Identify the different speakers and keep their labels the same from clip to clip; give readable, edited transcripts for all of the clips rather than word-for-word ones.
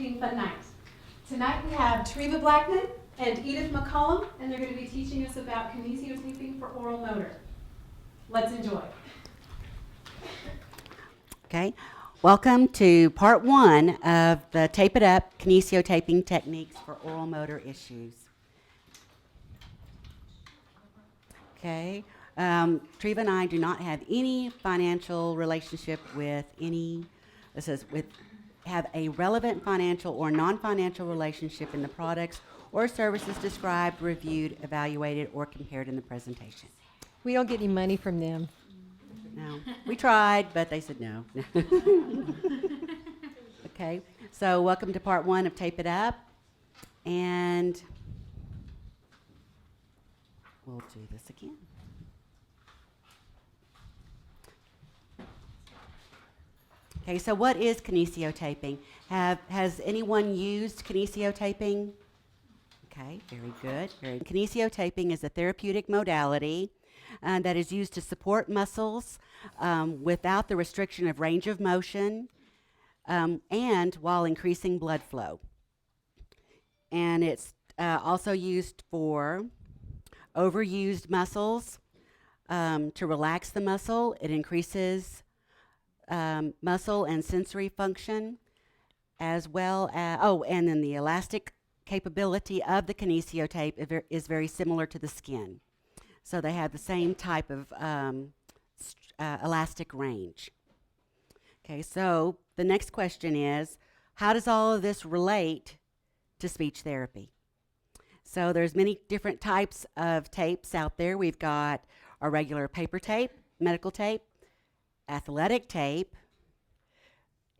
Speaker 1: Cheating Fun Night. Tonight we have Treva Blackman and Edith McCollum, and they're going to be teaching us about kinesio taping for oral motor. Let's enjoy.
Speaker 2: Okay, welcome to part one of the Tape It Up Kinesio Taping Techniques for Oral Motor Issues. Okay, Treva and I do not have any financial relationship with have a relevant financial or non-financial relationship in the products or services described, reviewed, evaluated, or compared in the presentation.
Speaker 3: We don't get any money from them.
Speaker 2: No, we tried, but they said no. Okay, so welcome to part one of Tape It Up, and we'll do this again. Okay, so what is kinesio taping? Has anyone used kinesio taping? Okay, very good. Kinesio taping is a therapeutic modality that is used to support muscles without the restriction of range of motion and while increasing blood flow. And it's also used for overused muscles to relax the muscle. It increases muscle and sensory function, as well as, and then the elastic capability of the kinesio tape is very similar to the skin. So they have the same type of elastic range. Okay, so the next question is, how does all of this relate to speech therapy? So there's many different types of tapes out there. We've got our regular paper tape, medical tape, athletic tape,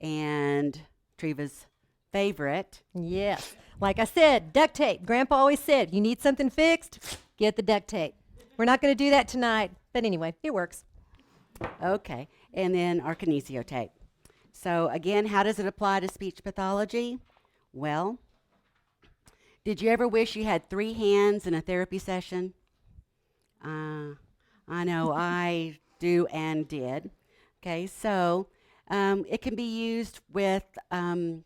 Speaker 2: and Treva's favorite.
Speaker 3: Yes. Like I said, duct tape. Grandpa always said, you need something fixed, get the duct tape. We're not going to do that tonight, but anyway, it works.
Speaker 2: Okay, and then our kinesio tape. So again, how does it apply to speech pathology? Well, did you ever wish you had 3 hands in a therapy session? I know I do and did. Okay, so it can be used with in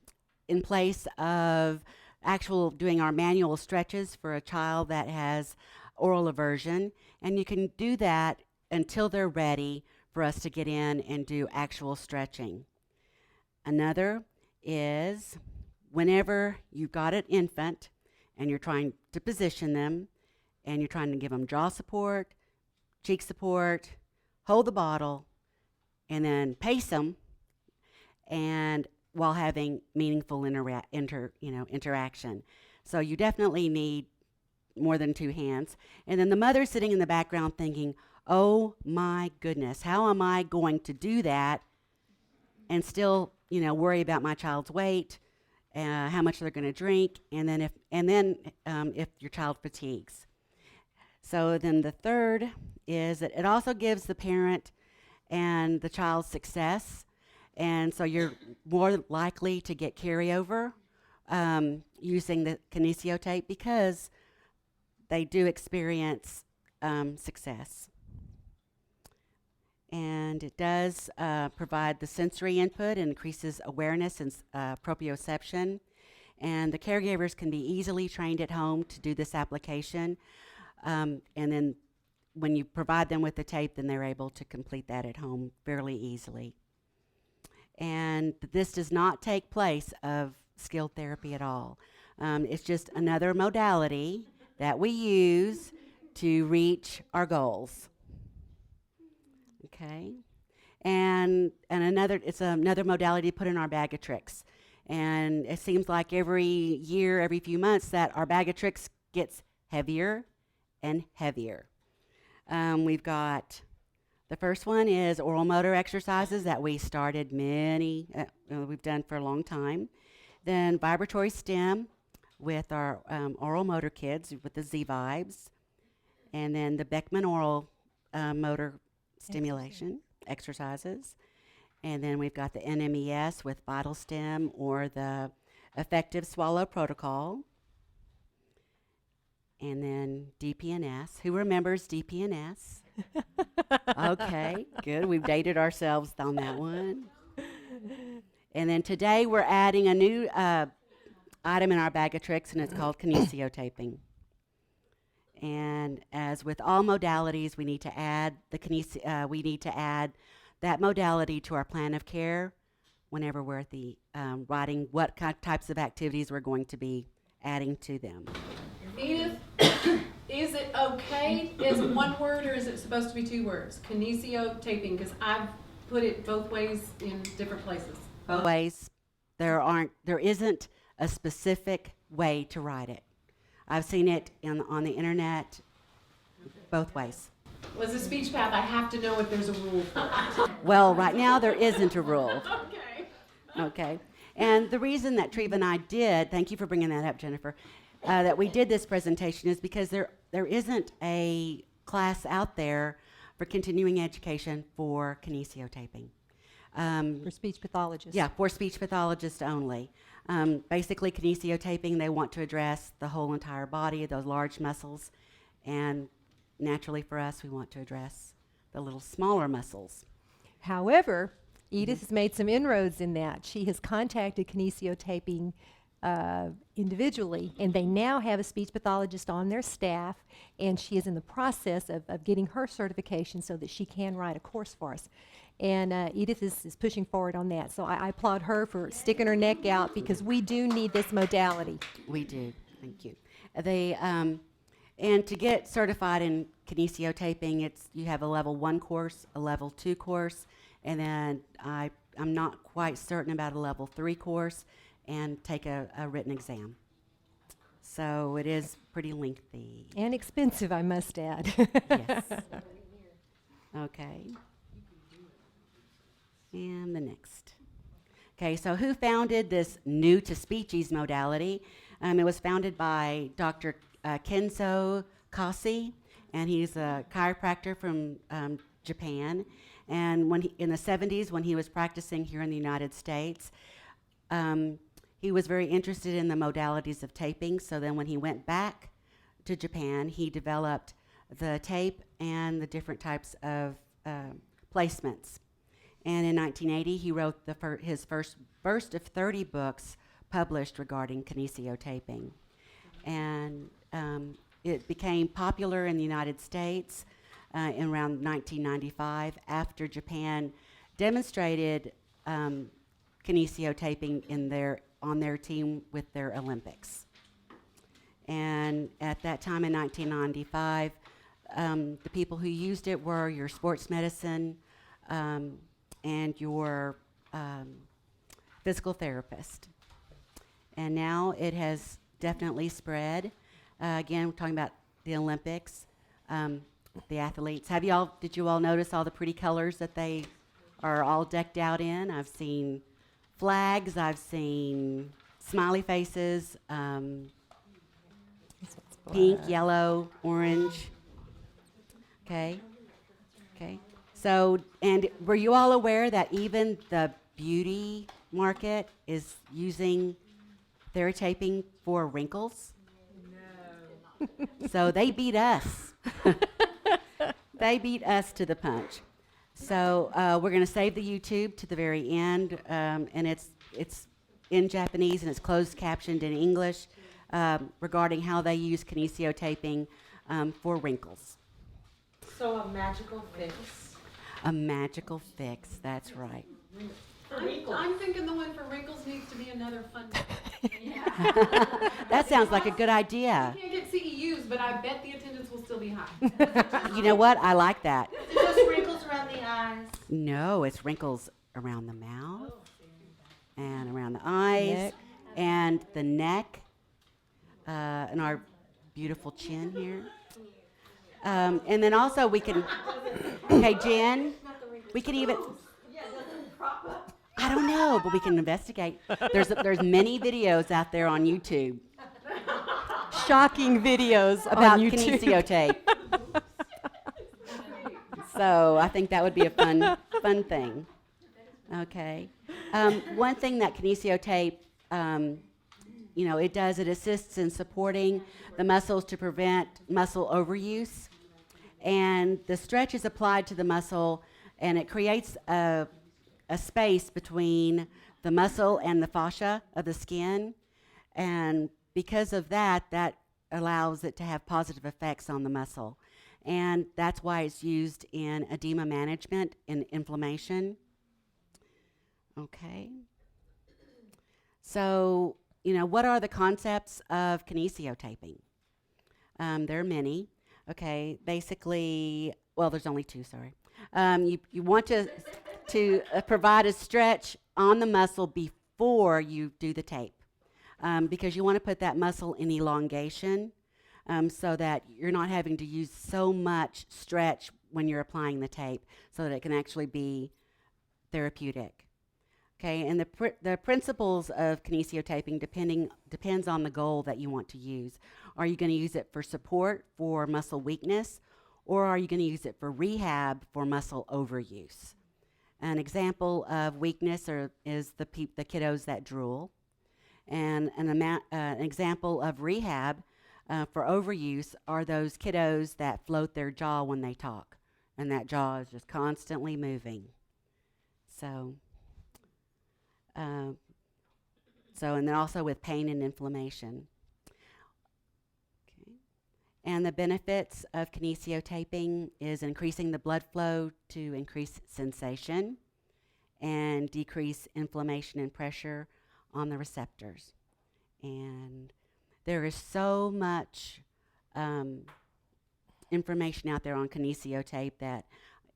Speaker 2: place of actual doing our manual stretches for a child that has oral aversion, and you can do that until they're ready for us to get in and do actual stretching. Another is whenever you've got an infant and you're trying to position them and you're trying to give them jaw support, cheek support, hold the bottle, and then pace them, and while having meaningful interaction. So you definitely need more than 2 hands. And then the mother sitting in the background thinking, oh my goodness, how am I going to do that and still, worry about my child's weight, how much they're going to drink, and then if your child fatigues. So then the third is that it also gives the parent and the child success, and so you're more likely to get carryover using the kinesio tape because they do experience success. And it does provide the sensory input and increases awareness and proprioception. And the caregivers can be easily trained at home to do this application. And then when you provide them with the tape, then they're able to complete that at home fairly easily. And this does not take place of skilled therapy at all. It's just another modality that we use to reach our goals. Okay, and it's another modality to put in our bag of tricks. And it seems like every year, every few months, that our bag of tricks gets heavier and heavier. We've got the first one is oral motor exercises that we started we've done for a long time. Then vibratory stim with our oral motor kids with the Z-Vibes. And then the Beckman oral motor stimulation exercises. And then we've got the NMES with Vital Stim or the Effective Swallow Protocol. And then DPNS. Who remembers DPNS? Okay, good. We've dated ourselves on that one. And then today we're adding a new item in our bag of tricks, and it's called Kinesio Taping. And as with all modalities, we need to add that modality to our plan of care whenever we're at the writing what types of activities we're going to be adding to them.
Speaker 1: Edith, is it okay? Is it one word or is it supposed to be two words? Kinesio taping, because I've put it both ways in different places.
Speaker 2: Both ways. There isn't a specific way to write it. I've seen it on the internet both ways.
Speaker 1: Well, as a speech path, I have to know if there's a rule for it.
Speaker 2: Well, right now there isn't a rule.
Speaker 1: Okay.
Speaker 2: Okay. And the reason that Treva and I did, thank you for bringing that up, Jennifer, that we did this presentation is because there isn't a class out there for continuing education for kinesio taping.
Speaker 3: For speech pathologists.
Speaker 2: Yeah, for speech pathologists only. Basically, kinesio taping, they want to address the whole entire body, those large muscles, and naturally for us, we want to address the little smaller muscles.
Speaker 3: However, Edith has made some inroads in that. She has contacted Kinesio Taping individually, and they now have a speech pathologist on their staff, and she is in the process of getting her certification so that she can write a course for us. And Edith is pushing forward on that. So I applaud her for sticking her neck out because we do need this modality.
Speaker 2: We do. Thank you. And to get certified in kinesio taping, you have a level 1 course, a level 2 course, and then I'm not quite certain about a level 3 course, and take a written exam. So it is pretty lengthy.
Speaker 3: And expensive, I must add.
Speaker 2: Yes. Okay. And the next. Okay, so who founded this new to speeches modality? It was founded by Dr. Kenso Kasi, and he's a chiropractor from Japan. And in the 70s, when he was practicing here in the United States, he was very interested in the modalities of taping. So then when he went back to Japan, he developed the tape and the different types of placements. And in 1980, he wrote his first burst of 30 books published regarding kinesio taping. And it became popular in the United States in around 1995 after Japan demonstrated kinesio taping on their team with their Olympics. And at that time in 1995, the people who used it were your sports medicine and your physical therapist. And now it has definitely spread. Again, we're talking about the Olympics, the athletes. Did you all notice all the pretty colors that they are all decked out in? I've seen flags, I've seen smiley faces, pink, yellow, orange. Okay. So, and were you all aware that even the beauty market is using their taping for wrinkles? No. So they beat us. They beat us to the punch. So we're going to save the YouTube to the very end, and it's in Japanese and it's closed captioned in English regarding how they use kinesio taping for wrinkles.
Speaker 4: So a magical fix.
Speaker 2: A magical fix, that's right.
Speaker 1: I'm thinking the one for wrinkles needs to be another fun one.
Speaker 2: That sounds like a good idea.
Speaker 1: We can't get CEUs, but I bet the attendance will still be high.
Speaker 2: You know what? I like that.
Speaker 4: Is it just wrinkles around the eyes?
Speaker 2: No, it's wrinkles around the mouth and around the eyes
Speaker 3: Neck.
Speaker 2: and the neck and our beautiful chin here. And then also we can, okay, Jen, we can even, I don't know, but we can investigate. There's many videos out there on YouTube.
Speaker 3: Shocking videos
Speaker 2: About
Speaker 3: on YouTube.
Speaker 2: kinesio tape. So I think that would be a fun thing. Okay. One thing that kinesio tape, it assists in supporting the muscles to prevent muscle overuse. And the stretch is applied to the muscle, and it creates a space between the muscle and the fascia of the skin. And because of that, that allows it to have positive effects on the muscle. And that's why it's used in edema management and inflammation. Okay. So, what are the concepts of kinesio taping? There are many. Okay, basically, well, there's only two, sorry. You want to provide a stretch on the muscle before you do the tape, because you want to put that muscle in elongation, so that you're not having to use so much stretch when you're applying the tape, so that it can actually be therapeutic. Okay, and the principles of kinesio taping depends on the goal that you want to use. Are you going to use it for support for muscle weakness, or are you going to use it for rehab for muscle overuse? An example of weakness is the kiddos that drool, and an example of rehab for overuse are those kiddos that float their jaw when they talk, and that jaw is just constantly moving. And then also with pain and inflammation. Okay. And the benefits of kinesio taping is increasing the blood flow to increase sensation and decrease inflammation and pressure on the receptors. And there is so much information out there on kinesio tape that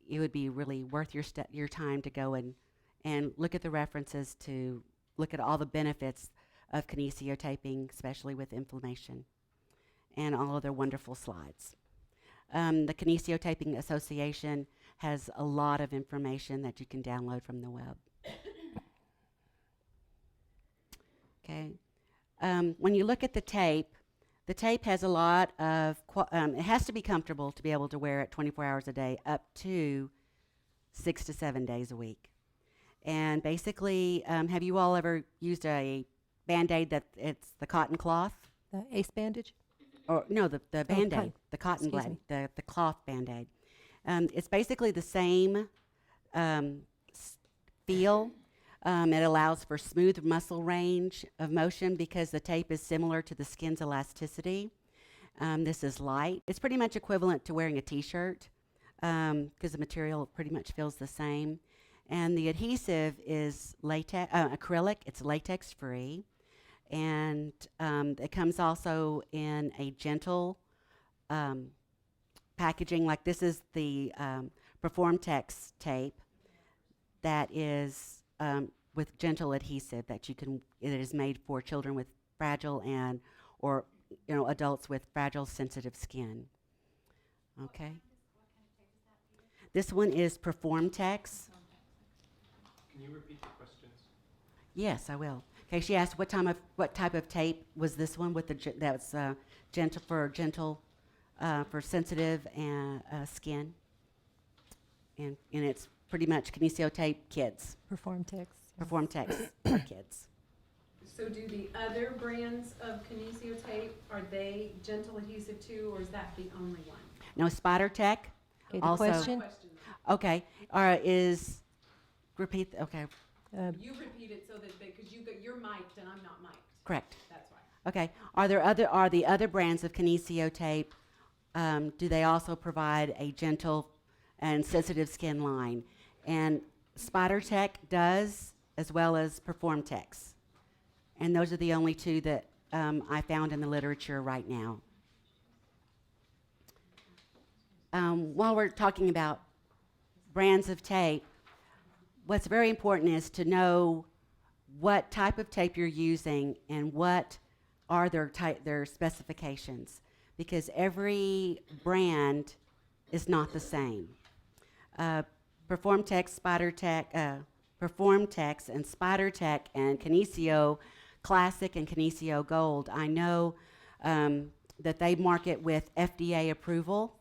Speaker 2: it would be really worth your time to go and look at the references, to look at all the benefits of kinesio taping, especially with inflammation, and all of their wonderful slides. The Kinesio Taping Association has a lot of information that you can download from the web. Okay. When you look at the tape has a lot of, it has to be comfortable to be able to wear it 24 hours a day, up to 6 to 7 days a week. And basically, have you all ever used a Band-Aid that it's the cotton cloth?
Speaker 3: The ACE bandage?
Speaker 2: Or no, the Band-Aid,
Speaker 3: cotton.
Speaker 2: the cotton
Speaker 3: Excuse
Speaker 2: blend,
Speaker 3: me.
Speaker 2: the cloth Band-Aid. It's basically the same feel. It allows for smooth muscle range of motion because the tape is similar to the skin's elasticity. This is light. It's pretty much equivalent to wearing a t-shirt because the material pretty much feels the same. And the adhesive is acrylic. It's latex free. And it comes also in a gentle packaging. Like this is the Performtex tape that is with gentle adhesive that it is made for children with fragile or adults with fragile sensitive skin. Okay. This one is Performtex.
Speaker 5: Can you repeat the questions?
Speaker 2: Yes, I will. Okay, she asked what type of tape was this one with that's gentle for sensitive and skin, and it's pretty much Kinesio Tape Kids.
Speaker 3: Performtex.
Speaker 2: Performtex for kids.
Speaker 1: So do the other brands of Kinesio tape, are they gentle adhesive too, or is that the only one?
Speaker 2: No, Spider Tech.
Speaker 3: Okay, the
Speaker 2: Also-
Speaker 3: question?
Speaker 2: Okay, repeat. Okay,
Speaker 1: You repeat it so that, because you're mic'd and I'm not mic'd.
Speaker 2: correct.
Speaker 1: That's why.
Speaker 2: Okay, are the other brands of Kinesio Tape? Do they also provide a gentle and sensitive skin line? And Spider Tech does, as well as Performtex. And those are the only two that I found in the literature right now. While we're talking about brands of tape, what's very important is to know what type of tape you're using and what are their specifications, because every brand is not the same. Performtex, Performtex, and Spider Tech, and Kinesio Classic and Kinesio Gold, I know that they market with FDA approval,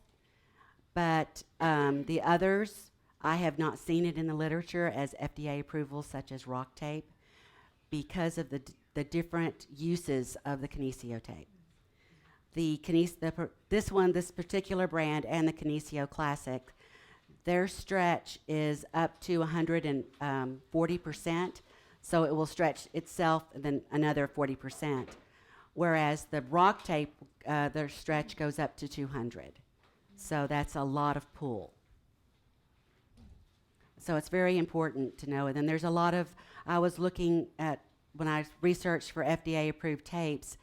Speaker 2: but the others, I have not seen it in the literature as FDA approval, such as rock tape, because of the different uses of the Kinesio tape. This particular brand and the Kinesio Classic, their stretch is up to 140%, so it will stretch itself and then another 40%. whereas the rock tape, their stretch goes up to 200. So that's a lot of pull. So it's very important to know. And then there's a lot of, I was looking at, when I researched for FDA approved tapes,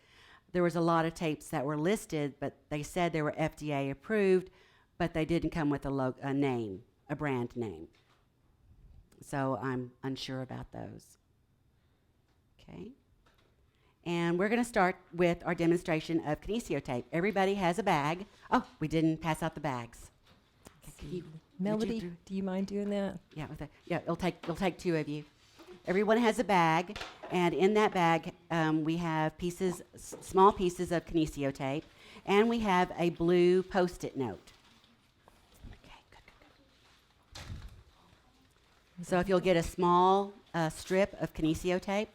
Speaker 2: there was a lot of tapes that were listed, but they said they were FDA approved, but they didn't come with a name, a brand name. So I'm unsure about those. Okay. And we're going to start with our demonstration of Kinesio tape. Everybody has a bag. Oh, we didn't pass out the bags. Okay,
Speaker 3: Melody, do you mind doing that?
Speaker 2: Yeah, it'll take two of you. Everyone has a bag, and in that bag we have pieces, small pieces of Kinesio tape, and we have a blue Post-it note. Okay, good. So if you'll get a small strip of Kinesio tape.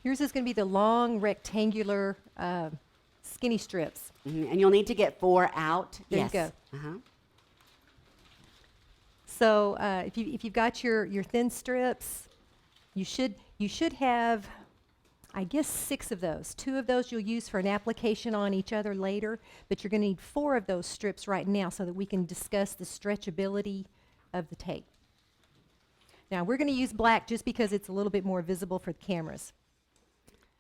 Speaker 3: Yours is going to be the long rectangular skinny strips.
Speaker 2: Mm-hmm. And you'll need to get 4 out.
Speaker 3: There
Speaker 2: yes.
Speaker 3: you go.
Speaker 2: Uh-huh.
Speaker 3: So if you've got your thin strips, you should have, I guess, 6 of those. 2 of those you'll use for an application on each other later, but you're going to need 4 of those strips right now so that we can discuss the stretchability of the tape. Now we're going to use black just because it's a little bit more visible for the cameras.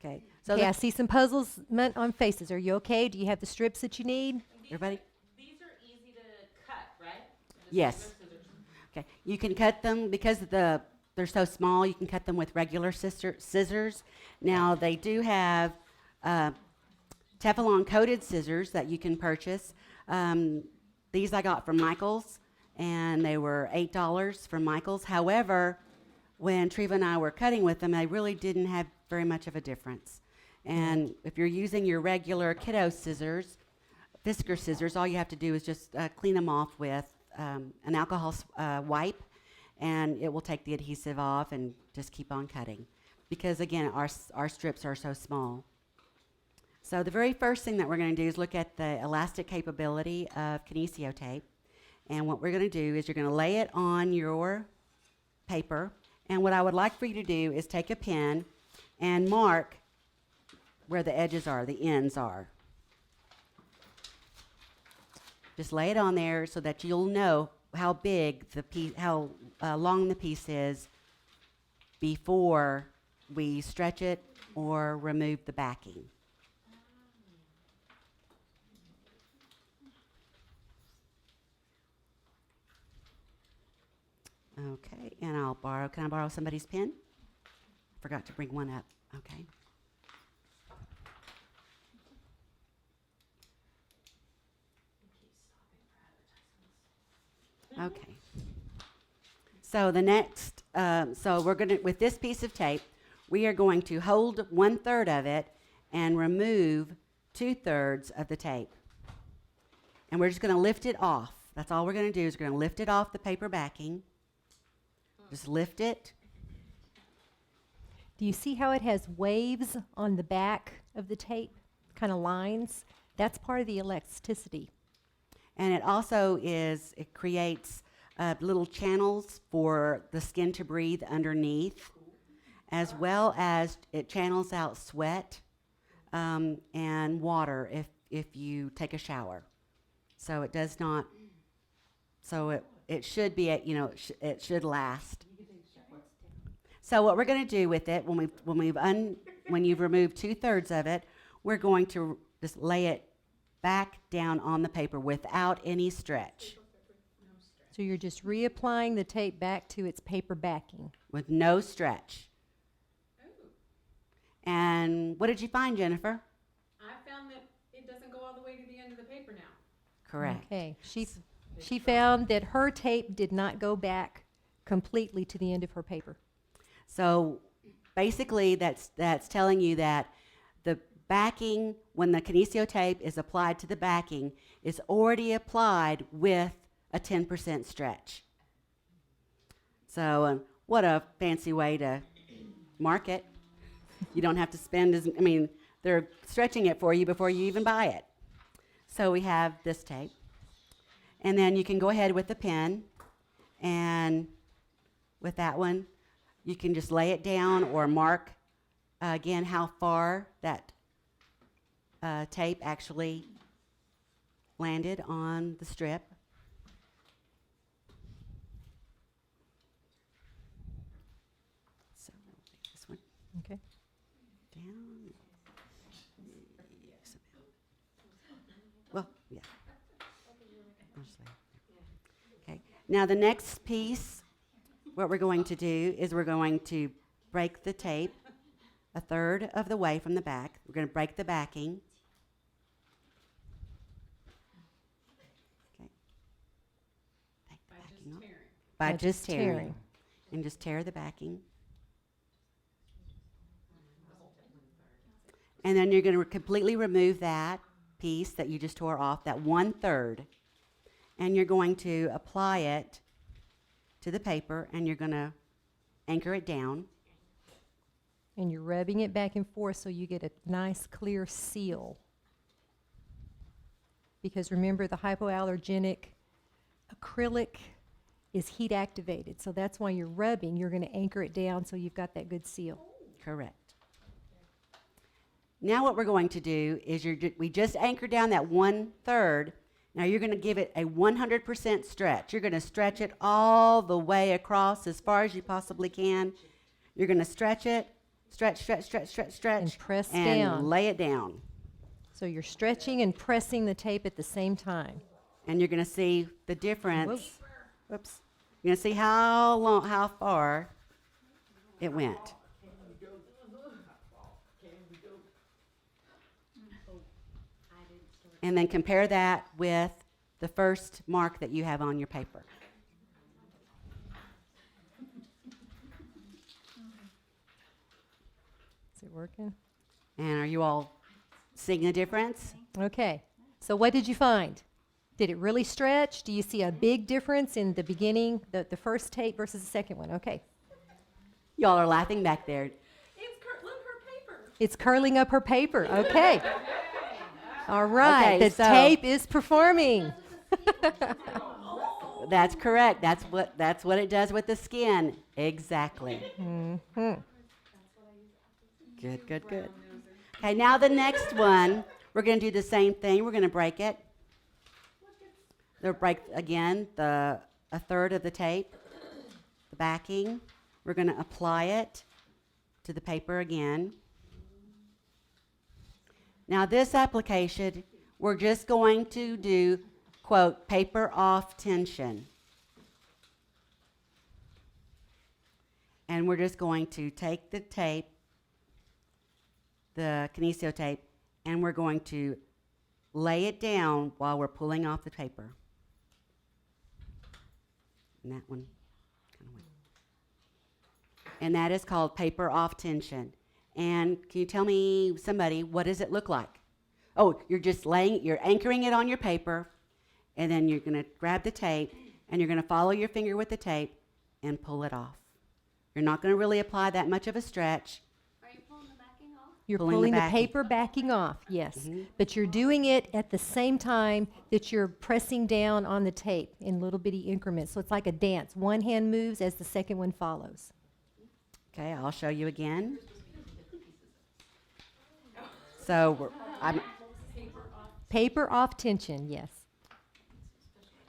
Speaker 2: Okay.
Speaker 3: So I see some puzzles on faces. Are you okay? Do you have the strips that you need?
Speaker 2: Everybody?
Speaker 4: These are easy to cut, right? Just
Speaker 2: Yes.
Speaker 4: regular scissors.
Speaker 2: Okay. You can cut them because they're so small. You can cut them with regular scissors. Now they do have Teflon coated scissors that you can purchase. These I got from Michael's, and they were $8 from Michael's. However, when Treva and I were cutting with them, they really didn't have very much of a difference. And if you're using your regular kiddo scissors, Fisker scissors, all you have to do is just clean them off with an alcohol wipe, and it will take the adhesive off and just keep on cutting. Because again, our strips are so small. So the very first thing that we're going to do is look at the elastic capability of Kinesio tape. And what we're going to do is you're going to lay it on your paper. And what I would like for you to do is take a pen and mark where the edges are, the ends are. Just lay it on there so that you'll know how big the piece, how long the piece is before we stretch it or remove the backing. Okay, and can I borrow somebody's pen? Forgot to bring one up, okay. Okay. So the next, so we're going to, with this piece of tape, we are going to hold 1/3 of it and remove 2/3 of the tape. And we're just going to lift it off. That's all we're going to do is we're going to lift it off the paper backing. Just lift it.
Speaker 3: Do you see how it has waves on the back of the tape, kind of lines? That's part of the elasticity.
Speaker 2: And it also it creates little channels for the skin to breathe underneath, as well as it channels out sweat and water if you take a shower. So it does not, so it should be, it should last. So what we're going to do with it, when you've removed 2/3 of it, we're going to just lay it back down on the paper without any stretch.
Speaker 3: So you're just reapplying the tape back to its paper backing.
Speaker 2: With no stretch. And what did you find, Jennifer?
Speaker 1: I found that it doesn't go all the way to the end of the paper now.
Speaker 2: Correct.
Speaker 3: Okay. She found that her tape did not go back completely to the end of her paper.
Speaker 2: So basically that's telling you that the backing, when the Kinesio tape is applied to the backing, is already applied with a 10% stretch. So what a fancy way to mark it. You don't have to spend they're stretching it for you before you even buy it. So we have this tape. And then you can go ahead with the pen, and with that one, you can just lay it down or mark again, how far that tape actually landed on the strip. So we'll take this one
Speaker 3: Okay.
Speaker 2: down. Yes. Well, yeah. I'll just lay it there. Okay. Now the next piece, what we're going to do is we're going to break the tape a third of the way from the back. We're going to break the backing. Okay. Take the backing off. By just tearing. And just tear the backing. And then you're going to completely remove that piece that you just tore off, that 1/3, and you're going to apply it to the paper, and you're going to anchor it down.
Speaker 3: And you're rubbing it back and forth so you get a nice clear seal. Because remember, the hypoallergenic acrylic is heat activated, so that's why you're rubbing. You're going to anchor it down so you've got that good seal.
Speaker 2: Correct. Now what we're going to do is we just anchored down that 1/3. Now you're going to give it a 100% stretch. You're going to stretch it all the way across as far as you possibly can. You're going to stretch it, stretch,
Speaker 3: And press
Speaker 2: and
Speaker 3: down.
Speaker 2: lay it down.
Speaker 3: So you're stretching and pressing the tape at the same time.
Speaker 2: And you're going to see the difference. Whoops. You're going to see how far it went. And then compare that with the first mark that you have on your paper.
Speaker 3: Is it working?
Speaker 2: And are you all seeing the difference?
Speaker 3: Okay. So what did you find? Did it really stretch? Do you see a big difference in the beginning, the first tape versus the second one? Okay.
Speaker 2: Y'all are laughing back there.
Speaker 1: Look, her paper.
Speaker 3: It's curling up her paper. Okay. All right.
Speaker 2: Okay,
Speaker 3: The tape is performing.
Speaker 2: That's correct. That's what it does with the skin. Exactly.
Speaker 3: Mm-hmm.
Speaker 2: Good. Okay, now the next one, we're going to do the same thing. We're going to break it. They'll break, again, a third of the tape, the backing. We're going to apply it to the paper again. Now this application, we're just going to do, quote, paper off tension. And we're just going to take the tape, the Kinesio tape, and we're going to lay it down while we're pulling off the paper. And that one kind of went. And that is called paper off tension. And can you tell me, somebody, what does it look like? Oh, you're anchoring it on your paper, and then you're going to grab the tape, and you're going to follow your finger with the tape and pull it off. You're not going to really apply that much of a stretch.
Speaker 1: Are you pulling the backing off?
Speaker 3: You're
Speaker 2: Pulling the
Speaker 3: pulling the
Speaker 2: backing.
Speaker 3: paper backing off, yes.
Speaker 2: Mhm.
Speaker 3: But you're doing it at the same time that you're pressing down on the tape in little bitty increments. So it's like a dance. One hand moves as the second one follows.
Speaker 2: Okay, I'll show you again. So
Speaker 3: Paper off tension, yes.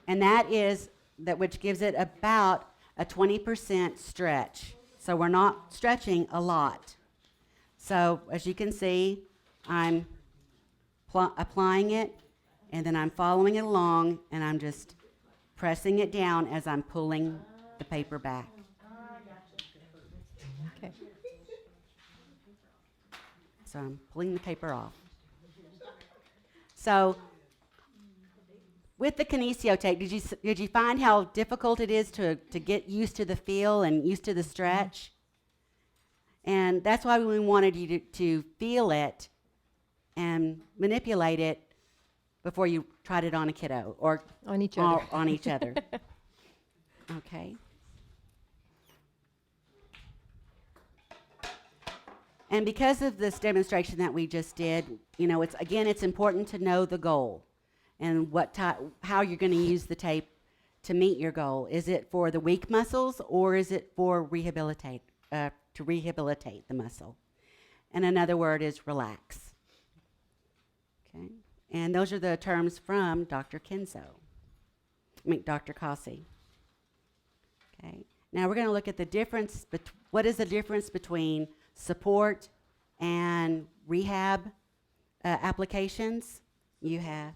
Speaker 2: and that is that which gives it about a 20% stretch. So we're not stretching a lot. So as you can see, I'm applying it, and then I'm following it along, and I'm just pressing it down as I'm pulling the paper back.
Speaker 3: Okay.
Speaker 2: So I'm pulling the paper off. So with the Kinesio tape, did you find how difficult it is to get used to the feel and used to the stretch? And that's why we wanted you to feel it and manipulate it before you tried it on a kiddo or
Speaker 3: On each other.
Speaker 2: on each other. Okay. And because of this demonstration that we just did, it's important to know the goal and how you're going to use the tape to meet your goal. Is it for the weak muscles, or is it for to rehabilitate the muscle? and another word is relax. Okay, and those are the terms from Dr. Dr. Kasi. Okay, now we're going to look at the difference, what is the difference between support and rehab applications. You have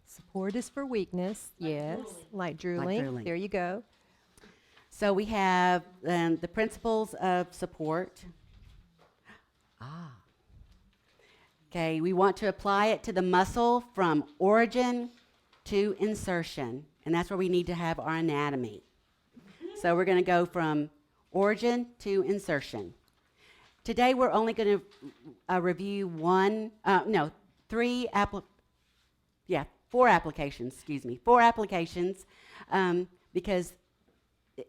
Speaker 3: Support is for weakness, yes, like drooling.
Speaker 2: drooling.
Speaker 3: There you go.
Speaker 2: So we have the principles of support. Okay, we want to apply it to the muscle from origin to insertion, and that's where we need to have our anatomy. So we're going to go from origin to insertion. Today we're only going to review four applications, because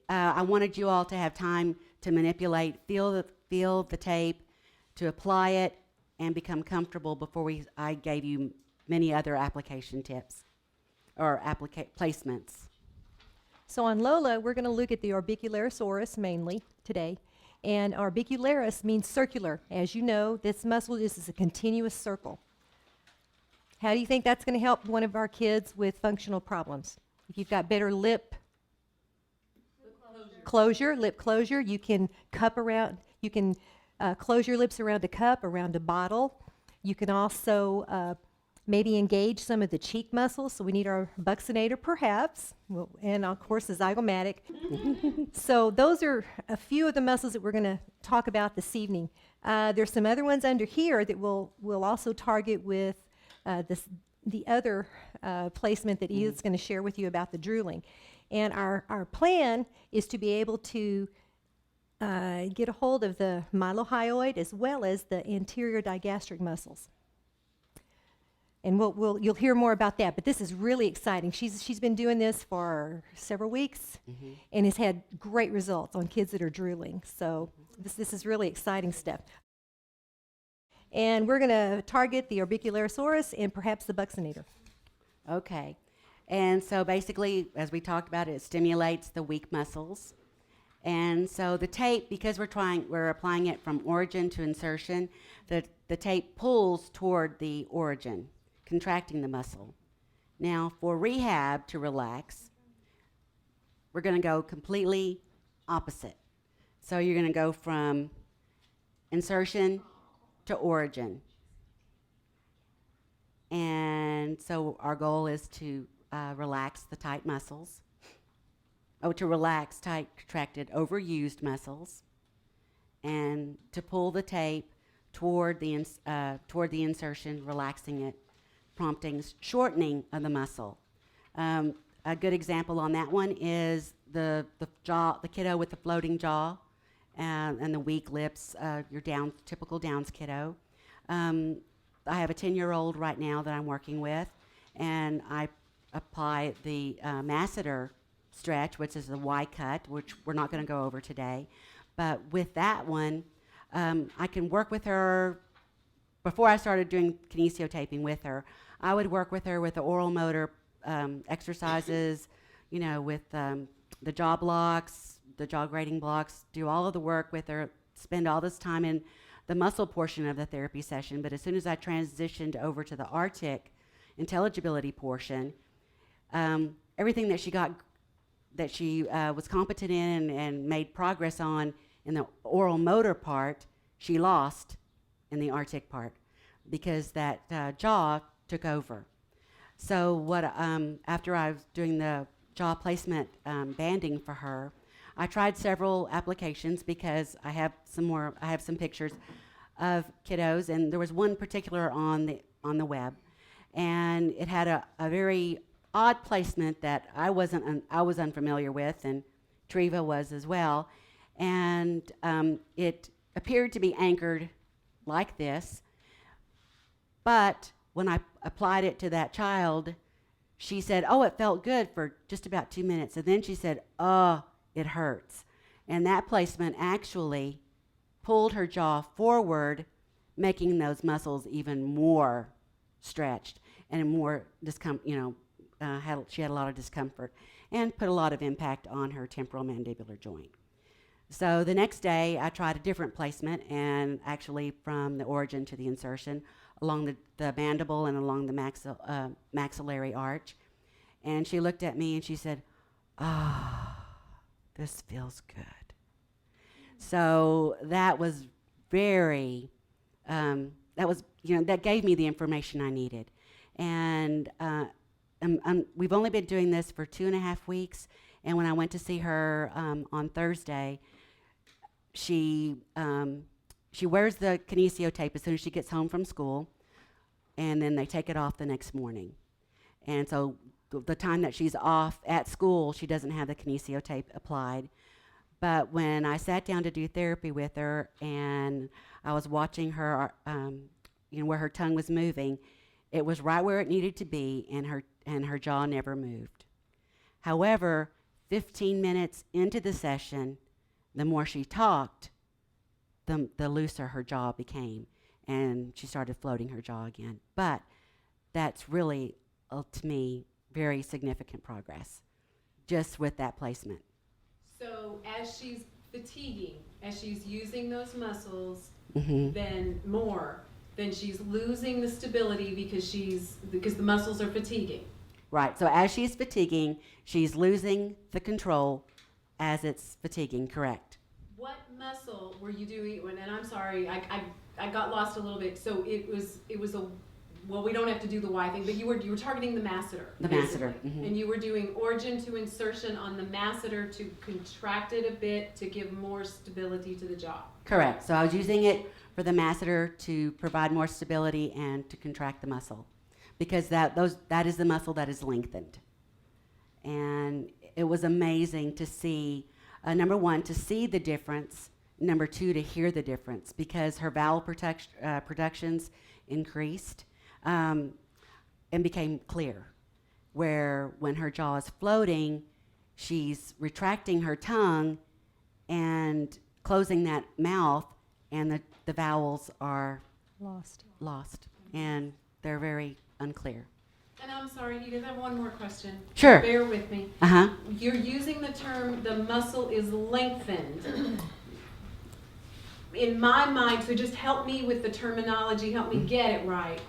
Speaker 2: I wanted you all to have time to manipulate, feel the tape, to apply it, and become comfortable before I gave you many other application tips or placements.
Speaker 3: So on Lola, we're going to look at the orbicularis mainly today. And orbicularis means circular. As you know, this muscle is a continuous circle. How do you think that's going to help one of our kids with functional problems? If you've got better lip closure, you can close your lips around a cup, around a bottle. You can also maybe engage some of the cheek muscles. So we need our buccinator perhaps, and of course the zygomatic. So those are a few of the muscles that we're going to talk about this evening. There's some other ones under here that we'll also target with the other placement that Edith's going to share with you about the drooling. And our plan is to be able to get a hold of the mylohyoid as well as the anterior digastric muscles. And you'll hear more about that, but this is really exciting. She's been doing this for several weeks and has had great results on kids that are drooling. So this is really exciting stuff. And we're going to target the orbicularis and perhaps the buccinator.
Speaker 2: Okay, and so basically, as we talked about, it stimulates the weak muscles. And so the tape, because we're applying it from origin to insertion, the tape pulls toward the origin, contracting the muscle. Now, for rehab to relax, we're going to go completely opposite. So you're going to go from insertion to origin. And so our goal is to relax the tight muscles. To relax tight, contracted, overused muscles, and to pull the tape toward the insertion, relaxing it, prompting shortening of the muscle. A good example on that one is the kiddo with the floating jaw and the weak lips, your typical Downs kiddo. I have a 10-year-old right now that I'm working with, and I apply the masseter stretch, which is the Y cut, which we're not going to go over today. But with that one, I can work with her. Before I started doing kinesio taping with her, I would work with her with the oral motor exercises, with the jaw blocks, the jaw grading blocks, do all of the work with her, spend all this time in the muscle portion of the therapy session. But as soon as I transitioned over to the Arctic intelligibility portion, everything that she was competent in and made progress on in the oral motor part, she lost in the Arctic part because that jaw took over. So after I was doing the jaw placement banding for her, I tried several applications because I have some pictures of kiddos, and there was one particular on the web, and it had a very odd placement that I was unfamiliar with, and Treva was as well, and it appeared to be anchored like this, but when I applied it to that child, she said, "Oh, it felt good for just about 2 minutes," and then she said, "Oh, it hurts," and that placement actually pulled her jaw forward, making those muscles even more stretched and more she had a lot of discomfort and put a lot of impact on her temporal mandibular joint. So the next day, I tried a different placement, and actually from the origin to the insertion, along the mandible and along the maxillary arch. And she looked at me and she said, "Ah, this feels good." So that was very, that gave me the information I needed. And we've only been doing this for 2.5 weeks. And when I went to see her on Thursday, she wears the Kinesio tape as soon as she gets home from school, and then they take it off the next morning. And so the time that she's off at school, she doesn't have the Kinesio tape applied. But when I sat down to do therapy with her and I was watching her, where her tongue was moving, it was right where it needed to be, and her jaw never moved. However, 15 minutes into the session, the more she talked, the looser her jaw became, and she started floating her jaw again. But that's really, to me, very significant progress, just with that placement.
Speaker 1: So as she's fatiguing, as she's using those muscles,
Speaker 2: Mm-hmm.
Speaker 1: then she's losing the stability because the muscles are fatiguing.
Speaker 2: Right. So as she's fatiguing, she's losing the control as it's fatiguing. Correct.
Speaker 1: What muscle were you doing? And I'm sorry, I got lost a little bit. So it was well, we don't have to do the Y thing, but you were targeting the masseter.
Speaker 2: The
Speaker 1: basically.
Speaker 2: masseter. Mm-hmm.
Speaker 1: And you were doing origin to insertion on the masseter to contract it a bit to give more stability to the jaw.
Speaker 2: Correct. So I was using it for the masseter to provide more stability and to contract the muscle, because that is the muscle that is lengthened. And it was amazing to see, number one, to see the difference, number two, to hear the difference, because her vowel productions increased and became clear, where when her jaw is floating, she's retracting her tongue and closing that mouth, and the vowels are lost, and they're very unclear.
Speaker 1: And I'm sorry, Edith, I have one more question.
Speaker 2: Sure.
Speaker 1: Bear with me.
Speaker 2: Uh-huh.
Speaker 1: You're using the term, the muscle is lengthened. In my mind, so just help me with the terminology, help me get it right.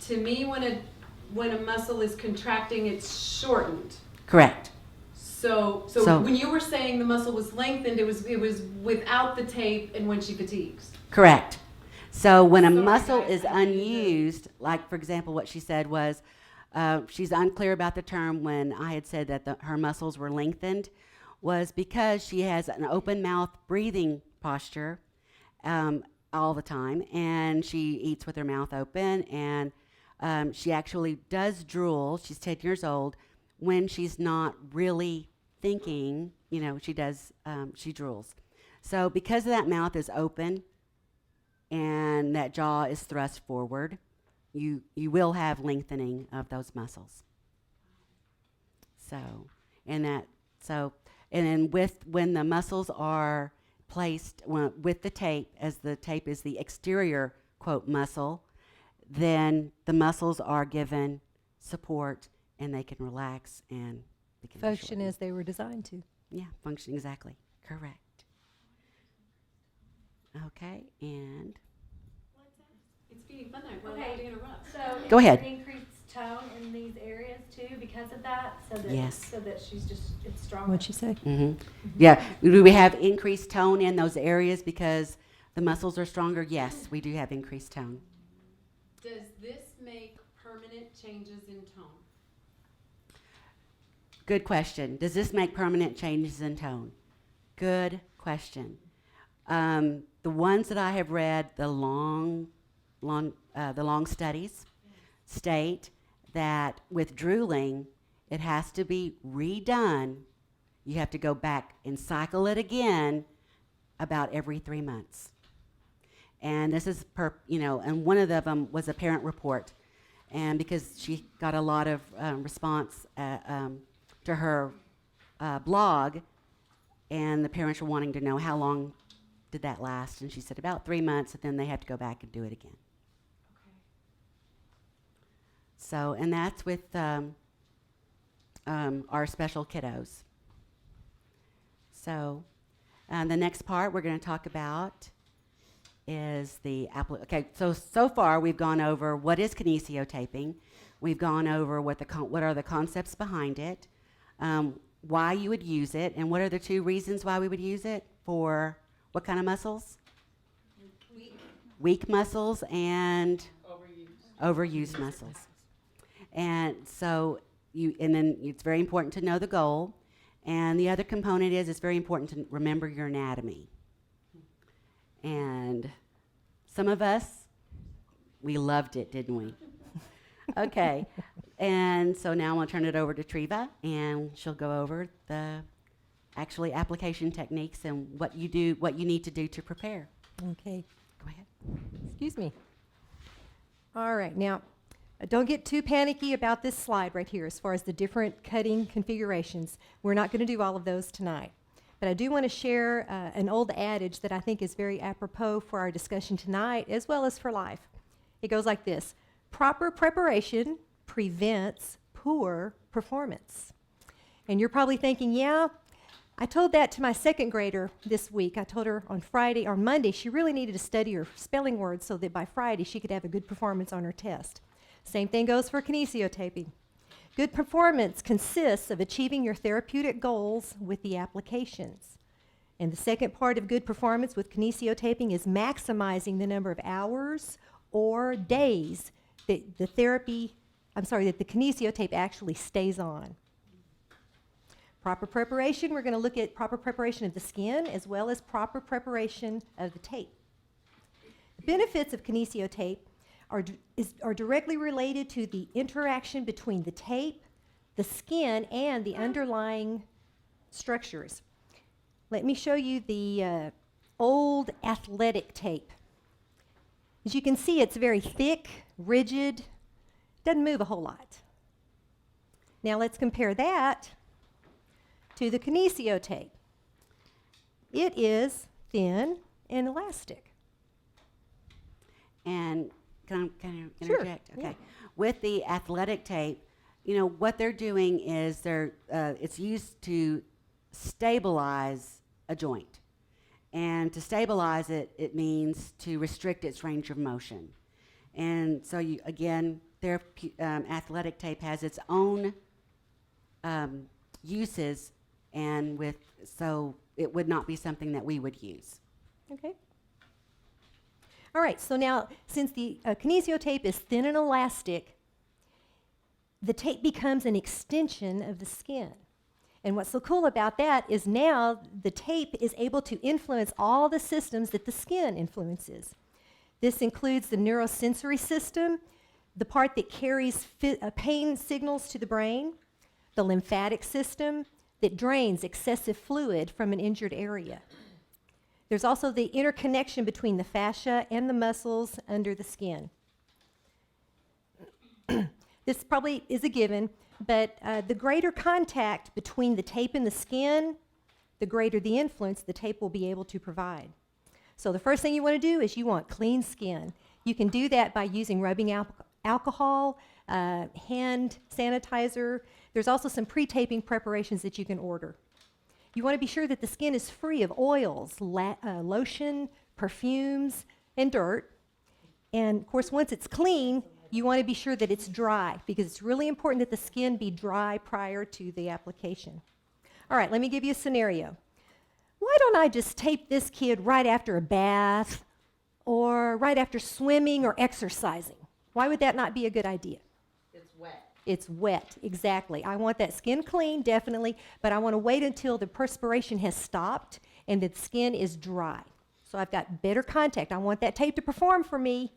Speaker 1: To me, when a muscle is contracting, it's shortened.
Speaker 2: Correct.
Speaker 1: So when you were saying the muscle was lengthened, it was without the tape and when she fatigues.
Speaker 2: Correct. So when a
Speaker 1: Sorry,
Speaker 2: muscle
Speaker 1: guys,
Speaker 2: is
Speaker 1: I need to-
Speaker 2: unused, like for example, what she said was, she's unclear about the term when I had said that her muscles were lengthened, was because she has an open mouth breathing posture all the time, and she eats with her mouth open, and she actually does drool. She's 10 years old. When she's not really thinking, she drools. So because that mouth is open and that jaw is thrust forward, you will have lengthening of those muscles. And then when the muscles are placed with the tape, as the tape is the exterior, quote, muscle, then the muscles are given support and they can relax and they can
Speaker 3: Function
Speaker 2: shorten.
Speaker 3: as they were designed to.
Speaker 2: Yeah, function exactly. Correct. Okay, and
Speaker 1: It's being fun. We're
Speaker 4: Okay.
Speaker 1: allowed to interrupt.
Speaker 4: So
Speaker 2: Go
Speaker 4: is there
Speaker 2: ahead.
Speaker 4: increased tone in these areas too because of that?
Speaker 2: Yes.
Speaker 4: So that it's stronger.
Speaker 3: What'd she say?
Speaker 2: mm-hmm. Yeah, do we have increased tone in those areas because the muscles are stronger? Yes, we do have increased tone.
Speaker 1: Does this make permanent changes in tone?
Speaker 2: Good question. Does this make permanent changes in tone? Good question. The ones that I have read, the long studies state that with drooling, it has to be redone. You have to go back and cycle it again about every 3 months. And this is and one of them was a parent report. And because she got a lot of response to her blog, and the parents were wanting to know how long did that last, and she said about 3 months, and then they have to go back and do it again.
Speaker 1: Okay.
Speaker 2: So, and that's with our special kiddos. So, The next part we're going to talk about is the okay. So far we've gone over what is kinesio taping. We've gone over what are the concepts behind it, why you would use it, and what are the 2 reasons why we would use it for what kind of muscles? Weak muscles and overused muscles. And so then it's very important to know the goal. And the other component is it's very important to remember your anatomy. And some of us, we loved it, didn't we? Okay. And so now I'm going to turn it over to Treva, and she'll go over the application techniques and what you need to do to prepare.
Speaker 3: Okay.
Speaker 2: Go ahead.
Speaker 3: Excuse me. All right. Now, don't get too panicky about this slide right here as far as the different cutting configurations. We're not going to do all of those tonight. But I do want to share an old adage that I think is very apropos for our discussion tonight as well as for life. It goes like this: proper preparation prevents poor performance. And you're probably thinking, yeah, I told that to my 2nd grader this week. I told her on Monday, she really needed to study her spelling words so that by Friday she could have a good performance on her test. Same thing goes for kinesio taping. Good performance consists of achieving your therapeutic goals with the applications. And the second part of good performance with kinesio taping is maximizing the number of hours or days that the kinesio tape actually stays on. Proper preparation, we're going to look at proper preparation of the skin as well as proper preparation of the tape. The benefits of kinesio tape are directly related to the interaction between the tape, the skin, and the underlying structures. Let me show you the old athletic tape. As you can see, it's very thick, rigid, doesn't move a whole lot. Now let's compare that to the kinesio tape. It is thin and elastic.
Speaker 2: And can I
Speaker 3: Sure,
Speaker 2: interject? Okay.
Speaker 3: yeah.
Speaker 2: With the athletic tape, what they're doing is it's used to stabilize a joint. And to stabilize it, it means to restrict its range of motion. And so athletic tape has its own uses, and so it would not be something that we would use.
Speaker 3: Okay. All right, so now, since the kinesio tape is thin and elastic, the tape becomes an extension of the skin. And what's so cool about that is now the tape is able to influence all the systems that the skin influences. This includes the neurosensory system, the part that carries pain signals to the brain, the lymphatic system that drains excessive fluid from an injured area. There's also the interconnection between the fascia and the muscles under the skin. This probably is a given, but the greater contact between the tape and the skin, the greater the influence the tape will be able to provide. So the first thing you want to do is you want clean skin. You can do that by using rubbing alcohol, hand sanitizer. There's also some pre-taping preparations that you can order. You want to be sure that the skin is free of oils, lotion, perfumes, and dirt. And of course, once it's clean, you want to be sure that it's dry, because it's really important that the skin be dry prior to the application. All right, let me give you a scenario. Why don't I just tape this kid right after a bath or right after swimming or exercising? Why would that not be a good idea?
Speaker 2: It's wet.
Speaker 3: It's wet, exactly. I want that skin clean, definitely, but I want to wait until the perspiration has stopped and the skin is dry. So I've got better contact. I want that tape to perform for me.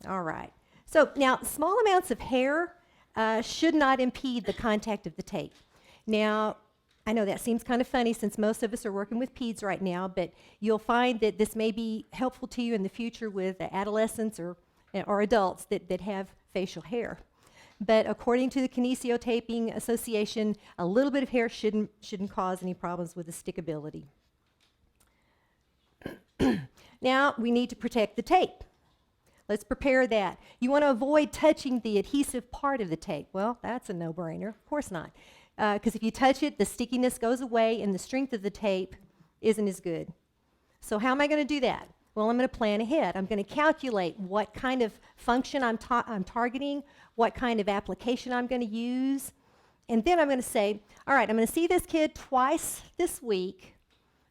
Speaker 3: All right. So now, small amounts of hair should not impede the contact of the tape. Now, I know that seems kind of funny since most of us are working with peds right now, but you'll find that this may be helpful to you in the future with adolescents or adults that have facial hair. But according to the Kinesio Taping Association, a little bit of hair shouldn't cause any problems with the stickability. Now, we need to protect the tape. Let's prepare that. You want to avoid touching the adhesive part of the tape. Well, that's a no-brainer. Of course not. Because if you touch it, the stickiness goes away and the strength of the tape isn't as good. So how am I going to do that? Well, I'm going to plan ahead. I'm going to calculate what kind of function I'm targeting, what kind of application I'm going to use, and then I'm going to say, all right, I'm going to see this kid twice this week.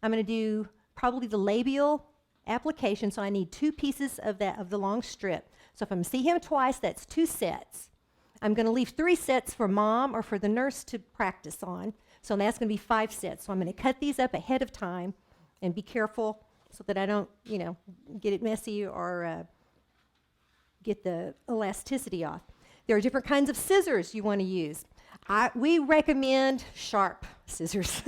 Speaker 3: I'm going to do probably the labial application, so I need 2 pieces of the long strip. So if I'm going to see him twice, that's 2 sets. I'm going to leave 3 sets for mom or for the nurse to practice on, so that's going to be 5 sets. So I'm going to cut these up ahead of time and be careful so that I don't, get it messy or get the elasticity off. There are different kinds of scissors you want to use. We recommend sharp scissors.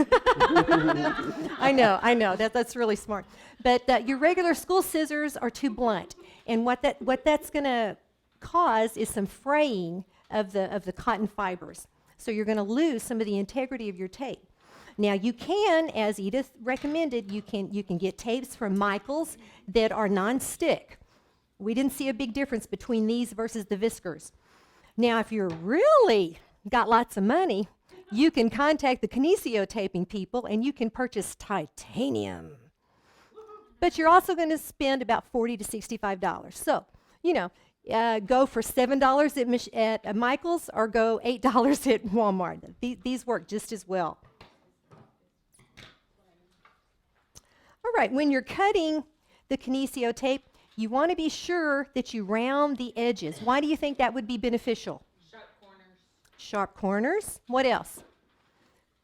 Speaker 3: I know, that's really smart. But your regular school scissors are too blunt, and what that's going to cause is some fraying of the cotton fibers. So you're going to lose some of the integrity of your tape. Now you can, as Edith recommended, you can get tapes from Michaels that are non-stick. We didn't see a big difference between these versus the Viskers. Now if you're really got lots of money, you can contact the Kinesio Taping people and you can purchase titanium. But you're also going to spend about $40 to $65. So, go for $7 at Michaels or go $8 at Walmart. These work just as well. All right, when you're cutting the Kinesio tape, you want to be sure that you round the edges. Why do you think that would be beneficial? Sharp corners. What else?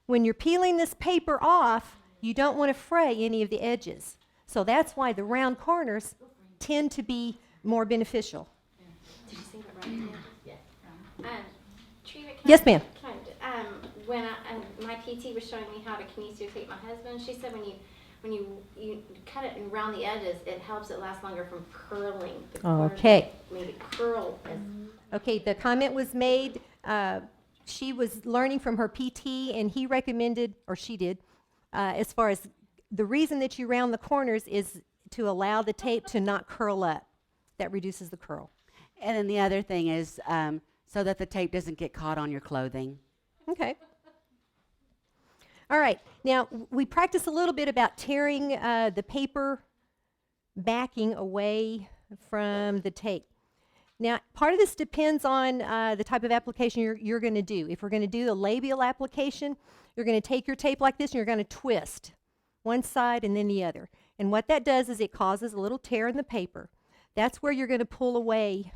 Speaker 3: When you're peeling this paper off, you don't want to fray any of the edges. So that's why the round corners tend to be more beneficial.
Speaker 4: Did you say that right? Yeah. Trina,
Speaker 3: Yes, ma'am.
Speaker 4: When my PT was showing me how to kinesio tape my husband, she said when you cut it and round the edges, it helps it last longer from curling. The corners
Speaker 3: Okay.
Speaker 4: Maybe curl.
Speaker 3: Okay, the comment was made. She was learning from her PT, and he recommended, or she did, as far as the reason that you round the corners is to allow the tape to not curl up. That reduces the curl.
Speaker 2: And then the other thing is so that the tape doesn't get caught on your clothing.
Speaker 3: Okay. All right. Now, we practiced a little bit about tearing the paper backing away from the tape. Now, part of this depends on the type of application you're going to do. If we're going to do the labial application, you're going to take your tape like this and you're going to twist one side and then the other. And what that does is it causes a little tear in the paper. That's where you're going to pull away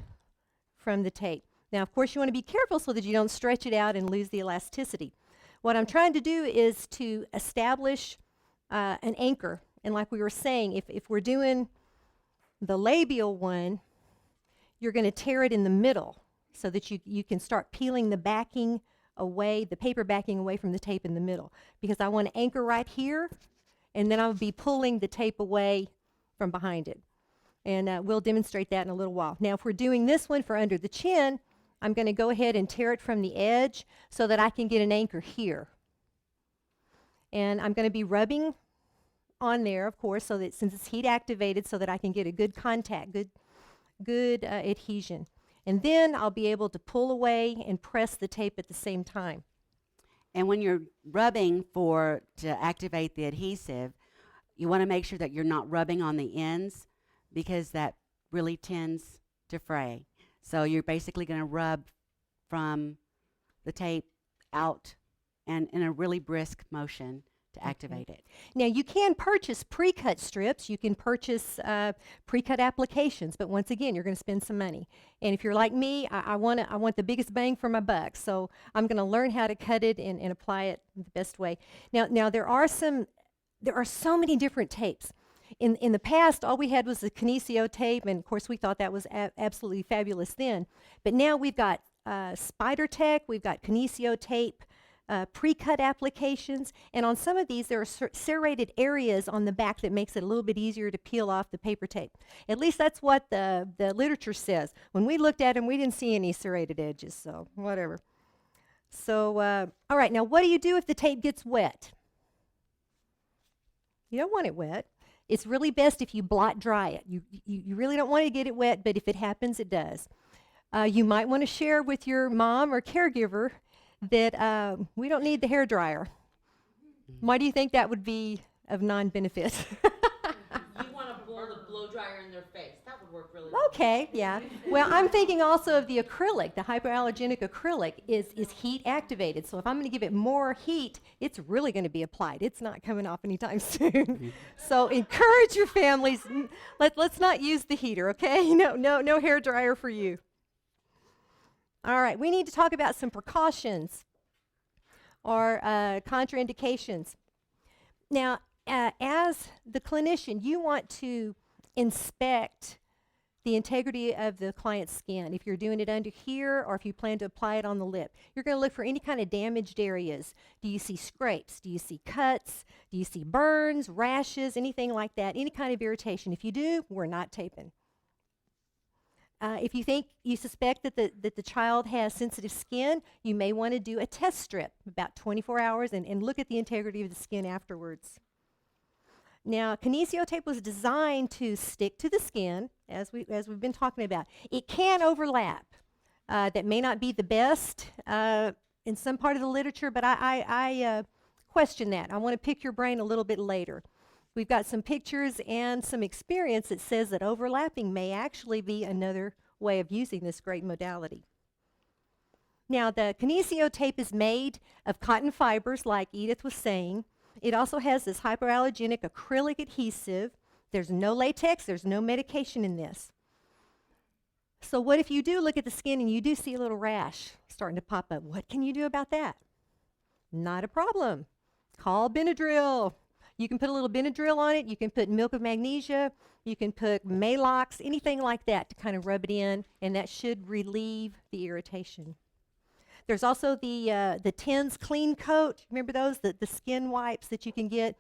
Speaker 3: from the tape. Now, of course, you want to be careful so that you don't stretch it out and lose the elasticity. What I'm trying to do is to establish an anchor. And like we were saying, if we're doing the labial one, you're going to tear it in the middle so that you can start peeling the backing away, the paper backing away from the tape in the middle. Because I want to anchor right here, and then I'll be pulling the tape away from behind it. And we'll demonstrate that in a little while. Now, if we're doing this one for under the chin, I'm going to go ahead and tear it from the edge so that I can get an anchor here. And I'm going to be rubbing on there, of course, so that since it's heat activated, so that I can get a good contact, good adhesion. And then I'll be able to pull away and press the tape at the same time.
Speaker 2: And when you're rubbing to activate the adhesive, you want to make sure that you're not rubbing on the ends because that really tends to fray. So you're basically going to rub from the tape out and in a really brisk motion to activate it.
Speaker 3: Now, you can purchase pre-cut strips. You can purchase pre-cut applications, but once again, you're going to spend some money. And if you're like me, I want the biggest bang for my buck, so I'm going to learn how to cut it and apply it the best way. Now there are so many different tapes. In the past, all we had was the Kinesio tape, and of course we thought that was absolutely fabulous then. But now we've got Spider Tech, we've got Kinesio tape, pre-cut applications, and on some of these there are serrated areas on the back that makes it a little bit easier to peel off the paper tape. At least that's what the literature says. When we looked at them, we didn't see any serrated edges, so whatever. So, all right, now what do you do if the tape gets wet? You don't want it wet. It's really best if you blot dry it. You really don't want to get it wet, but if it happens, it does. You might want to share with your mom or caregiver that we don't need the hair dryer. Why do you think that would be of non-benefit.
Speaker 6: You want to blow the blow dryer in their face. That would work really well.
Speaker 3: Okay, yeah. Well, I'm thinking also of the acrylic. The hypoallergenic acrylic is heat activated. So if I'm going to give it more heat, it's really going to be applied. It's not coming off anytime soon. So encourage your families. Let's not use the heater, okay? No hair dryer for you. All right, we need to talk about some precautions or contraindications. Now, as the clinician, you want to inspect the integrity of the client's skin. If you're doing it under here or if you plan to apply it on the lip, you're going to look for any kind of damaged areas. Do you see scrapes? Do you see cuts? Do you see burns, rashes, anything like that? Any kind of irritation? If you do, we're not taping. If you suspect that the child has sensitive skin, you may want to do a test strip about 24 hours and look at the integrity of the skin afterwards. Now, Kinesio tape was designed to stick to the skin, as we've been talking about. It can overlap. That may not be the best in some part of the literature, but I question that. I want to pick your brain a little bit later. We've got some pictures and some experience that says that overlapping may actually be another way of using this great modality. Now, the Kinesio tape is made of cotton fibers, like Edith was saying. It also has this hypoallergenic acrylic adhesive. There's no latex, there's no medication in this. So what if you do look at the skin and you do see a little rash starting to pop up? What can you do about that? Not a problem. Call Benadryl. You can put a little Benadryl on it. You can put milk of magnesia. You can put Malox, anything like that to kind of rub it in, and that should relieve the irritation. There's also the TENS Clean Coat. Remember those? The skin wipes that you can get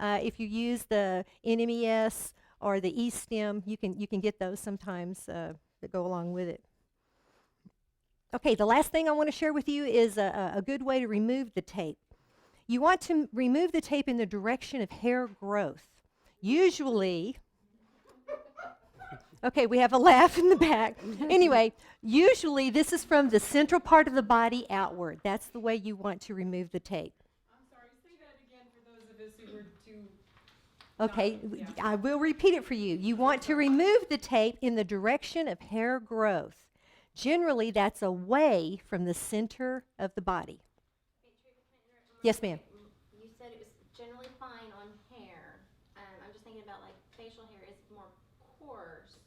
Speaker 3: if you use the NMES or the E-Stem. You can get those sometimes that go along with it. Okay, the last thing I want to share with you is a good way to remove the tape. You want to remove the tape in the direction of hair growth. Usually, okay, we have a laugh in the back. Anyway, usually this is from the central part of the body outward. That's the way you want to remove the tape.
Speaker 1: I'm sorry, say that again for those of us who were too...
Speaker 3: Okay,
Speaker 1: Yeah.
Speaker 3: I will repeat it for you. You want to remove the tape in the direction of hair growth. Generally, that's away from the center of the body. Yes, ma'am.
Speaker 4: You said it was generally fine on hair. I'm just thinking about like facial hair is more coarse.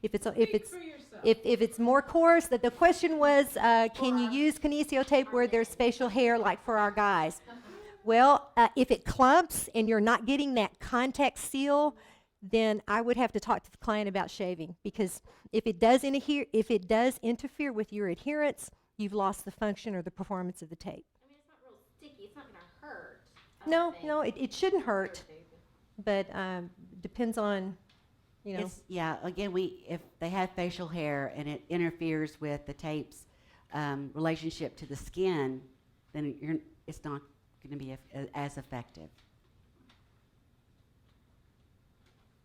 Speaker 3: If it's
Speaker 1: Speak for yourself.
Speaker 3: if it's more coarse, that the question was, can you use Kinesio tape where there's facial hair, like for our guys? Well, if it clumps and you're not getting that contact seal, then I would have to talk to the client about shaving, because if it does interfere with your adherence, you've lost the function or the performance of the tape.
Speaker 4: I mean, it's not real sticky. It's not going to hurt.
Speaker 3: No, it shouldn't hurt, but depends on, you know.
Speaker 2: Again, if they have facial hair and it interferes with the tape's relationship to the skin, then it's not going to be as effective.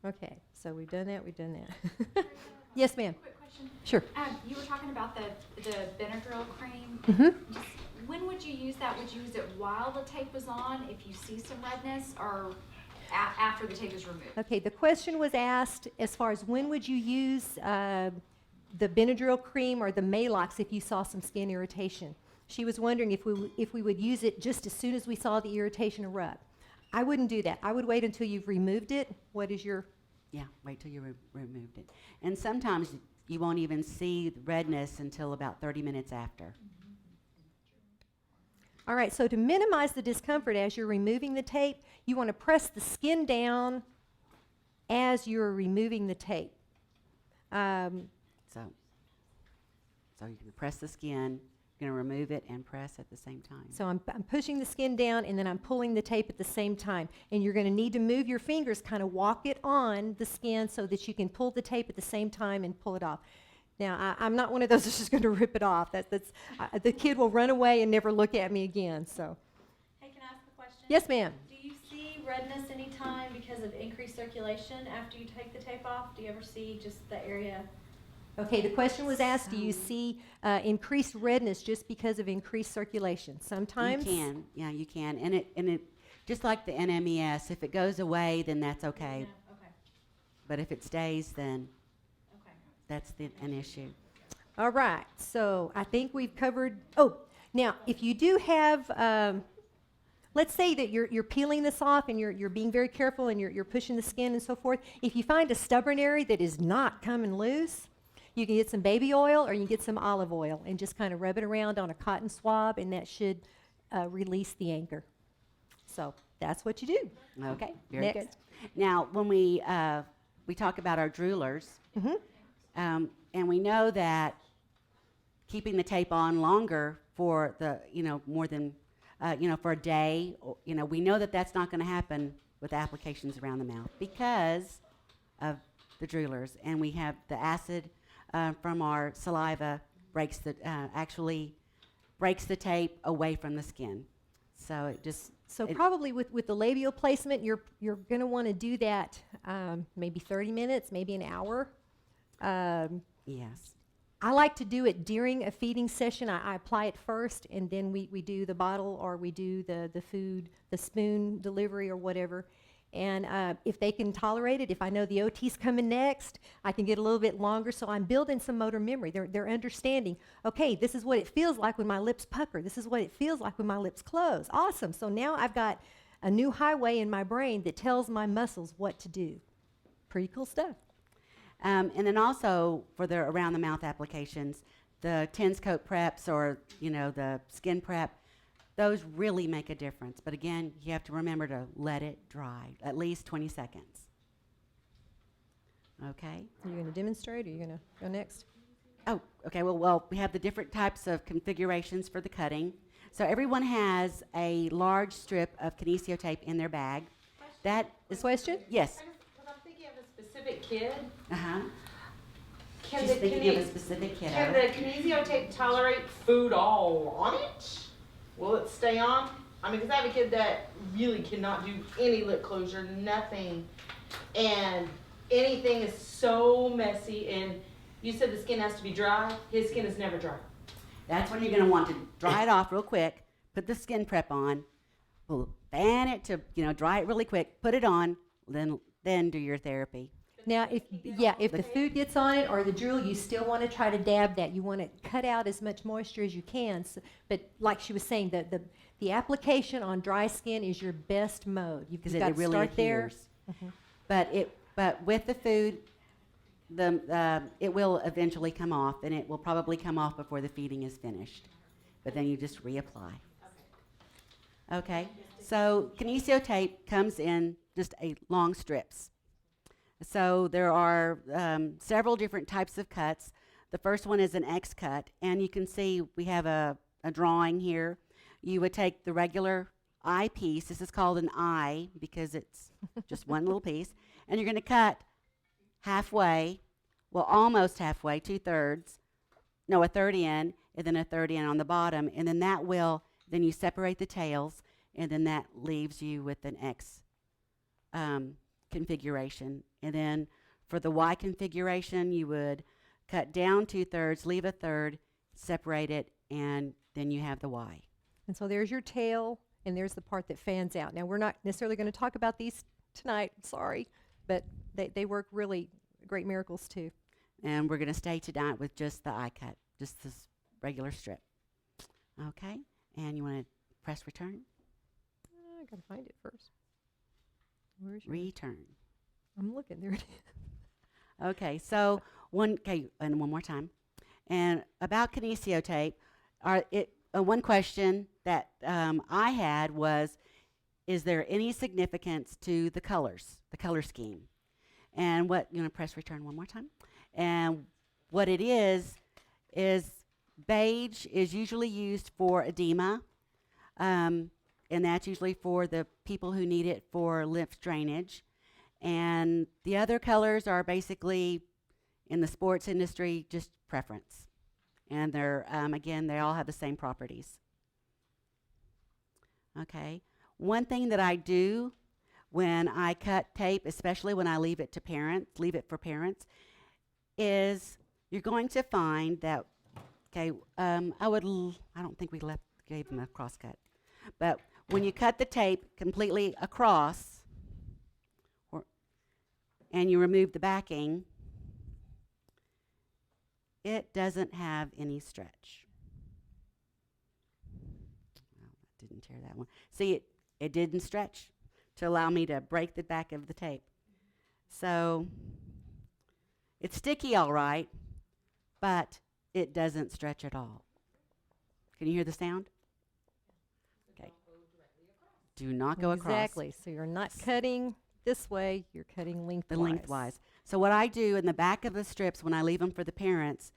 Speaker 3: Okay, so we've done that. Yes, ma'am.
Speaker 7: Quick question.
Speaker 3: Sure.
Speaker 7: You were talking about the Benadryl cream.
Speaker 3: Mm-hmm.
Speaker 7: Just, when would you use that? Would you use it while the tape was on, if you see some redness, or after the tape is removed?
Speaker 3: Okay, the question was asked as far as when would you use the Benadryl cream or the Malox if you saw some skin irritation. She was wondering if we would use it just as soon as we saw the irritation erupt. I wouldn't do that. I would wait until you've removed it. What is your...
Speaker 2: Yeah, wait till you removed it. And sometimes you won't even see the redness until about 30 minutes after.
Speaker 3: All right, so to minimize the discomfort as you're removing the tape, you want to press the skin down as you're removing the tape.
Speaker 2: So you can press the skin, you're going to remove it and press at the same time.
Speaker 3: So I'm pushing the skin down, and then I'm pulling the tape at the same time. And you're going to need to move your fingers, kind of walk it on the skin so that you can pull the tape at the same time and pull it off. Now, I'm not one of those that's just going to rip it off. The kid will run away and never look at me again. So,
Speaker 8: Hey, can I ask a question?
Speaker 3: yes, ma'am.
Speaker 8: Do you see redness anytime because of increased circulation after you take the tape off? Do you ever see just the area?
Speaker 3: Okay, the question was asked, do you see increased redness just because of increased circulation? Sometimes.
Speaker 2: You can, yeah, you can. And it Just like the NMES, if it goes away, then that's okay.
Speaker 8: Yeah, okay,
Speaker 2: But if it stays, then
Speaker 8: okay.
Speaker 2: that's an issue.
Speaker 3: All right, so I think we've covered, oh, now, if you do have, let's say that you're peeling this off and you're being very careful and you're pushing the skin and so forth. If you find a stubborn area that is not coming loose, you can get some baby oil or you can get some olive oil and just kind of rub it around on a cotton swab, and that should release the anchor. So that's what you do.
Speaker 2: Okay, very
Speaker 3: Next.
Speaker 2: good. Now, when we talk about our droolers, and we know that keeping the tape on longer for the, more than, for a day, we know that that's not going to happen with applications around the mouth because of the droolers. And we have the acid from our saliva actually breaks the tape away from the skin. So it just...
Speaker 3: So probably with the labial placement, you're going to want to do that maybe 30 minutes, maybe an hour.
Speaker 2: Yes.
Speaker 3: I like to do it during a feeding session. I apply it first, and then we do the bottle or we do the food, the spoon delivery or whatever. And if they can tolerate it, if I know the OT's coming next, I can get a little bit longer. So I'm building some motor memory. They're understanding, okay, this is what it feels like when my lips pucker. This is what it feels like when my lips close. Awesome. So now I've got a new highway in my brain that tells my muscles what to do. Pretty cool stuff.
Speaker 2: And then also for the around the mouth applications, the TENS coat preps or, the skin prep, those really make a difference. But again, you have to remember to let it dry, at least 20 seconds. Okay?
Speaker 3: Are you going to demonstrate or are you going to go next?
Speaker 2: Oh, okay. Well, we have the different types of configurations for the cutting. So everyone has a large strip of Kinesio tape in their bag. That is...
Speaker 3: Question?
Speaker 2: Yes.
Speaker 6: Because I'm thinking of a specific kid.
Speaker 2: Uh-huh.
Speaker 6: Can
Speaker 2: She's
Speaker 6: the
Speaker 2: thinking of a specific kiddo.
Speaker 6: Can the Kinesio tape tolerate food all on it? Will it stay on? I mean, because I have a kid that really cannot do any lip closure, nothing. And anything is so messy. And you said the skin has to be dry. His skin is never dry.
Speaker 2: That's when you're going to want to dry it off real quick, put the skin prep on, fan it to, dry it really quick, put it on, then do your therapy.
Speaker 3: Now, if the food gets on it or the drool, you still want to try to dab that. You want to cut out as much moisture as you can. So, but like she was saying, the application on dry skin is your best mode. You've got to
Speaker 2: really
Speaker 3: start there.
Speaker 2: But with the food, it will eventually come off, and it will probably come off before the feeding is finished. But then you just reapply. Okay. So Kinesio tape comes in just long strips. So there are several different types of cuts. The first one is an X cut, and you can see we have a drawing here. You would take the regular eye piece. This is called an eye because it's just one little piece. And you're going to cut halfway, well, almost halfway, 2/3. No, a third in, and then a third in on the bottom. And then then you separate the tails, and then that leaves you with an X configuration. And then for the Y configuration, you would cut down 2/3, leave a third, separate it, and then you have the Y.
Speaker 3: And so there's your tail, and there's the part that fans out. Now, we're not necessarily going to talk about these tonight, sorry, but they work really great miracles too.
Speaker 2: And we're going to stay tonight with just the eye cut, just this regular strip. Okay, and you want to press return?
Speaker 3: I got to find it first. Where's your...
Speaker 2: Return.
Speaker 3: I'm looking, there it is.
Speaker 2: Okay, so one more time. And about Kinesio tape, one question that I had was, is there any significance to the colors, the color scheme? And what, you want to press return one more time? And what it is beige is usually used for edema, and that's usually for the people who need it for lymph drainage. And the other colors are basically, in the sports industry, just preference. And they're, again, they all have the same properties. Okay. One thing that I do when I cut tape, especially when I leave it for parents, is you're going to find that, okay, I don't think we gave them a cross cut, but when you cut the tape completely across, and you remove the backing, it doesn't have any stretch. Well, I didn't tear that one. See, it didn't stretch to allow me to break the back of the tape. So it's sticky all right, but it doesn't stretch at all. Can you hear the sound? Okay. Do not go across.
Speaker 3: Exactly. So you're not cutting this way, you're cutting lengthwise.
Speaker 2: The lengthwise. So what I do in the back of the strips when I leave them for the parents,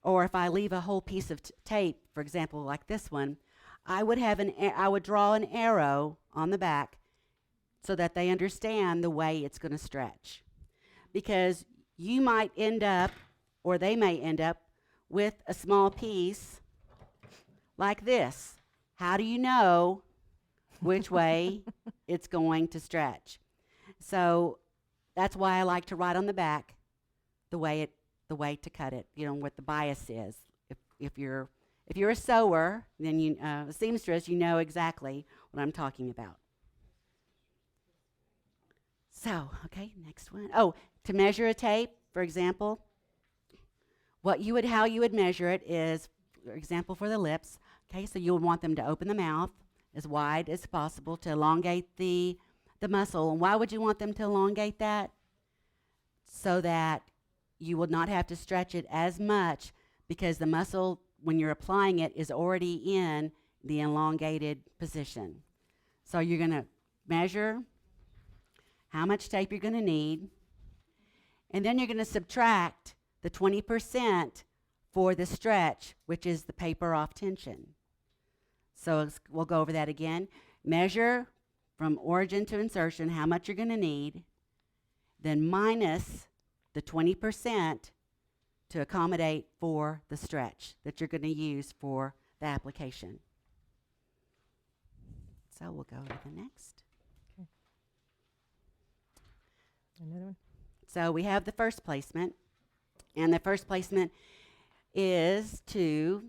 Speaker 2: or if I leave a whole piece of tape, for example, like this one, I would draw an arrow on the back so that they understand the way it's going to stretch. Because you might end up, or they may end up, with a small piece like this. How do you know which way it's going to stretch? So that's why I like to write on the back the way to cut it, what the bias is. If you're a sewer, then a seamstress, you know exactly what I'm talking about. So, okay, next one. Oh, to measure a tape, for example, how you would measure it is, for example, for the lips. Okay, so you would want them to open the mouth as wide as possible to elongate the muscle. And why would you want them to elongate that? So that you will not have to stretch it as much, because the muscle, when you're applying it, is already in the elongated position. So you're going to measure how much tape you're going to need, and then you're going to subtract the 20% for the stretch, which is the paper off tension. So we'll go over that again. Measure from origin to insertion how much you're going to need, then minus the 20% to accommodate for the stretch that you're going to use for the application. So we'll go to the next.
Speaker 3: Okay. Another one?
Speaker 2: So we have the first placement, and the first placement is to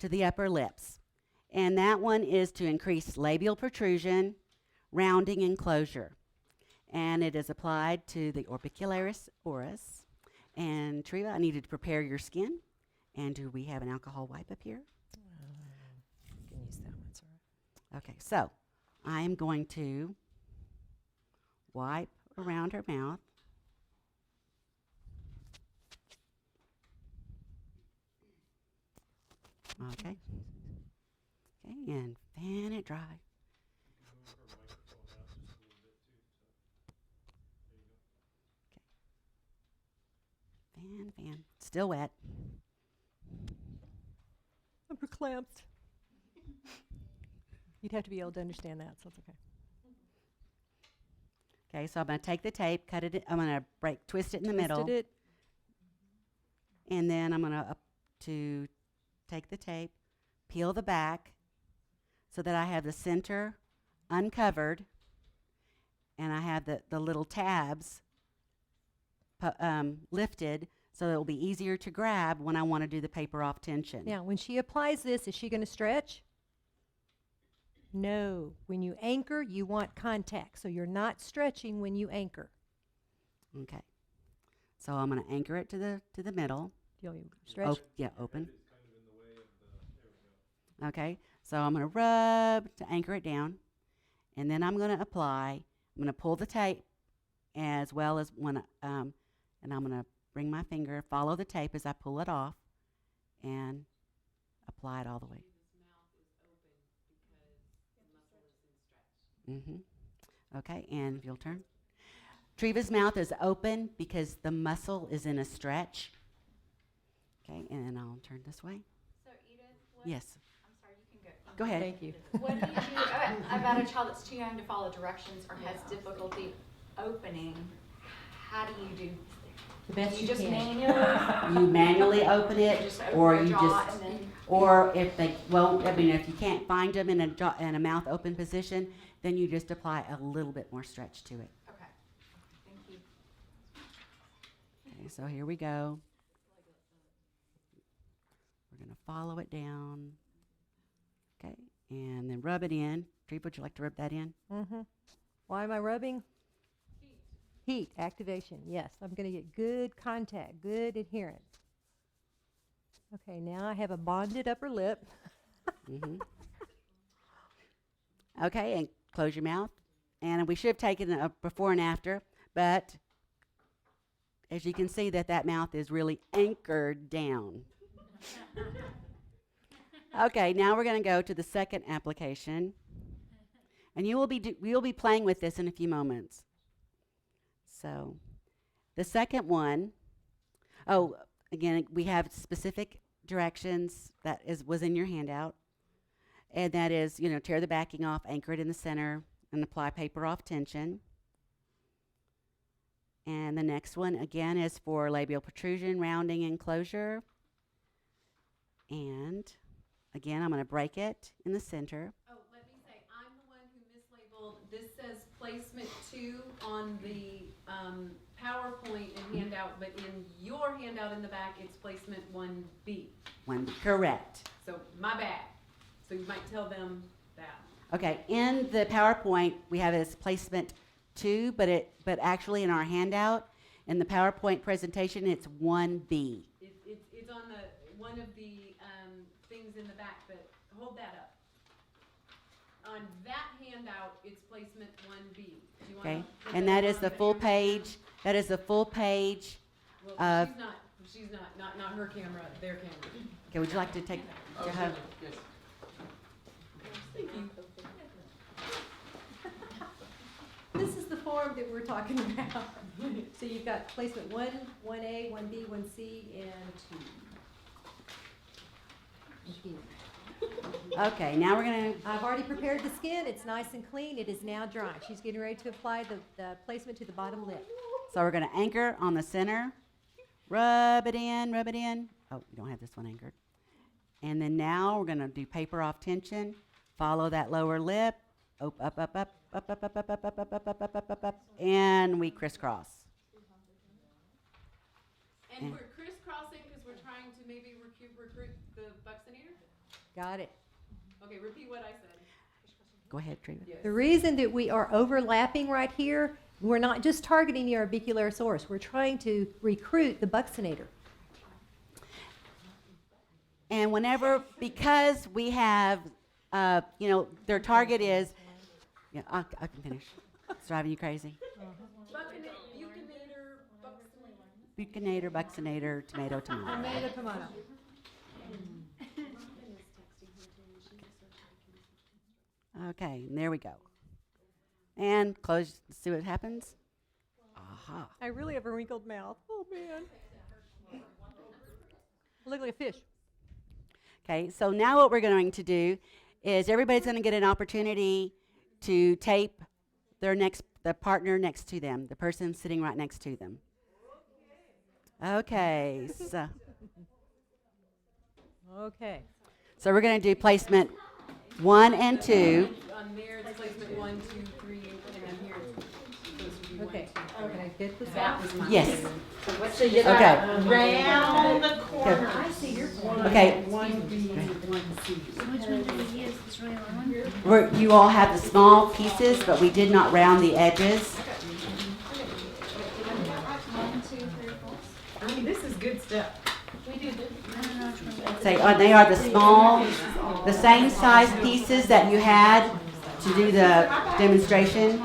Speaker 2: the upper lips. And that one is to increase labial protrusion, rounding, and closure. And it is applied to the orbicularis oris. And Treva, I needed to prepare your skin. And do we have an alcohol wipe up here?
Speaker 3: You can use that one, it's all right.
Speaker 2: Okay, so I am going to wipe around her mouth. Okay. Okay, and fan it dry. Fan. Still wet.
Speaker 3: I'm verklempt. You'd have to be able to understand that, so it's okay.
Speaker 2: Okay, so I'm going to take the tape, cut it. I'm going to twist it in the middle.
Speaker 3: Twisted it.
Speaker 2: And then I'm going to take the tape, peel the back so that I have the center uncovered, and I have the little tabs lifted so that it will be easier to grab when I want to do the paper off tension.
Speaker 3: Now, when she applies this, is she going to stretch? No. When you anchor, you want contact, so you're not stretching when you anchor.
Speaker 2: Okay. So I'm going to anchor it to the middle.
Speaker 3: Do you want me to stretch?
Speaker 2: Yeah, open. Okay. So I'm going to rub to anchor it down, and then I'm going to apply. I'm going to pull the tape as well as and I'm going to bring my finger, follow the tape as I pull it off, and apply it all the way. Okay, and if you'll turn. Treva's mouth is open because the muscle is in a stretch. Okay, and then I'll turn this way.
Speaker 7: So Edith,
Speaker 2: Yes.
Speaker 7: I'm sorry, you can go.
Speaker 2: Go ahead.
Speaker 3: Thank you.
Speaker 7: What do you do about a child that's too young to follow directions or has difficulty opening? How do you do?
Speaker 3: The best
Speaker 7: You
Speaker 3: you
Speaker 7: just
Speaker 3: can.
Speaker 7: manually,
Speaker 2: You manually open it,
Speaker 7: just open
Speaker 2: or
Speaker 7: your
Speaker 2: you
Speaker 7: jaw
Speaker 2: just,
Speaker 7: and then.
Speaker 2: or if if you can't find them in a mouth open position, then you just apply a little bit more stretch to it.
Speaker 7: Okay, thank you.
Speaker 2: Okay, so here we go. We're going to follow it down. Okay, And then rub it in. Tree, would you like to rub that in?
Speaker 3: Mm-hmm. Why am I rubbing? Heat, activation, yes. I'm going to get good contact, good adherence. Okay, now I have a bonded upper lip.
Speaker 2: Mm-hmm. Okay, and close your mouth. And we should have taken a before and after, but as you can see that mouth is really anchored down. Okay, now we're going to go to the second application. And you will be playing with this in a few moments. So, the second one, again, we have specific directions that was in your handout. And that is, tear the backing off, anchor it in the center, and apply paper off tension. And the next one, again, is for labial protrusion, rounding, and closure. And, again, I'm going to break it in the center.
Speaker 1: Oh, let me say, I'm the one who mislabeled. This says placement 2 on the PowerPoint and handout, but in your handout in the back, it's placement 1B.
Speaker 2: Correct.
Speaker 1: So, my bad. So you might tell them that.
Speaker 2: Okay, in the PowerPoint, we have it as placement 2, but actually in our handout, in the PowerPoint presentation, it's 1B.
Speaker 1: It's on the one of the things in the back, but hold that up. On that handout, it's placement 1B. Do you
Speaker 2: Okay,
Speaker 1: wanna put
Speaker 2: and that is
Speaker 1: on
Speaker 2: the full
Speaker 1: camera?
Speaker 2: page. That is the full page.
Speaker 1: Well, she's not her camera, their camera.
Speaker 2: Okay, would you like to take? to have-
Speaker 5: Yes.
Speaker 1: Thank you.
Speaker 3: This is the form that we're talking about. So you've got placement 1, 1A, 1B, 1C, and 2.
Speaker 2: Okay, now we're going to,
Speaker 3: I've already prepared the skin. It's nice and clean. It is now dry. She's getting ready to apply the placement to the bottom lip.
Speaker 2: so we're going to anchor on the center. Rub it in, rub it in. Oh, you don't have this one anchored. And then now we're going to do paper off tension. Follow that lower lip. Up, up, up, up, up, up, up, up, up, up, up, up, up, up, up, up, and we crisscross.
Speaker 1: And we're crisscrossing because we're trying to maybe recruit the buccinator?
Speaker 3: Got it.
Speaker 1: Okay, repeat what I said.
Speaker 2: Go ahead, Treva.
Speaker 1: Yes.
Speaker 3: The reason that we are overlapping right here, we're not just targeting the orbicularis. We're trying to recruit the buccinator.
Speaker 2: And because we have, their target is, I can finish. It's driving you crazy. Buccinator, buccinator, tomato, tomato.
Speaker 3: Tomato, tomato.
Speaker 2: Okay, and there we go. And close, see what happens. Aha.
Speaker 3: I really have a wrinkled mouth. Oh, man. I look like a fish.
Speaker 2: Okay, so now what we're going to do is everybody's going to get an opportunity to tape the partner next to them, the person sitting right next to them. Okay,
Speaker 3: Okay.
Speaker 2: so we're going to do placement 1 and 2.
Speaker 1: On there, it's placement 1, 2, 3, and then here it's supposed to be 1,
Speaker 3: Okay.
Speaker 1: 2, 3.
Speaker 3: Can I get this
Speaker 1: That
Speaker 3: out?
Speaker 1: was my
Speaker 2: Yes.
Speaker 6: So you
Speaker 2: Okay.
Speaker 6: got round the corner.
Speaker 8: I see your point.
Speaker 2: Okay.
Speaker 1: 1B, 1C.
Speaker 8: Which one do we use, this really long one?
Speaker 2: You all have the small pieces, but we did not round the edges.
Speaker 8: 1, 2, 3, 4.
Speaker 1: I mean, this is good stuff.
Speaker 8: I don't know which one.
Speaker 2: Say, they are the same size pieces that you had to do the demonstration.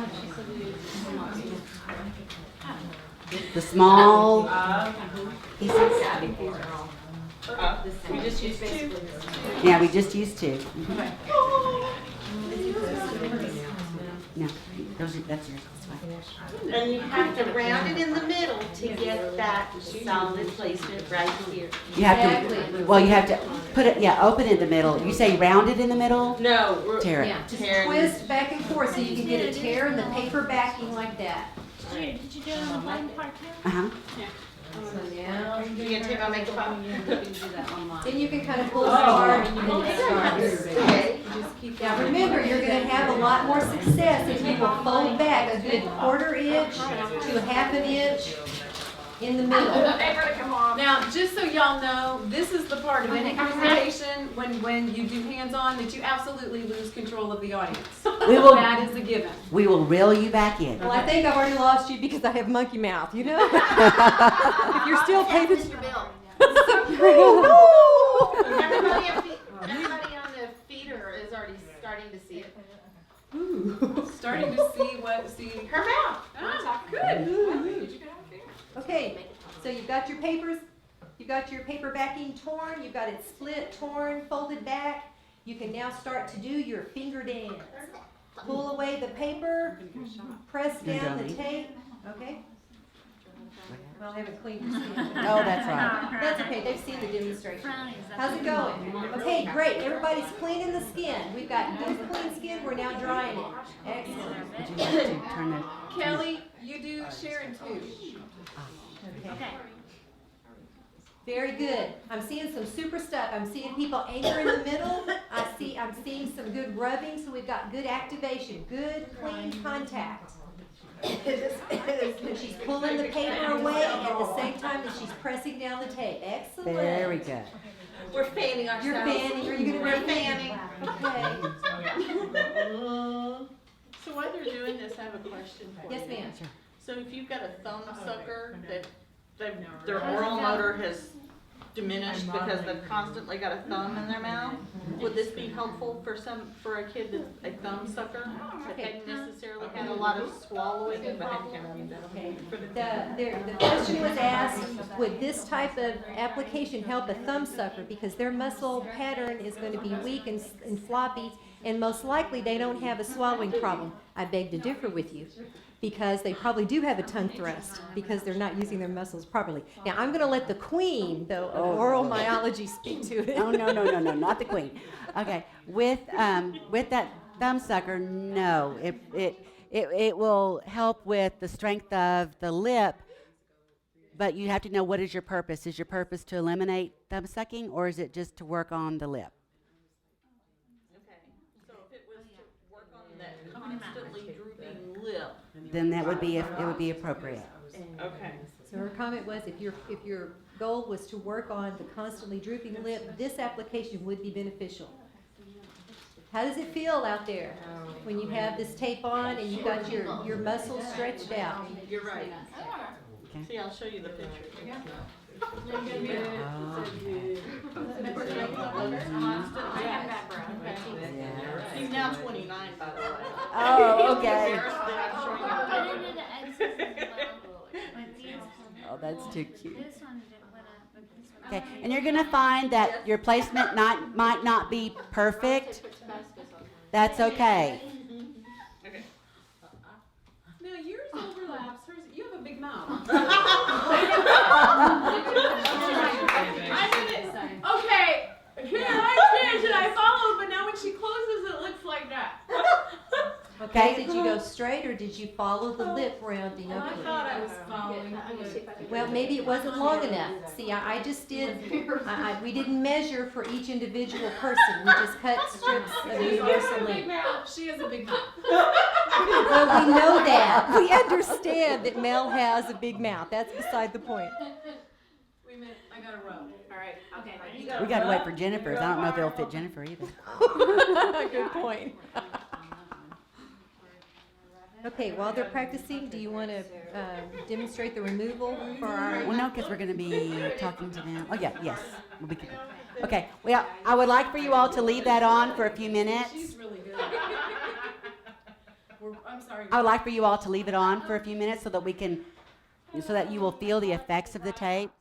Speaker 2: The small pieces.
Speaker 6: We just used 2.
Speaker 2: Yeah, we just used 2. No, that's yours. That's fine.
Speaker 6: And you have to round it in the middle to get that solid placement right here.
Speaker 2: You have to put it, open it in the middle. You say round it in the middle?
Speaker 6: No, we're
Speaker 2: Tear it.
Speaker 3: Just
Speaker 6: tear it.
Speaker 3: twist back and forth so you can get a tear in the paper backing like that.
Speaker 8: Did you do it on the bottom part too?
Speaker 2: Uh-huh.
Speaker 6: You gonna take my makeup off?
Speaker 3: Then you can kind of pull the start and you can get started.
Speaker 6: Okay.
Speaker 3: Now remember, you're going to have a lot more success if you will fold back a good 1/4 inch to 1/2 inch in the middle.
Speaker 1: Now, just so y'all know, this is the part of any presentation when you do hands-on that you absolutely lose control of the audience.
Speaker 2: We will-
Speaker 1: That is a given.
Speaker 2: We will reel you back in.
Speaker 3: Well, I think I've already lost you because I have monkey mouth, you know? If you're still paying
Speaker 4: Mr. Bill.
Speaker 6: Everybody on the feeder is already starting to see it.
Speaker 1: Starting to see
Speaker 6: Her mouth.
Speaker 1: Ah, good.
Speaker 3: Okay, so you've got your papers, you've got your paper backing torn, you've got it split, torn, folded back. You can now start to do your finger dance. Pull away the paper, press down the tape, okay? Well, I haven't cleaned your skin.
Speaker 2: Oh, that's right.
Speaker 3: That's okay, they've seen the demonstration. How's it going? Okay, great, everybody's cleaning the skin. We've got good clean skin, we're now drying it. Excellent.
Speaker 2: Would you like to turn it?
Speaker 1: Kelly, you do Sharon too.
Speaker 3: Okay. Very good. I'm seeing some super stuff. I'm seeing people anchor in the middle. I'm seeing some good rubbing, so we've got good activation, good clean contact. And she's pulling the paper away at the same time that she's pressing down the tape. Excellent.
Speaker 2: Very good.
Speaker 6: We're fanning ourselves.
Speaker 3: You're fanning. Are you going to
Speaker 6: We're
Speaker 3: be
Speaker 6: fanning.
Speaker 3: Okay.
Speaker 9: So while they're doing this, I have a question for you.
Speaker 3: Yes, ma'am.
Speaker 9: So if you've got a thumb sucker that their oral motor has diminished because they've constantly got a thumb in their mouth, would this be helpful for a kid that's a thumb sucker that hadn't necessarily had a lot of swallowing problems?
Speaker 3: Okay. The question was asked, would this type of application help a thumb sucker because their muscle pattern is going to be weak and floppy, and most likely they don't have a swallowing problem. I beg to differ with you, because they probably do have a tongue thrust because they're not using their muscles properly. Now, I'm going to let the queen, though, of oral myology speak to it.
Speaker 2: Oh, no, not the queen. Okay, with that thumb sucker, no, it will help with the strength of the lip, but you have to know what is your purpose. Is your purpose to eliminate thumb sucking, or is it just to work on the lip?
Speaker 9: Okay, so if it was to work on that constantly drooping lip.
Speaker 2: Then it would be appropriate.
Speaker 9: Okay.
Speaker 3: So her comment was, if your goal was to work on the constantly drooping lip, this application would be beneficial. How does it feel out there when you have this tape on and you've got your muscles stretched out?
Speaker 9: You're right.
Speaker 2: Okay.
Speaker 9: See, I'll show you the picture. He's now 29, by the way.
Speaker 2: Oh, okay.
Speaker 9: Embarrassed that I'm showing you.
Speaker 2: Oh, that's too cute. Okay, and you're going to find that your placement might not be perfect. That's okay.
Speaker 1: Now yours overlaps. Hers, you have a big mouth. Okay, here I stand and I follow, but now when she closes, it looks like that.
Speaker 3: Okay, did you go straight or did you follow the lip rounding
Speaker 1: I
Speaker 3: upward?
Speaker 1: thought I was following.
Speaker 3: Well, maybe it wasn't long enough. See, I just did, we didn't measure for each individual person. We just cut strips of universal length.
Speaker 1: She has a big mouth.
Speaker 3: Well, we know that. We understand that Mel has a big mouth. That's beside the point.
Speaker 1: Wait a minute, I gotta rub.
Speaker 4: All right, okay.
Speaker 2: We got to wait for Jennifer's. I don't know if it'll fit Jennifer either.
Speaker 3: Good point. Okay, while they're practicing, do you want to demonstrate the removal for our...
Speaker 2: Well, no, because we're going to be talking to them. Oh, yeah, yes. We'll be good. Okay, well, I would like for you all to leave that on for a few minutes.
Speaker 1: She's really good. I'm sorry.
Speaker 2: I would like for you all to leave it on for a few minutes so that you will feel the effects of the tape.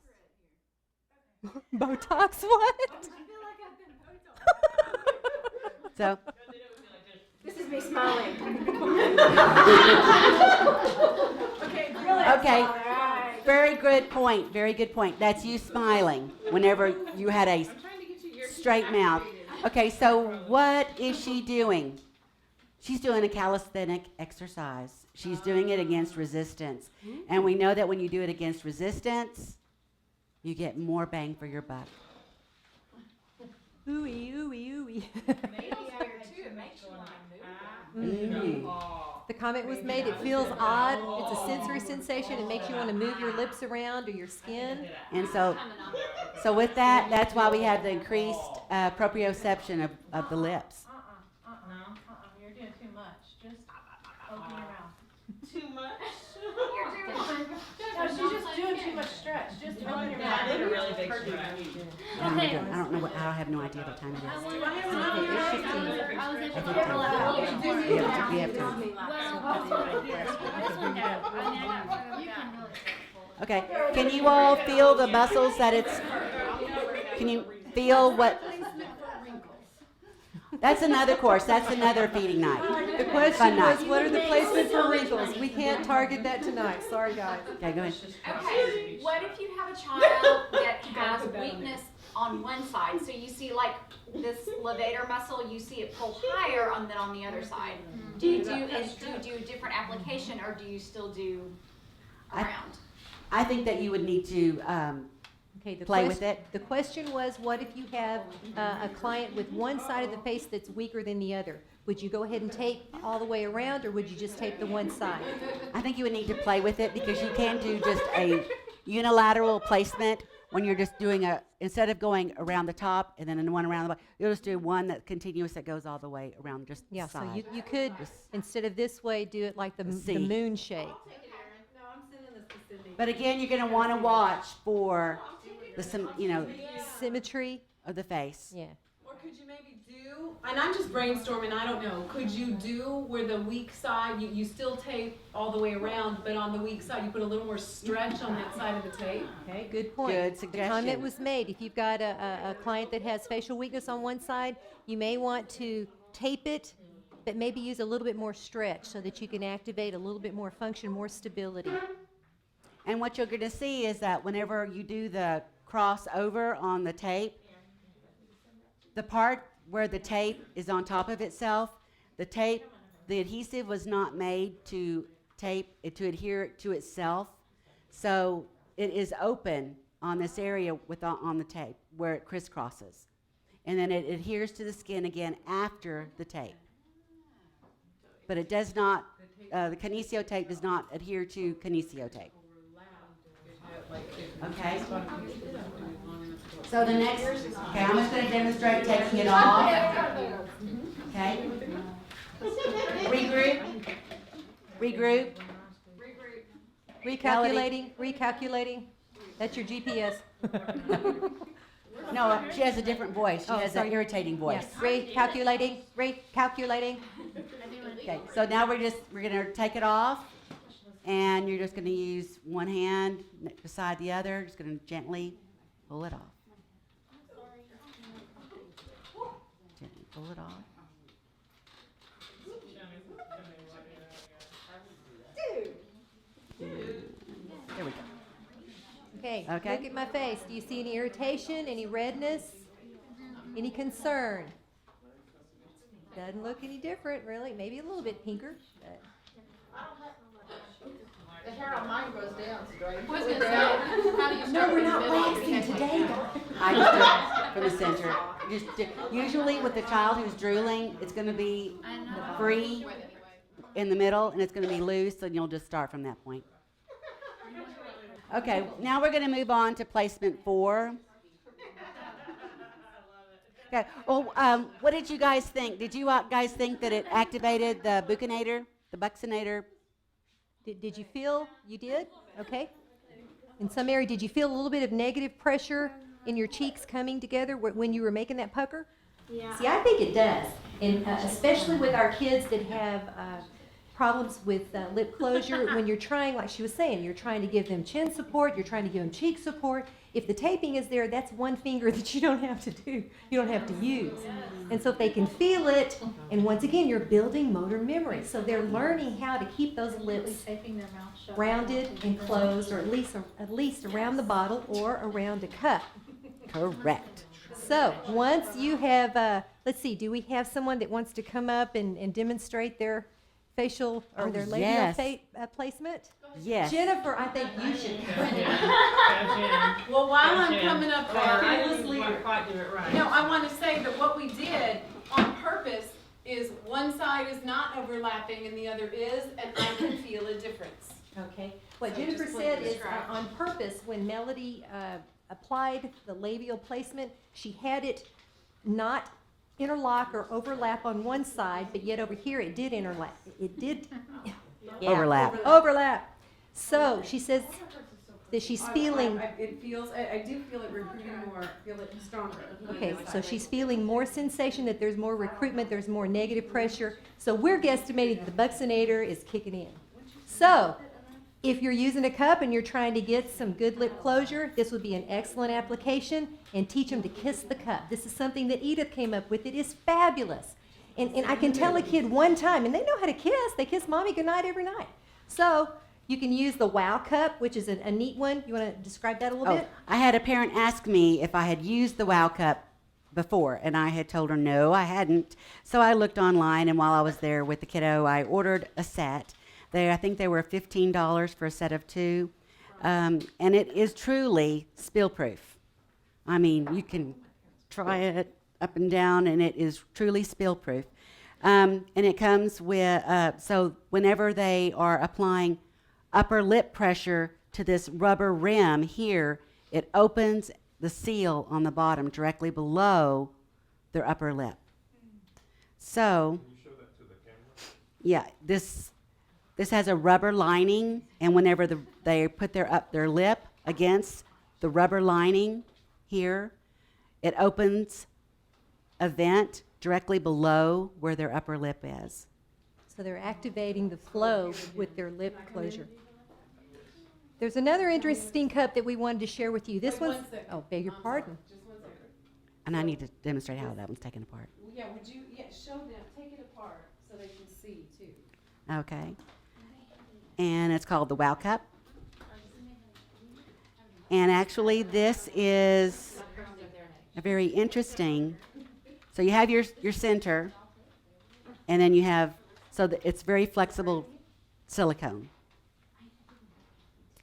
Speaker 3: Botox what?
Speaker 2: So,
Speaker 4: This is me smiling.
Speaker 2: okay, very good point, very good point. That's you smiling whenever you had a straight mouth. Okay, so what is she doing? She's doing a calisthenic exercise. She's doing it against resistance. And we know that when you do it against resistance, you get more bang for your buck.
Speaker 3: Ooey, ooey, ooey.
Speaker 7: Maybe here too, it makes you want to move.
Speaker 2: Mm.
Speaker 3: The comment was made, it feels odd, it's a sensory sensation, it makes you want to move your lips around or your skin.
Speaker 2: And so with that, that's why we have the increased proprioception of the lips.
Speaker 8: You're doing too much. Just open your mouth.
Speaker 6: Too much?
Speaker 8: No, she's just doing too much stretch. Just open your mouth.
Speaker 6: I did a really big stretch.
Speaker 2: I don't know what, I have no idea what time it is.
Speaker 1: Do I have enough?
Speaker 2: We have time. Okay, can you all feel the muscles that it's, can you feel what? That's another course, that's another feeding night.
Speaker 3: The question
Speaker 2: Fun night.
Speaker 3: was, what are the placement for wrinkles? We can't target that tonight, sorry guys.
Speaker 2: Okay, go ahead.
Speaker 7: Okay, what if you have a child that has weakness on one side? So you see like this levator muscle, you see it pull higher than on the other side. Do you do a different application, or do you still do around?
Speaker 2: I think that you would need to
Speaker 3: Okay, the
Speaker 2: play with it.
Speaker 3: The question was, what if you have a client with one side of the face that's weaker than the other? Would you go ahead and tape all the way around, or would you just tape the one side?
Speaker 2: I think you would need to play with it because you can do just a unilateral placement when you're just doing instead of going around the top and then one around the bottom, you'll just do one that's continuous that goes all the way around just the
Speaker 3: Yeah,
Speaker 2: side.
Speaker 3: so you could, instead of this way, do it like the
Speaker 2: C.
Speaker 3: moon shape.
Speaker 1: No, I'm sending this to Cindy.
Speaker 2: But again, you're going to want to watch for
Speaker 3: Symmetry,
Speaker 2: of the face.
Speaker 3: yeah.
Speaker 1: Or could you maybe do, and I'm just brainstorming, I don't know, could you do where the weak side, you still tape all the way around, but on the weak side, you put a little more stretch on that side of the tape?
Speaker 3: Okay, good point.
Speaker 2: Good
Speaker 3: The
Speaker 2: suggestion.
Speaker 3: comment was made, if you've got a client that has facial weakness on one side, you may want to tape it, but maybe use a little bit more stretch so that you can activate a little bit more function, more stability.
Speaker 2: And what you're going to see is that whenever you do the crossover on the tape, the part where the tape is on top of itself, the adhesive was not made to adhere to itself. So it is open on this area on the tape where it crisscrosses. And then it adheres to the skin again after the tape. But it does not, the Kinesio tape does not adhere to Kinesio tape. Okay? So the next, okay, I'm just going to demonstrate taking it off. Okay? Regroup.
Speaker 3: Recalculating. That's your GPS.
Speaker 2: No, she has a different voice. She
Speaker 3: Oh,
Speaker 2: has
Speaker 3: sorry.
Speaker 2: an irritating voice.
Speaker 3: Yes, recalculating.
Speaker 2: Okay, so now we're going to take it off, and you're just going to use one hand beside the other, just going to gently pull it off. Gently pull it off. There we go.
Speaker 3: Okay,
Speaker 2: Okay.
Speaker 3: look at my face. Do you see any irritation, any redness, any concern? Doesn't look any different, really. Maybe a little bit pinker. But
Speaker 6: The hair on mine grows down, so do I?
Speaker 2: No, we're not waxing today. I just do it from the center. Usually with the child who's drooling, it's going to be free in the middle, and it's going to be loose, and you'll just start from that point. Okay, now we're going to move on to placement 4. Okay. Well, what did you guys think? Did you guys think that it activated the buccinator?
Speaker 3: did you feel you did? Okay. In some area, did you feel a little bit of negative pressure in your cheeks coming together when you were making that pucker?
Speaker 4: Yeah.
Speaker 3: See, I think it does, and especially with our kids that have problems with lip closure. When you're trying, like she was saying, you're trying to give them chin support, you're trying to give them cheek support. If the taping is there, that's one finger that you don't have to do, you don't have to use. And so if they can feel it, and once again, you're building motor memory. So they're learning how to keep those lips
Speaker 8: Taping their mouth shut.
Speaker 3: rounded and closed, or at least around the bottle or around a cup.
Speaker 2: Correct.
Speaker 3: So once you have, let's see, do we have someone that wants to come up and demonstrate their facial or their labial placement?
Speaker 2: Yes.
Speaker 3: Jennifer, I think you should.
Speaker 1: Well, while I'm coming up there,
Speaker 6: I didn't quite do it right.
Speaker 1: no, I want to say that what we did on purpose is one side is not overlapping and the other is, and I can feel a difference.
Speaker 3: Okay. What
Speaker 1: So
Speaker 3: Jennifer
Speaker 1: just
Speaker 3: said
Speaker 1: like
Speaker 3: is
Speaker 1: describe.
Speaker 3: on purpose, when Melody applied the labial placement, she had it not interlock or overlap on one side, but yet over here it did interlap. It did
Speaker 2: Overlap.
Speaker 3: Overlap. So she says that she's feeling.
Speaker 1: It feels, I do feel it recruiting more, feel it stronger.
Speaker 3: Okay, so she's feeling more sensation, that there's more recruitment, there's more negative pressure. So we're guesstimating that the buccinator is kicking in. So if you're using a cup and you're trying to get some good lip closure, this would be an excellent application, and teach them to kiss the cup. This is something that Edith came up with. It is fabulous. And I can tell a kid one time, and they know how to kiss. They kiss mommy goodnight every night. So you can use the Wow Cup, which is a neat one. You want to describe that a little bit?
Speaker 2: I had a parent ask me if I had used the Wow Cup before, and I had told her no, I hadn't. So I looked online, and while I was there with the kiddo, I ordered a set. I think they were $15 for a set of 2, and it is truly spill-proof. I mean, you can try it up and down, and it is truly spill-proof. And it comes with, so whenever they are applying upper lip pressure to this rubber rim here, it opens the seal on the bottom directly below their upper lip. So,
Speaker 5: Can you show that to the camera?
Speaker 2: yeah, this has a rubber lining, and whenever they put their lip against the rubber lining here, it opens a vent directly below where their upper lip is.
Speaker 3: So they're activating the flow with their lip closure. There's another interesting cup that we wanted to share with you. This
Speaker 1: Wait,
Speaker 3: one's,
Speaker 1: one second.
Speaker 3: oh, beg your
Speaker 1: I'm
Speaker 3: pardon.
Speaker 1: sorry, just one second.
Speaker 2: And I need to demonstrate how that one's taken apart.
Speaker 1: Yeah, would you, show them, take it apart so they can see too.
Speaker 2: Okay. And it's called the Wow Cup. And actually, this is a very interesting. So you have your center, and then you have, so that it's very flexible silicone.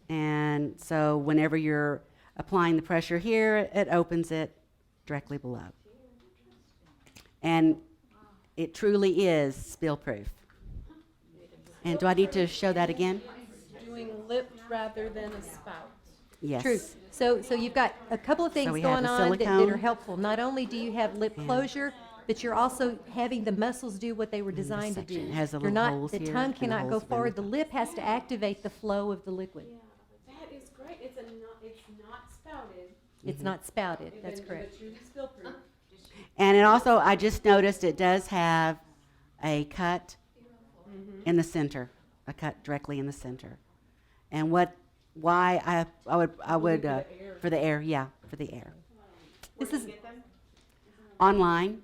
Speaker 2: And so whenever you're applying the pressure here, it opens it directly below. And it truly is spill-proof. And do I need to show that again?
Speaker 1: Doing lip rather than a spout.
Speaker 2: Yes.
Speaker 3: True. So you've got a couple of things
Speaker 2: we have
Speaker 3: going
Speaker 2: the
Speaker 3: on that
Speaker 2: silicone.
Speaker 3: are helpful. Not only do you have lip
Speaker 2: Yeah.
Speaker 3: closure, but you're also having the muscles do what they were
Speaker 2: And this
Speaker 3: designed to
Speaker 2: section
Speaker 3: do.
Speaker 2: has the
Speaker 3: You're
Speaker 2: little
Speaker 3: not,
Speaker 2: holes
Speaker 3: the
Speaker 2: here
Speaker 3: tongue
Speaker 2: and the
Speaker 3: cannot go
Speaker 2: holes around
Speaker 3: forward.
Speaker 2: the
Speaker 3: The lip has to activate the flow of the liquid.
Speaker 1: That is great. It's not spouted.
Speaker 3: It's not spouted. That's
Speaker 1: but
Speaker 3: correct.
Speaker 1: truly spill-proof.
Speaker 2: And it also, I just noticed it does have a cut in the center, a cut directly in the center. And why I would for the air, yeah, for the air.
Speaker 3: This is
Speaker 2: Online,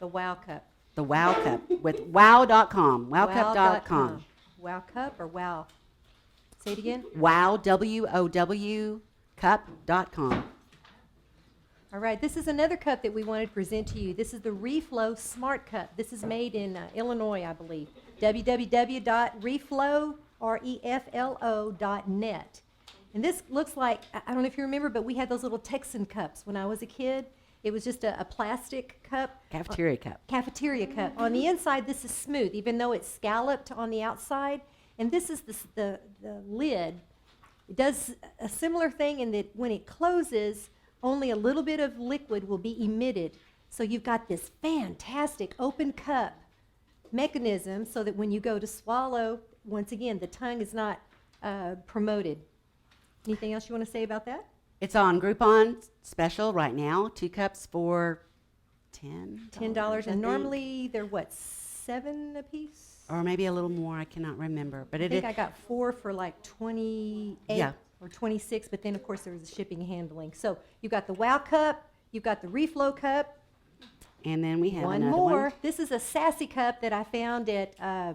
Speaker 3: the Wow Cup.
Speaker 2: the Wow Cup with wow.com, wowcup.com.
Speaker 3: Wow Cup or Wow? Say it again.
Speaker 2: Wow, WOW, cup.com.
Speaker 3: All right, this is another cup that we wanted to present to you. This is the Reflow Smart Cup. This is made in Illinois, I believe. www.reflo.net. And this looks like, I don't know if you remember, but we had those little Texan cups when I was a kid. It was just a plastic cup.
Speaker 2: Cafeteria cup.
Speaker 3: Cafeteria cup. On the inside, this is smooth, even though it's scalloped on the outside. And this is the lid. It does a similar thing in that when it closes, only a little bit of liquid will be emitted. So you've got this fantastic open cup mechanism so that when you go to swallow, once again, the tongue is not promoted. Anything else you want to say about that?
Speaker 2: It's on Groupon special right now, 2 cups for $10.
Speaker 3: $10.
Speaker 2: I
Speaker 3: And
Speaker 2: think.
Speaker 3: normally they're what, $7 a piece?
Speaker 2: Or maybe a little more, I cannot remember. But
Speaker 3: I
Speaker 2: it
Speaker 3: think
Speaker 2: is,
Speaker 3: I got 4 for like 28
Speaker 2: Yeah.
Speaker 3: or 26, but then of course there was the shipping and handling. So you've got the Wow Cup, you've got the Reflow Cup,
Speaker 2: and then we have
Speaker 3: one
Speaker 2: another
Speaker 3: more.
Speaker 2: one.
Speaker 3: This is a Sassy Cup that I found at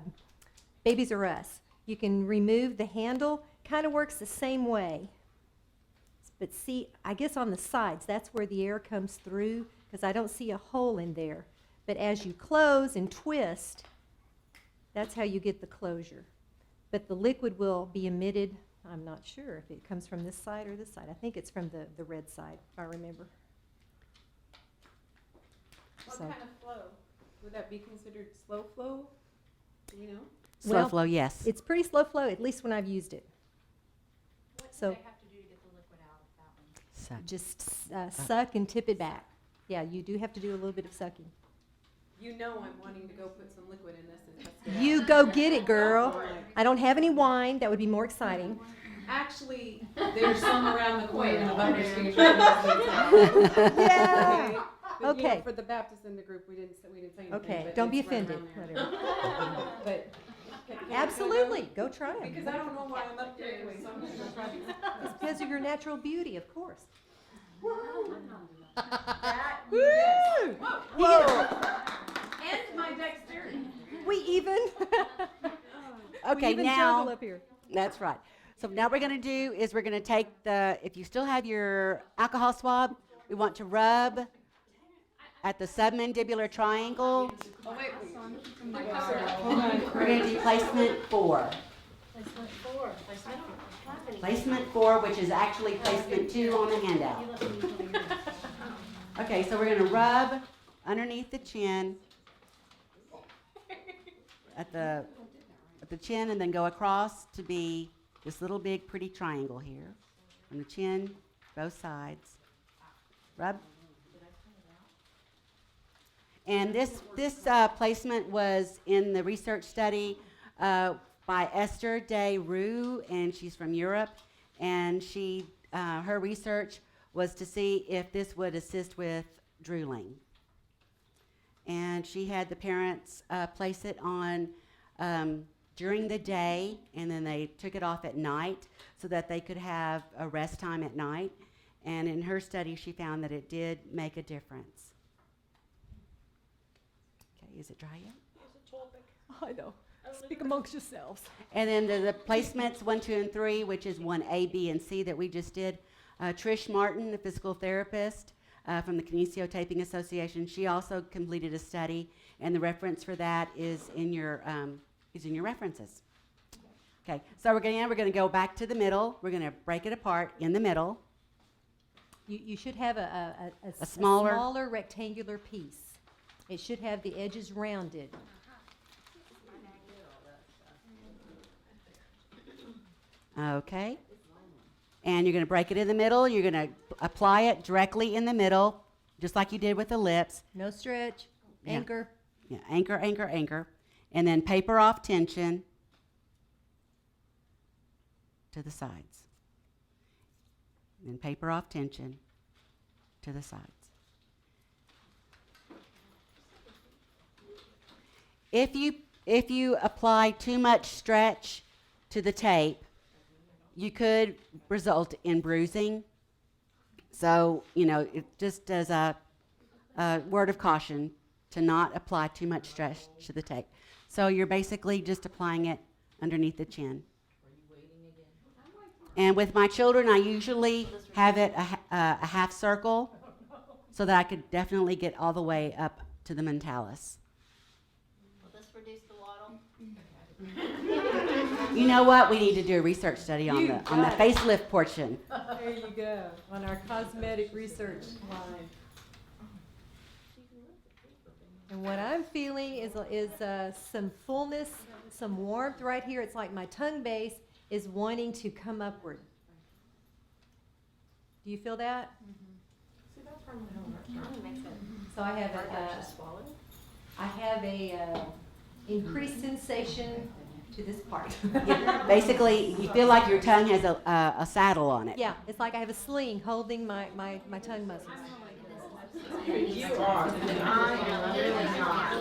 Speaker 3: Babies R Us. You can remove the handle, kind of works the same way. But see, I guess on the sides, that's where the air comes through, because I don't see a hole in there. But as you close and twist, that's how you get the closure. But the liquid will be emitted, I'm not sure if it comes from this side or this side. I think it's from the red side, if I remember.
Speaker 1: What
Speaker 3: So-
Speaker 1: kind of flow? Would that be considered slow flow? Do you know?
Speaker 2: Slow
Speaker 3: Well,
Speaker 2: flow, yes.
Speaker 3: It's pretty slow flow, at least when I've used it. So
Speaker 2: Suck.
Speaker 3: just suck and tip it back. Yeah, you do have to do a little bit of sucking.
Speaker 1: You know I'm wanting to go put some liquid in this and test it out.
Speaker 3: You go get it, girl. I don't have any wine. That would be more exciting.
Speaker 1: Actually, there's some around the corner in the bumper station.
Speaker 3: Yeah.
Speaker 1: But, you know,
Speaker 3: Okay.
Speaker 1: for the Baptists in the group, we didn't say anything.
Speaker 3: Okay,
Speaker 1: but
Speaker 3: don't be
Speaker 1: it's right
Speaker 3: offended.
Speaker 1: around
Speaker 3: Whatever.
Speaker 1: there. But can I
Speaker 3: Absolutely.
Speaker 1: go?
Speaker 3: Go try them.
Speaker 1: Because I don't know why I'm up here anyway, so I'm just gonna try these.
Speaker 3: It's because of your natural beauty, of course.
Speaker 1: That,
Speaker 3: Woo!
Speaker 1: yes.
Speaker 3: Whoa.
Speaker 1: And my dexterity.
Speaker 3: We even.
Speaker 2: Okay,
Speaker 3: we even
Speaker 2: now,
Speaker 3: juggle up here.
Speaker 2: that's right. So now what we're going to do is we're going to take if you still have your alcohol swab, we want to rub at the submandibular triangle.
Speaker 1: Oh, wait.
Speaker 2: We're going to do placement 4.
Speaker 8: Placement 4.
Speaker 2: Placement 4, which is actually placement 2 on the handout. Okay, so we're going to rub underneath the chin at the chin, and then go across to be this little big pretty triangle here. From the chin, both sides. Rub. And this placement was in the research study by Esther de Roux, and she's from Europe. And her research was to see if this would assist with drooling. And she had the parents place it on during the day, and then they took it off at night so that they could have a rest time at night. And in her study, she found that it did make a difference. Okay, is it dry yet?
Speaker 3: I know. Speak amongst yourselves.
Speaker 2: And then the placements 1, 2, and 3, which is 1A, B, and C that we just did. Trish Martin, the physical therapist from the Kinesio Taping Association, she also completed a study, and the reference for that is in your references. Okay, so we're going to go back to the middle. We're going to break it apart in the middle.
Speaker 3: You should have a
Speaker 2: smaller-
Speaker 3: rectangular piece. It should have the edges rounded.
Speaker 2: Okay. And you're going to break it in the middle. You're going to apply it directly in the middle, just like you did with the lips.
Speaker 3: No stretch.
Speaker 2: Yeah.
Speaker 3: Anchor.
Speaker 2: Yeah, anchor, anchor, anchor. And then paper off tension to the sides. And paper off tension to the sides. If you apply too much stretch to the tape, you could result in bruising. So, it just as a word of caution to not apply too much stretch to the tape. So you're basically just applying it underneath the chin. And with my children, I usually have it a half circle so that I could definitely get all the way up to the mentalis.
Speaker 4: Will this reduce the waddle?
Speaker 2: You know what? We need to do a research study on
Speaker 3: You
Speaker 2: the
Speaker 3: got it.
Speaker 2: facelift portion.
Speaker 3: There you go. On our cosmetic research line. And what I'm feeling is some fullness, some warmth right here. It's like my tongue base is wanting to come upward. Do you feel that? So I have a increased sensation to this part.
Speaker 2: Yeah, basically, you feel like your tongue has a saddle on it.
Speaker 3: Yeah, it's like I have a sling holding my tongue muscles.
Speaker 6: You are. I am really not.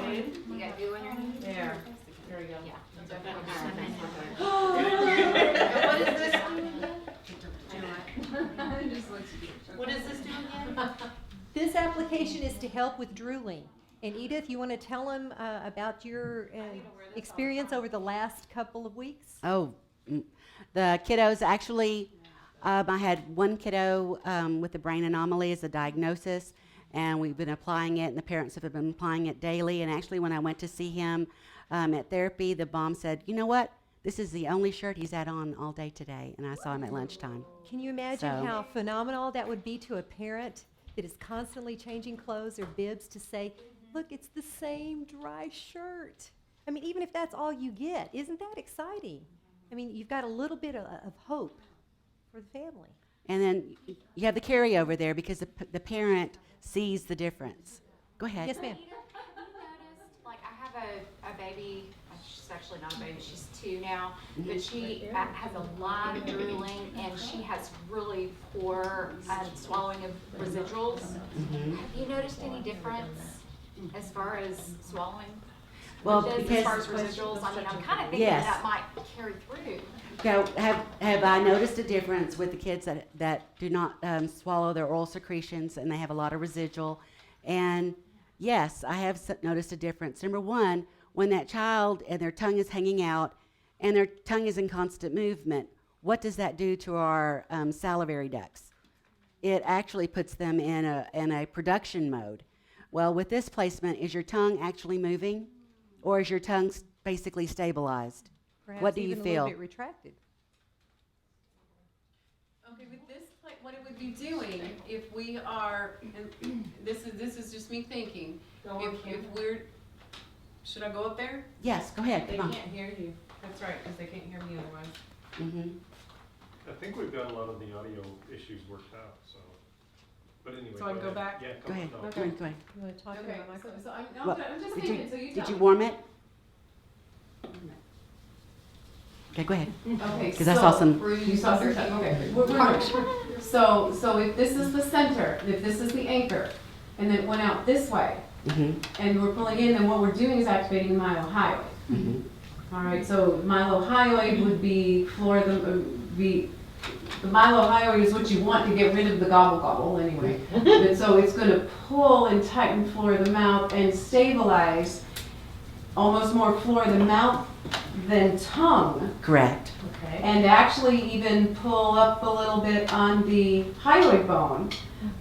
Speaker 4: You gotta do it when you're.
Speaker 6: There. There we go.
Speaker 4: What is this?
Speaker 6: What is this doing again?
Speaker 3: This application is to help with drooling. And Edith, you want to tell them about your experience over the last couple of weeks?
Speaker 2: Oh, the kiddos actually, I had one kiddo with a brain anomaly as a diagnosis, and we've been applying it, and the parents have been applying it daily. And actually, when I went to see him at therapy, the mom said, "You know what? This is the only shirt he's had on all day today," and I saw him at lunchtime.
Speaker 3: Can you imagine
Speaker 2: So-
Speaker 3: how phenomenal that would be to a parent that is constantly changing clothes or bibs to say, Look, it's the same dry shirt. I mean, even if that's all you get, isn't that exciting? I mean, you've got a little bit of hope for the family.
Speaker 2: And then you have the carryover there because the parent sees the difference. Go ahead.
Speaker 3: Yes, ma'am.
Speaker 7: Have you noticed, like, I have a baby, she's actually not a baby, she's 2 now, but she has a lot of drooling, and she has really poor swallowing of residuals. Have you noticed any difference as far as swallowing?
Speaker 2: Well,
Speaker 7: As
Speaker 2: because
Speaker 7: far as residuals, I mean, I'm kind of thinking
Speaker 2: Yes.
Speaker 7: that might carry through.
Speaker 2: now, have I noticed a difference with the kids that do not swallow their oral secretions and they have a lot of residual? And yes, I have noticed a difference. Number one, when that child and their tongue is hanging out and their tongue is in constant movement, what does that do to our salivary ducts? It actually puts them in a production mode. Well, with this placement, is your tongue actually moving, or is your tongue basically stabilized?
Speaker 3: Perhaps
Speaker 2: What do you
Speaker 3: even a
Speaker 2: feel?
Speaker 3: little bit retracted.
Speaker 1: Okay, with this, what it would be doing if we are, and this is just me thinking, if we're, should I go up there?
Speaker 2: Yes, go ahead.
Speaker 1: They
Speaker 2: Come on.
Speaker 1: can't hear you. That's right, because they can't hear me otherwise.
Speaker 2: Mm-hmm.
Speaker 5: I think we've got a lot of the audio issues worked out, so, but anyway.
Speaker 1: So I can go
Speaker 5: ahead.
Speaker 1: back?
Speaker 5: Yeah,
Speaker 2: Go ahead.
Speaker 5: no.
Speaker 2: Go ahead. Go ahead.
Speaker 3: You want to talk
Speaker 1: Okay,
Speaker 3: about my microphone?
Speaker 1: so
Speaker 2: What-
Speaker 1: I'm just
Speaker 2: Did
Speaker 1: thinking,
Speaker 2: you,
Speaker 1: so you
Speaker 2: did
Speaker 1: tell
Speaker 2: you
Speaker 1: me.
Speaker 2: warm it? Okay, go ahead.
Speaker 1: Okay,
Speaker 2: 'Cause I saw some-
Speaker 1: You saw some, okay. So if this is the center, if this is the anchor, and then it went out this way,
Speaker 2: Mm-hmm.
Speaker 1: and we're pulling in, then what we're doing is activating the myohyoid.
Speaker 2: Mm-hmm.
Speaker 1: All right, so myohyoid would be the myohyoid is what you want to get rid of the gobble anyway. But so it's going to pull and tighten floor of the mouth and stabilize almost more floor of the mouth than tongue.
Speaker 2: Correct.
Speaker 1: Okay. And actually even pull up a little bit on the hyoid bone.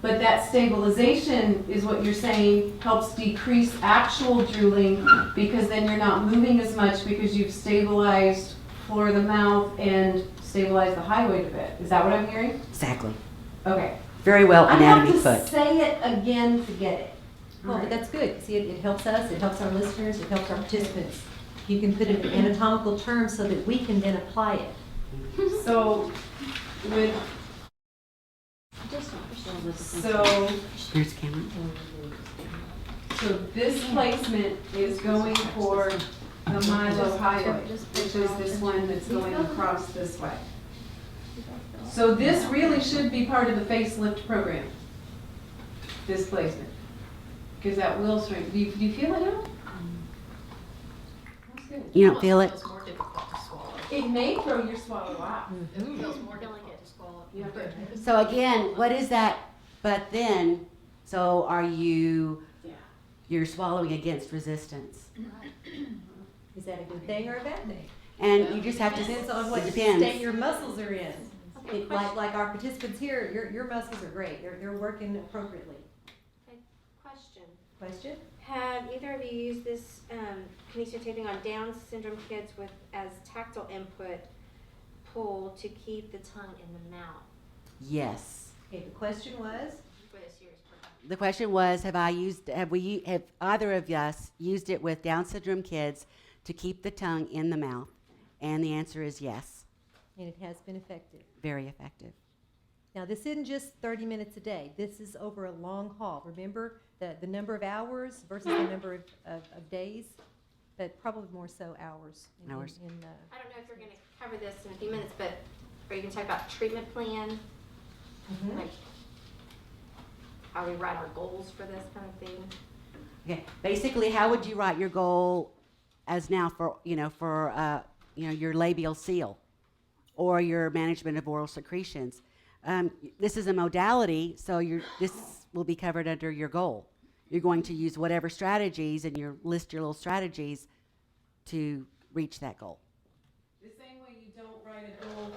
Speaker 1: But that stabilization is what you're saying helps decrease actual drooling because then you're not moving as much because you've stabilized floor of the mouth and stabilized the hyoid a bit. Is that what I'm hearing?
Speaker 2: Exactly.
Speaker 1: Okay.
Speaker 2: Very well
Speaker 1: I
Speaker 2: anatomy
Speaker 1: have to
Speaker 2: foot.
Speaker 1: say it again to get it.
Speaker 3: Well,
Speaker 1: All
Speaker 3: but
Speaker 1: right.
Speaker 3: that's good. See, it helps us, it helps our listeners, it helps our participants. You can put it in anatomical terms so that we can then apply it.
Speaker 1: So with so
Speaker 2: Here's the camera.
Speaker 1: So this placement is going for the myohyoid, which is this one that's going across this way. So this really should be part of the facelift program, this placement, because that will shrink. Do you feel it now? That's good.
Speaker 2: You don't feel it?
Speaker 9: It's more difficult to swallow.
Speaker 1: It may throw your swallow out.
Speaker 9: It feels more difficult to swallow.
Speaker 1: Yeah, good.
Speaker 2: So again, what is that? But then, so are you,
Speaker 1: Yeah.
Speaker 2: you're swallowing against resistance.
Speaker 3: Is that a good thing or a bad thing?
Speaker 2: And you just have to,
Speaker 3: Depends on what
Speaker 2: it depends.
Speaker 3: state your muscles are in.
Speaker 4: Okay,
Speaker 3: Like our participants here, your muscles are great. They're working appropriately.
Speaker 4: Question.
Speaker 3: Question?
Speaker 4: Have either of you used this kinesio taping on Down syndrome kids with as tactile input pull to keep the tongue in the mouth
Speaker 2: Yes.
Speaker 3: Okay, the question was?
Speaker 4: for a serious program?
Speaker 2: The question was, have either of us used it with Down syndrome kids to keep the tongue in the mouth? And the answer is yes.
Speaker 3: And it has been effective.
Speaker 2: Very effective.
Speaker 3: Now, this isn't just 30 minutes a day. This is over a long haul. Remember the number of hours versus the number of days, but probably more so hours.
Speaker 2: Hours.
Speaker 4: I don't know if you're going to cover this in a few minutes, but are you going to talk about treatment plan?
Speaker 3: Mhm.
Speaker 4: Like how we write our goals for this kind of thing?
Speaker 2: Okay. Basically, how would you write your goal as now for your labial seal or your management of oral secretions? This is a modality, so this will be covered under your goal. You're going to use whatever strategies and list your little strategies to reach that goal.
Speaker 1: The same way you don't write a goal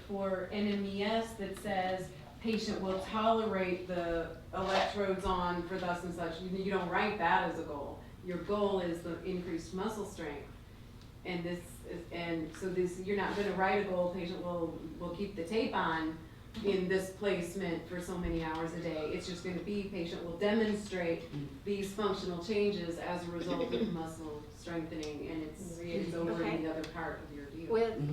Speaker 1: for NMES that says patient will tolerate the electrodes on for thus and such. You don't write that as a goal. Your goal is the increased muscle strength. And you're not going to write a goal, patient will keep the tape on, in this placement for so many hours a day. It's just gonna be, patient will demonstrate these functional changes as a result of muscle strengthening, and it's over
Speaker 4: Okay.
Speaker 1: in the other part of your deal.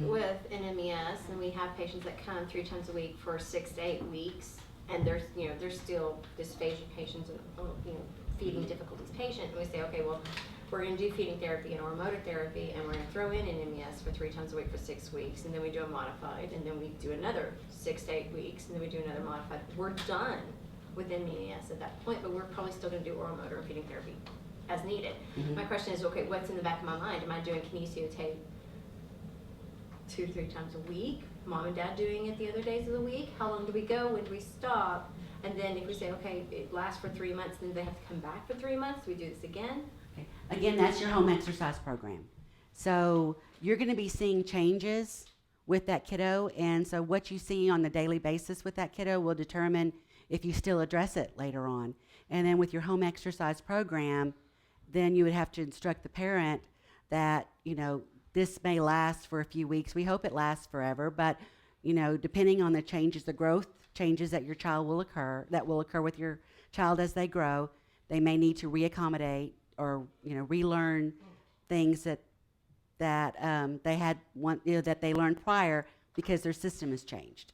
Speaker 4: With an MES, and we have patients that come 3 times a week for 6 to 8 weeks, and there's still dysphagia patients and feeding difficulties patient, and we say, okay, well, we're gonna do feeding therapy and motor therapy, and we're gonna throw in an MES for 3 times a week for 6 weeks, and then we do a modified, and then we do another 6 to 8 weeks, and then we do another modified. We're done with MES at that point, but we're probably still gonna do oral motor and feeding therapy as needed. My question is, okay, what's in the back of my mind? Am I doing kinesio tape 2 to 3 times a week? Mom and dad doing it the other days of the week? How long do we go? When do we stop? And then if we say, okay, it lasts for 3 months, then they have to come back for 3 months, we do this again?
Speaker 2: Okay. Again, that's your home exercise program. So you're going to be seeing changes with that kiddo, and so what you see on the daily basis with that kiddo will determine if you still address it later on. And then with your home exercise program, then you would have to instruct the parent that, this may last for a few weeks. We hope it lasts forever, but, depending on the changes, the growth changes that your child will occur, with your child as they grow, they may need to reaccommodate or, relearn things that they had that they learned prior because their system has changed.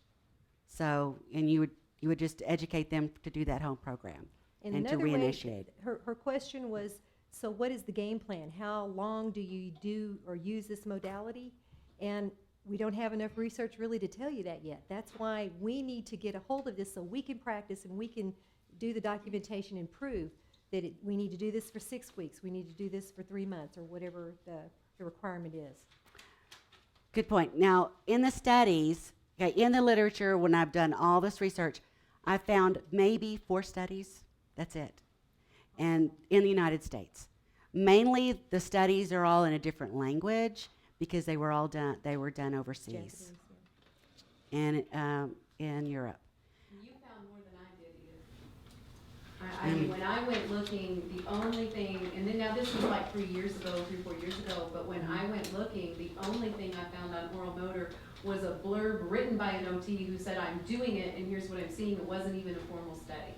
Speaker 2: So, and you would just educate them to do that home program and to
Speaker 3: another way,
Speaker 2: reinitiate.
Speaker 3: her question was, so what is the game plan? How long do you do or use this modality? And we don't have enough research really to tell you that yet. That's why we need to get a hold of this so we can practice and we can do the documentation and prove that we need to do this for 6 weeks, we need to do this for 3 months, or whatever the requirement is.
Speaker 2: Good point. Now, in the studies, in the literature, when I've done all this research, I found maybe 4 studies. That's it. And in the United States. Mainly, the studies are all in a different language because they were done overseas.
Speaker 3: Japanese, yeah.
Speaker 2: And in Europe.
Speaker 1: You found more than I did, Edith. When I went looking, the only thing, and then now this was like 3 years ago, 4 years ago, but when I went looking, the only thing I found on oral motor was a blurb written by an OT who said, I'm doing it, and here's what I'm seeing. It wasn't even a formal study.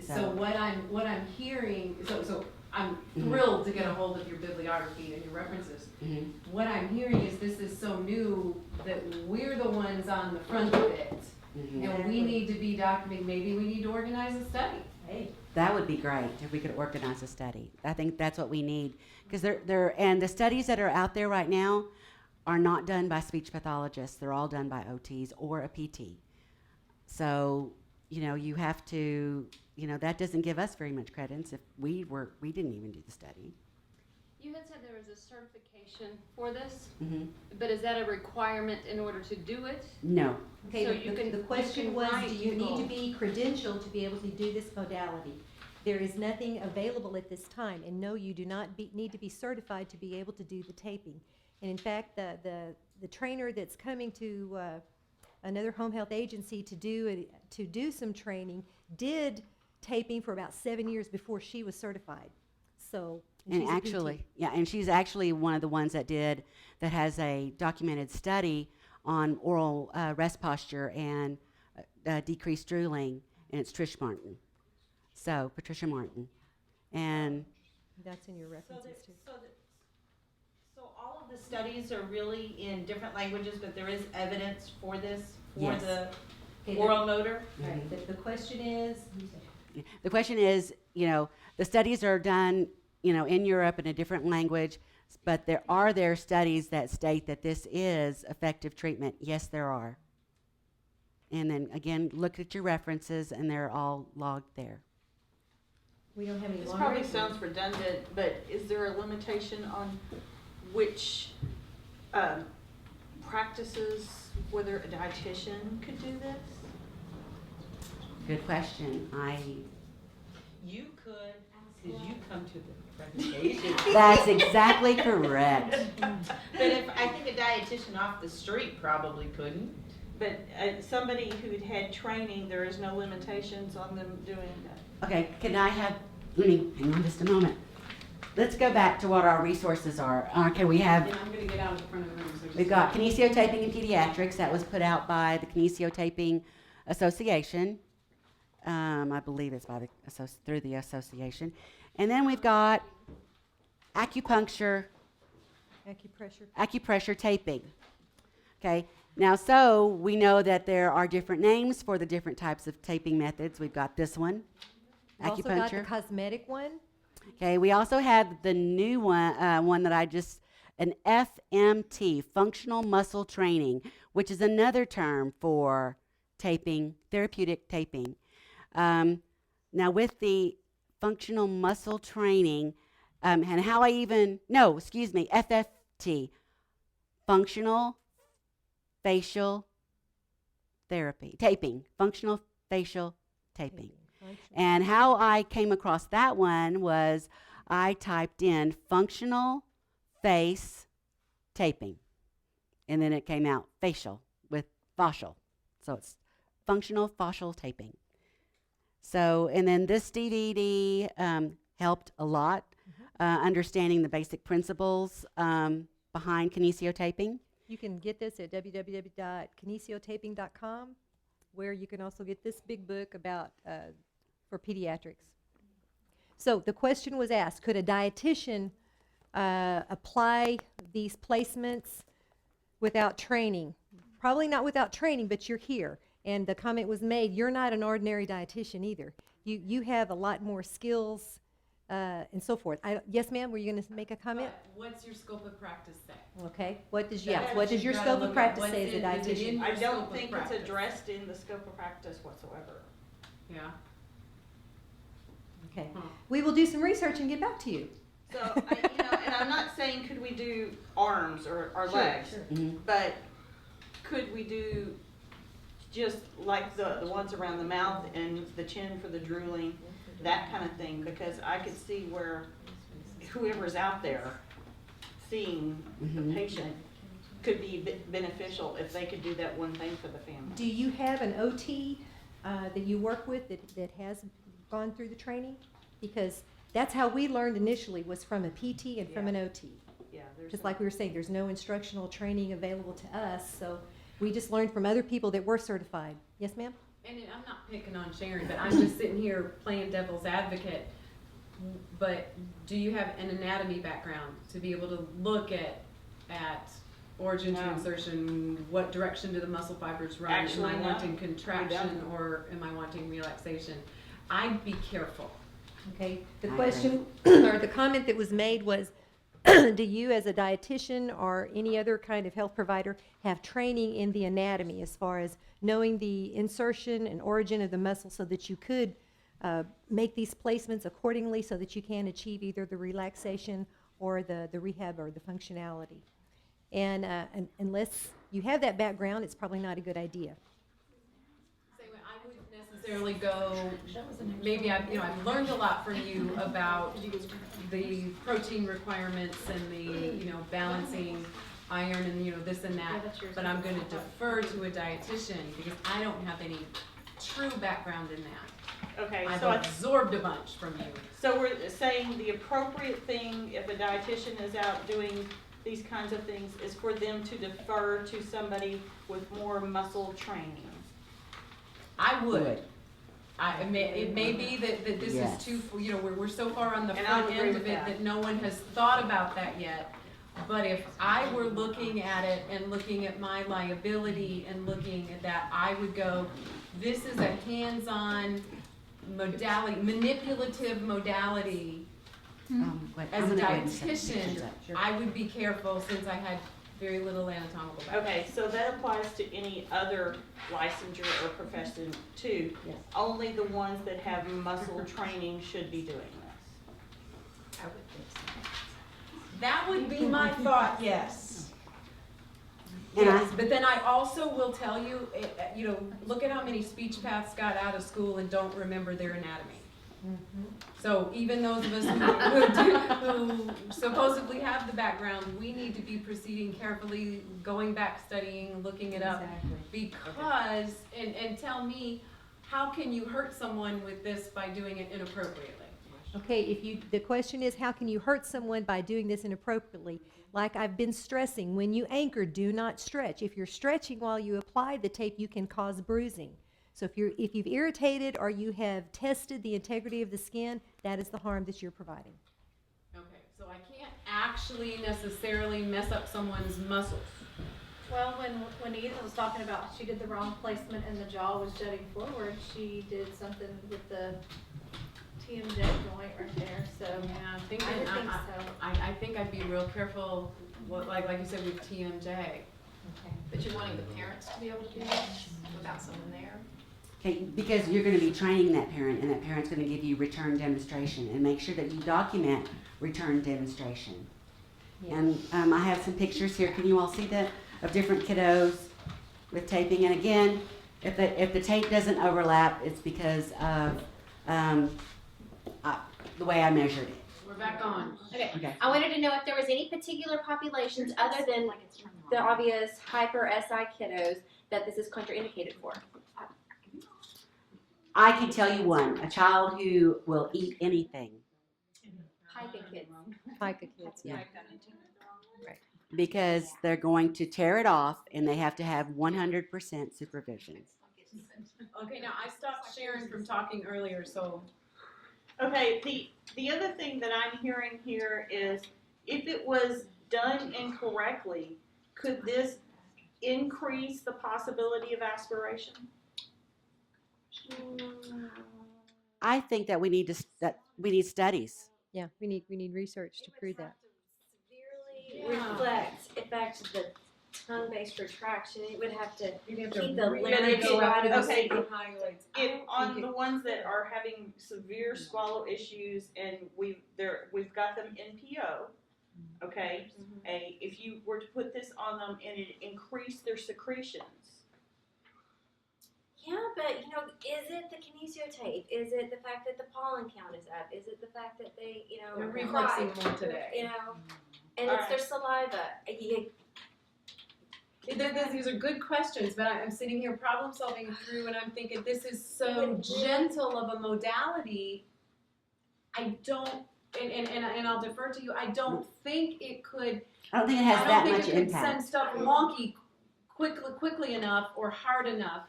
Speaker 1: So what I'm hearing, so I'm thrilled to get a hold of your bibliography and your references. What I'm hearing is this is so new that we're the ones on the front of it. And we need to be documenting, maybe we need to organize a study.
Speaker 2: Hey, that would be great if we could organize a study. I think that's what we need. Because and the studies that are out there right now are not done by speech pathologists. They're all done by OTs or a PT. So, you have to, that doesn't give us very much credence if we didn't even do the study.
Speaker 10: You had said there was a certification for this, but is that a requirement in order to do it?
Speaker 2: No.
Speaker 3: Okay,
Speaker 10: So
Speaker 3: the question was, do you need to be credentialed to be able to do this modality? There is nothing available at this time, and no, you do not need to be certified to be able to do the taping. And in fact, the trainer that's coming to another home health agency to do some training did taping for about 7 years before she was certified. So,
Speaker 2: And
Speaker 3: she's a PT.
Speaker 2: actually, and she's actually one of the ones that has a documented study on oral rest posture and decreased drooling, and it's Patricia Martin. And
Speaker 3: That's in your references too.
Speaker 6: So all of the studies are really in different languages, but there is evidence for this, for
Speaker 2: Yes.
Speaker 6: the
Speaker 3: Okay,
Speaker 6: oral motor?
Speaker 3: Right, the question is,
Speaker 2: the question is, the studies are done, in Europe in a different language, but there are studies that state that this is effective treatment. Yes, there are. And then again, look at your references, and they're all logged there.
Speaker 3: we don't have any
Speaker 9: This
Speaker 3: longer.
Speaker 9: probably sounds redundant, but is there a limitation on which practices, whether a dietitian could do this?
Speaker 2: Good question.
Speaker 6: You could, because you come to the presentation.
Speaker 2: That's exactly correct.
Speaker 6: But I think a dietitian off the street probably couldn't. But somebody who'd had training, there is no limitations on them doing that.
Speaker 2: Okay, let me hang on just a moment. let's go back to what our resources are. Okay, we have,
Speaker 1: And I'm gonna get out of the front of the room. So just-
Speaker 2: we've got Kinesio Taping in Pediatrics. That was put out by the Kinesio Taping Association. I believe it's by through the association. And then we've got acupuncture taping. Okay, now so we know that there are different names for the different types of taping methods. We've got this one,
Speaker 3: We've also got the
Speaker 2: acupuncture.
Speaker 3: cosmetic one.
Speaker 2: Okay, we also have the new one that an FMT, functional muscle training, which is another term for taping, therapeutic taping. Now with the functional muscle training, FFT, functional facial therapy, functional facial taping. And how I came across that one was I typed in functional face taping, and then it came out facial with fascial. So it's functional fascial taping. So, and then this DVD helped a lot, understanding the basic principles behind kinesio taping.
Speaker 3: You can get this at www.kinesiotaping.com, where you can also get this big book about for pediatrics. So the question was asked, could a dietitian apply these placements without training? Probably not without training, but you're here. And the comment was made, you're not an ordinary dietitian either. You have a lot more skills and so forth. Yes, ma'am, were you going to make a comment?
Speaker 1: But what's your scope of practice say?
Speaker 3: Okay, what does
Speaker 1: That's
Speaker 3: what does
Speaker 1: you
Speaker 3: your
Speaker 1: gotta
Speaker 3: scope
Speaker 1: look
Speaker 3: of
Speaker 1: at.
Speaker 3: practice
Speaker 1: What's
Speaker 3: say as a
Speaker 1: in- is it
Speaker 3: dietitian?
Speaker 1: in
Speaker 9: I
Speaker 1: your
Speaker 9: don't
Speaker 1: scope of
Speaker 9: think it's
Speaker 1: practice?
Speaker 9: addressed in the scope of practice whatsoever.
Speaker 1: Yeah.
Speaker 3: Okay,
Speaker 1: Huh.
Speaker 3: we will do some research and get back to you.
Speaker 9: So, and I'm not saying could we do arms or legs,
Speaker 2: Mhm.
Speaker 9: but could we do just like the ones around the mouth and the chin for the drooling, that kind of thing? Because I could see where whoever's out there seeing the patient could be beneficial if they could do that one thing for the family.
Speaker 3: Do you have an OT that you work with that has gone through the training? Because that's how we learned initially, was from a PT and from an OT.
Speaker 9: Yeah, there's
Speaker 3: Just like we were saying, there's no instructional training available to us, so we just learned from other people that were certified. Yes, ma'am?
Speaker 1: And I'm not picking on Sharon, but I'm just sitting here playing devil's advocate. But do you have an anatomy background to be able to look at origin to
Speaker 9: No.
Speaker 1: insertion? What direction do the muscle fibers run?
Speaker 9: Actually,
Speaker 1: am I
Speaker 9: no.
Speaker 1: wanting
Speaker 9: We
Speaker 1: contraction
Speaker 9: don't.
Speaker 1: or am I wanting relaxation? I'd be careful.
Speaker 3: Okay, the
Speaker 2: I
Speaker 3: question, or the comment that was made was, do you as a dietitian or any other kind of health provider have training in the anatomy as far as knowing the insertion and origin of the muscle so that you could make these placements accordingly so that you can achieve either the relaxation or the rehab or the functionality? And unless you have that background, it's probably not a good idea.
Speaker 1: I wouldn't necessarily go, maybe I've learned a lot from you about the protein requirements and the, balancing iron and, this and that, but I'm gonna defer to a dietitian because I don't have any true background in that.
Speaker 9: Okay,
Speaker 1: I've
Speaker 9: so
Speaker 1: absorbed a bunch from you.
Speaker 9: So we're saying the appropriate thing, if a dietitian is out doing these kinds of things, is for them to defer to somebody with more muscle training.
Speaker 1: I would. It may be that this
Speaker 2: Yes.
Speaker 1: is too, we're so far on the
Speaker 9: And I
Speaker 1: front
Speaker 9: would agree
Speaker 1: end of
Speaker 9: with
Speaker 1: it
Speaker 9: that.
Speaker 1: that no one has thought about that yet. But if I were looking at it and looking at my liability and looking at that, I would go, this is a hands-on modality, manipulative modality. As a dietitian, I would be careful since I had very little anatomical background.
Speaker 9: Okay, so that applies to any other licensure or profession too.
Speaker 3: Yes.
Speaker 9: Only the ones that have muscle training should be doing this.
Speaker 1: I would think so. That would be my thought, yes.
Speaker 2: And
Speaker 1: Yes, but then I also will tell you, look at how many speech paths got out of school and don't remember their anatomy. So even those of us who supposedly have the background, we need to be proceeding carefully, going back, studying, looking it up. Because, and tell me, how can you hurt someone with this by doing it inappropriately?
Speaker 3: Okay, the question is, how can you hurt someone by doing this inappropriately? Like I've been stressing, when you anchor, do not stretch. If you're stretching while you apply the tape, you can cause bruising. So if you've irritated or you have tested the integrity of the skin, that is the harm that you're providing.
Speaker 1: Okay, so I can't actually necessarily mess up someone's muscles.
Speaker 8: Well, when Edith was talking about she did the wrong placement and the jaw was jutting forward, she did something with the TMJ joint right there, so.
Speaker 1: Yeah,
Speaker 8: I would think so.
Speaker 1: I think I'd be real careful, like you said with TMJ.
Speaker 3: Okay.
Speaker 7: But you're wanting the parents to be able to do this without someone there?
Speaker 2: Okay, because you're going to be training that parent, and that parent's going to give you return demonstration, and make sure that you document return demonstration.
Speaker 3: Yeah.
Speaker 2: And I have some pictures here. Can you all see that of different kiddos with taping? And again, if the tape doesn't overlap, it's because of the way I measured it.
Speaker 1: We're back on.
Speaker 2: Okay.
Speaker 4: I wanted to know if there was any particular populations other than the obvious hyper SI kiddos that this is contraindicated for.
Speaker 2: I can tell you one, a child who will eat anything
Speaker 4: Hyper kids.
Speaker 3: FICA kids, yeah.
Speaker 2: because they're going to tear it off, and they have to have 100% supervision.
Speaker 1: Okay, now I stopped Sharon from talking earlier, so.
Speaker 9: Okay, the other thing that I'm hearing here is if it was done incorrectly, could this increase the possibility of aspiration?
Speaker 2: I think that we need studies.
Speaker 3: Yeah, we need research to prove that.
Speaker 4: Severely affect the tongue-based retraction. It would have to
Speaker 1: You'd have
Speaker 4: keep
Speaker 1: to
Speaker 4: the
Speaker 1: really
Speaker 4: larynx
Speaker 1: go
Speaker 4: out of the
Speaker 9: okay.
Speaker 4: secret.
Speaker 1: highlights.
Speaker 9: If on the ones that are having severe swallow issues and we've got them in PO, okay, if you were to put this on them and it increased their secretions,
Speaker 4: Yeah, but is it the kinesio tape? Is it the fact that the pollen count is up? Is it the fact that they,
Speaker 1: They're
Speaker 4: cry?
Speaker 1: reflexing more today.
Speaker 4: And it's their saliva.
Speaker 1: These are good questions, but I'm sitting here problem solving through, and I'm thinking this is so gentle of a modality. I don't, and I'll defer to you. I don't think it could.
Speaker 2: I don't think it has
Speaker 1: I
Speaker 2: that
Speaker 1: don't
Speaker 2: much
Speaker 1: think it could
Speaker 2: impact.
Speaker 1: send stuff wonky quickly enough or hard enough.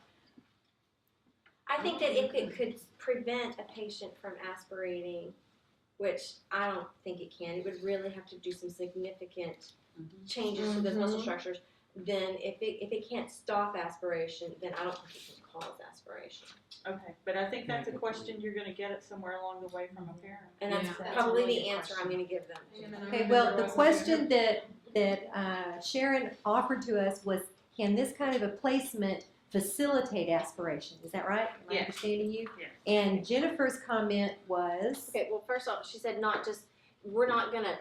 Speaker 4: I think that if it could prevent a patient from aspirating, which I don't think it can, it would really have to do some significant changes to those muscle structures. Then if it can't stop aspiration, then I don't think it can cause aspiration.
Speaker 9: okay. But I think that's a question you're going to get it somewhere along the way from a parent.
Speaker 4: And that's
Speaker 1: Yeah.
Speaker 4: probably the answer I'm going to give them.
Speaker 3: Okay, well, the question that Sharon offered to us was, can this kind of a placement facilitate aspiration? Is that right? Am I
Speaker 9: Yes.
Speaker 3: understanding you?
Speaker 9: Yes.
Speaker 3: And Jennifer's comment was,
Speaker 4: Okay, well, first off, she said we're not gonna,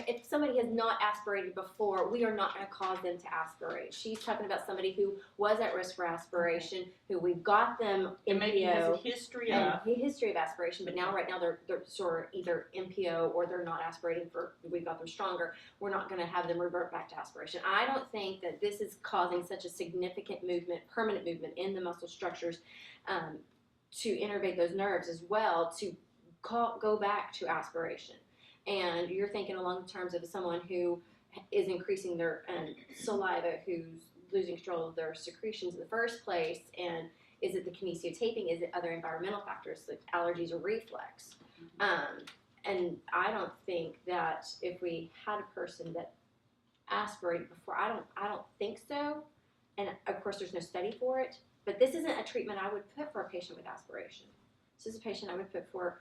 Speaker 4: if somebody has not aspirated before, we are not gonna cause them to aspirate. She's talking about somebody who was at risk for aspiration, who we've got them
Speaker 9: And maybe has a
Speaker 4: MPO,
Speaker 9: history
Speaker 4: and
Speaker 9: of.
Speaker 4: a history of aspiration, but right now they're sort of either MPO or they're not aspirating we've got them stronger. We're not gonna have them revert back to aspiration. I don't think that this is causing such a significant permanent movement in the muscle structures, to innervate those nerves as well, to go back to aspiration. And you're thinking along the terms of someone who is increasing their saliva, who's losing control of their secretions in the first place, and is it the kinesio taping? Is it other environmental factors like allergies or reflux? And I don't think that if we had a person that aspirated before, I don't think so. And of course, there's no study for it. But this isn't a treatment I would put for a patient with aspiration. This is a patient I would put for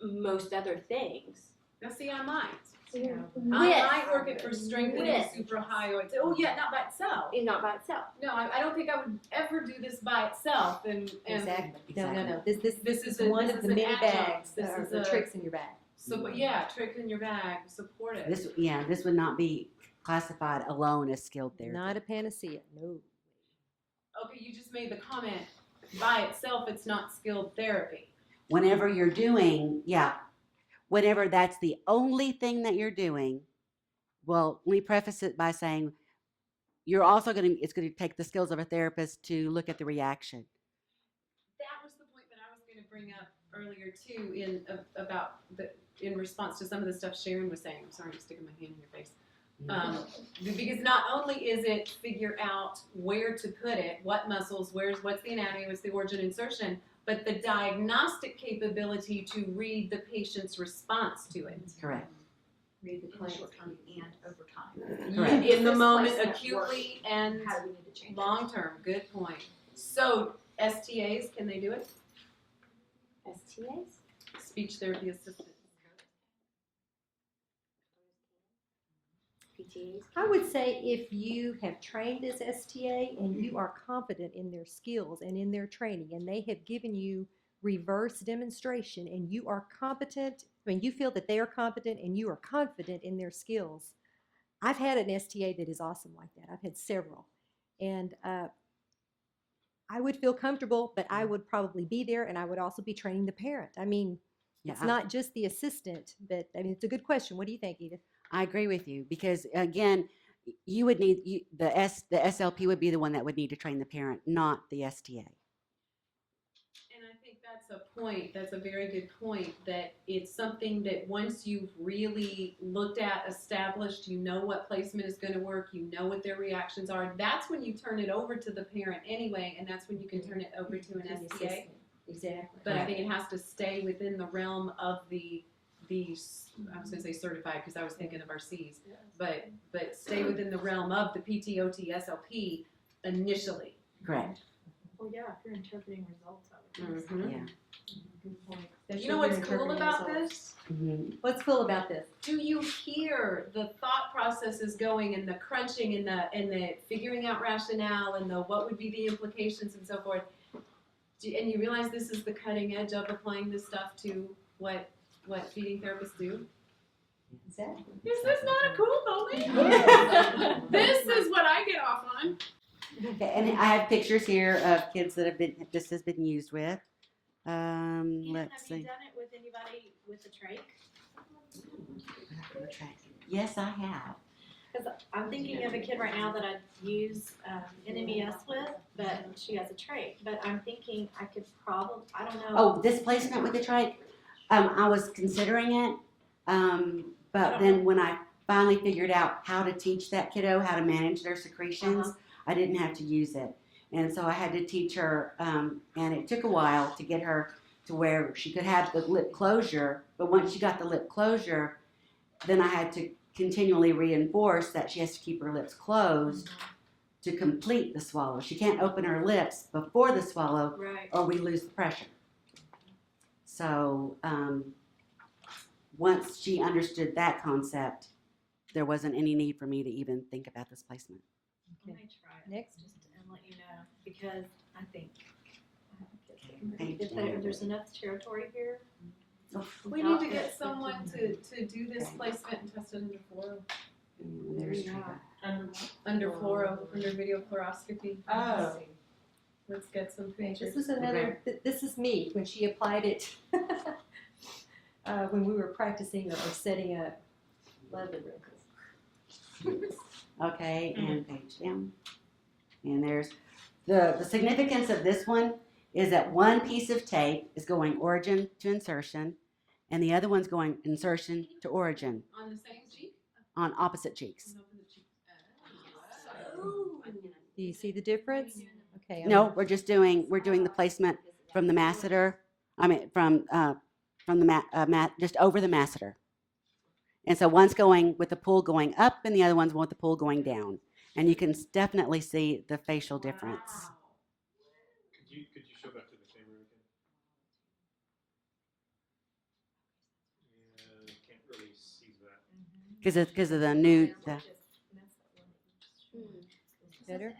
Speaker 4: most other things.
Speaker 1: Now see, I might.
Speaker 4: Yeah.
Speaker 1: I might work it for strengthening suprahyoids. Oh yeah, not by itself.
Speaker 4: Not by itself.
Speaker 1: No, I don't think I would ever do this by itself. And
Speaker 3: exactly. No.
Speaker 1: This
Speaker 3: This
Speaker 1: is
Speaker 3: is one of the many
Speaker 1: adjunct.
Speaker 3: bags.
Speaker 1: This is
Speaker 3: the
Speaker 1: a-
Speaker 3: tricks in your bag.
Speaker 1: So, but yeah, trick in your bag, support it.
Speaker 2: This would not be classified alone as skilled therapy.
Speaker 3: Not a panacea. No.
Speaker 1: Okay, you just made the comment, by itself, it's not skilled therapy.
Speaker 2: Whenever you're doing, whenever that's the only thing that you're doing, well, let me preface it by saying you're also it's going to take the skills of a therapist to look at the reaction.
Speaker 1: That was the point that I was going to bring up earlier too in response to some of the stuff Sharon was saying. I'm sorry, I'm sticking my hand in your face. Because not only is it figure out where to put it, what muscles, what's the anatomy, what's the origin insertion, but the diagnostic capability to read the patient's response to it.
Speaker 2: Correct.
Speaker 7: Read the clinic term and over time.
Speaker 2: Correct.
Speaker 1: In the
Speaker 7: This
Speaker 1: moment,
Speaker 7: placement
Speaker 1: acutely and
Speaker 7: How do we need to change it?
Speaker 1: long term. Good point. So STAs, can they do it?
Speaker 4: STAs?
Speaker 1: Speech therapy assistants.
Speaker 4: PTAs?
Speaker 3: I would say if you have trained as STA and you are confident in their skills and in their training, and they have given you reverse demonstration and you are competent, you feel that they are competent and you are confident in their skills. I've had an STA that is awesome like that. I've had several. And I would feel comfortable, but I would probably be there and I would also be training the parent. It's not just the assistant, but it's a good question. What do you think, Edith?
Speaker 2: I agree with you because again, you would need the SLP would be the one that would need to train the parent, not the STA.
Speaker 1: And I think that's a point, that's a very good point, that it's something that once you've really looked at, established, you know what placement is going to work, you know what their reactions are, that's when you turn it over to the parent anyway, and that's when you can turn it over to an STA.
Speaker 3: Exactly.
Speaker 1: But I think it has to stay within the realm of the I was going to say certified because I was thinking of our C's, but stay within the realm of the PTOT SLP initially.
Speaker 2: Correct.
Speaker 8: Well, yeah, if you're interpreting results, I would think.
Speaker 1: Mm-hmm.
Speaker 2: Yeah.
Speaker 3: Good point.
Speaker 1: You know what's cool about this?
Speaker 2: Mm-hmm.
Speaker 3: What's cool about this?
Speaker 1: Do you hear the thought processes going and the crunching and the figuring out rationale and the what would be the implications and so forth? And you realize this is the cutting edge of applying this stuff to what feeding therapists do?
Speaker 3: Exactly.
Speaker 1: Is this not a cool moment? This is what I get off on.
Speaker 2: Okay, and I have pictures here of kids that this has been used with.
Speaker 8: Edith,
Speaker 2: Let's
Speaker 8: have you
Speaker 2: see.
Speaker 8: done it with anybody with a trach?
Speaker 2: Yes, I have.
Speaker 8: Because I'm thinking of a kid right now that I'd use NMES with, but she has a trach. But I'm thinking I could probably, I don't know.
Speaker 2: Oh, this placement with the trach, I was considering it, but then when I finally figured out how to teach that kiddo how to manage their secretions, I didn't have to use it. And so I had to teach her, and it took a while to get her to where she could have the lip closure, but once she got the lip closure, then I had to continually reinforce that she has to keep her lips closed to complete the swallow. She can't open her lips before the swallow,
Speaker 8: Right.
Speaker 2: or we lose the pressure. So once she understood that concept, there wasn't any need for me to even think about this placement.
Speaker 8: I may try it.
Speaker 3: Next.
Speaker 8: Just and let you know, because I think
Speaker 2: Thank
Speaker 8: if
Speaker 2: you.
Speaker 8: there's enough territory here.
Speaker 1: We need to get someone to do this placement and test it under fluoro.
Speaker 2: And there's
Speaker 1: Under fluoro, under video fluoroscopy.
Speaker 6: Oh.
Speaker 1: Let's get some pictures.
Speaker 3: This is another, this is me when she applied it when we were practicing or setting up. Lovely wrinkles.
Speaker 2: Okay, and page down. And there's the significance of this one is that one piece of tape is going origin to insertion, and the other one's going insertion to origin
Speaker 1: On the same cheek?
Speaker 2: on opposite cheeks.
Speaker 3: Do you see the difference? Okay.
Speaker 2: No, we're doing the placement from the masseter. I mean, from the just over the masseter. And so one's going with the pull going up, and the other one's with the pull going down. And you can definitely see the facial difference.
Speaker 5: Could you show that to the camera again? Yeah, can't really see that.
Speaker 2: Because of the new,
Speaker 3: Better?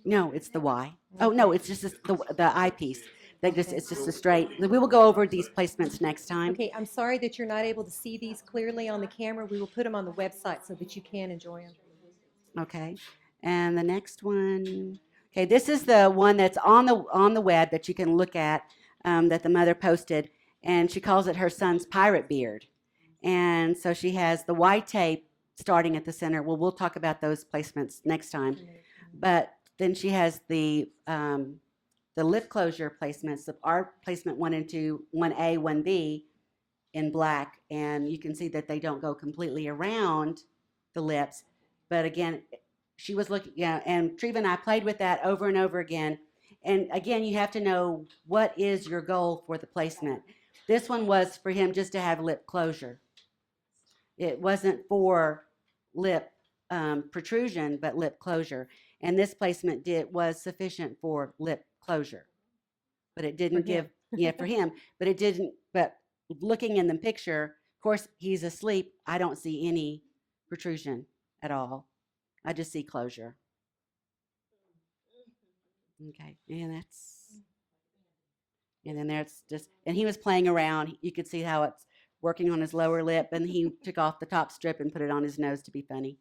Speaker 2: no, it's the Y. Oh, no, it's just the eyepiece. It's just a straight. We will go over these placements next time.
Speaker 3: Okay, I'm sorry that you're not able to see these clearly on the camera. We will put them on the website so that you can enjoy them.
Speaker 2: Okay, and the next one. Okay, this is the one that's on the web that you can look at that the mother posted, and she calls it her son's pirate beard. And so she has the white tape starting at the center. Well, we'll talk about those placements next time. But then she has the the lip closure placements, our placement went into 1A, 1B in black, and you can see that they don't go completely around the lips. But again, she was looking, yeah, and Treva and I played with that over and over again. And again, you have to know what is your goal for the placement. This one was for him just to have lip closure. It wasn't for lip protrusion, but lip closure. And this placement was sufficient for lip closure. But it didn't give, yeah, for him, but it didn't, but looking in the picture, of course, he's asleep. I don't see any protrusion at all. I just see closure. Okay, and then there's just, and he was playing around. You could see how it's working on his lower lip, and he took off the top strip and put it on his nose to be funny.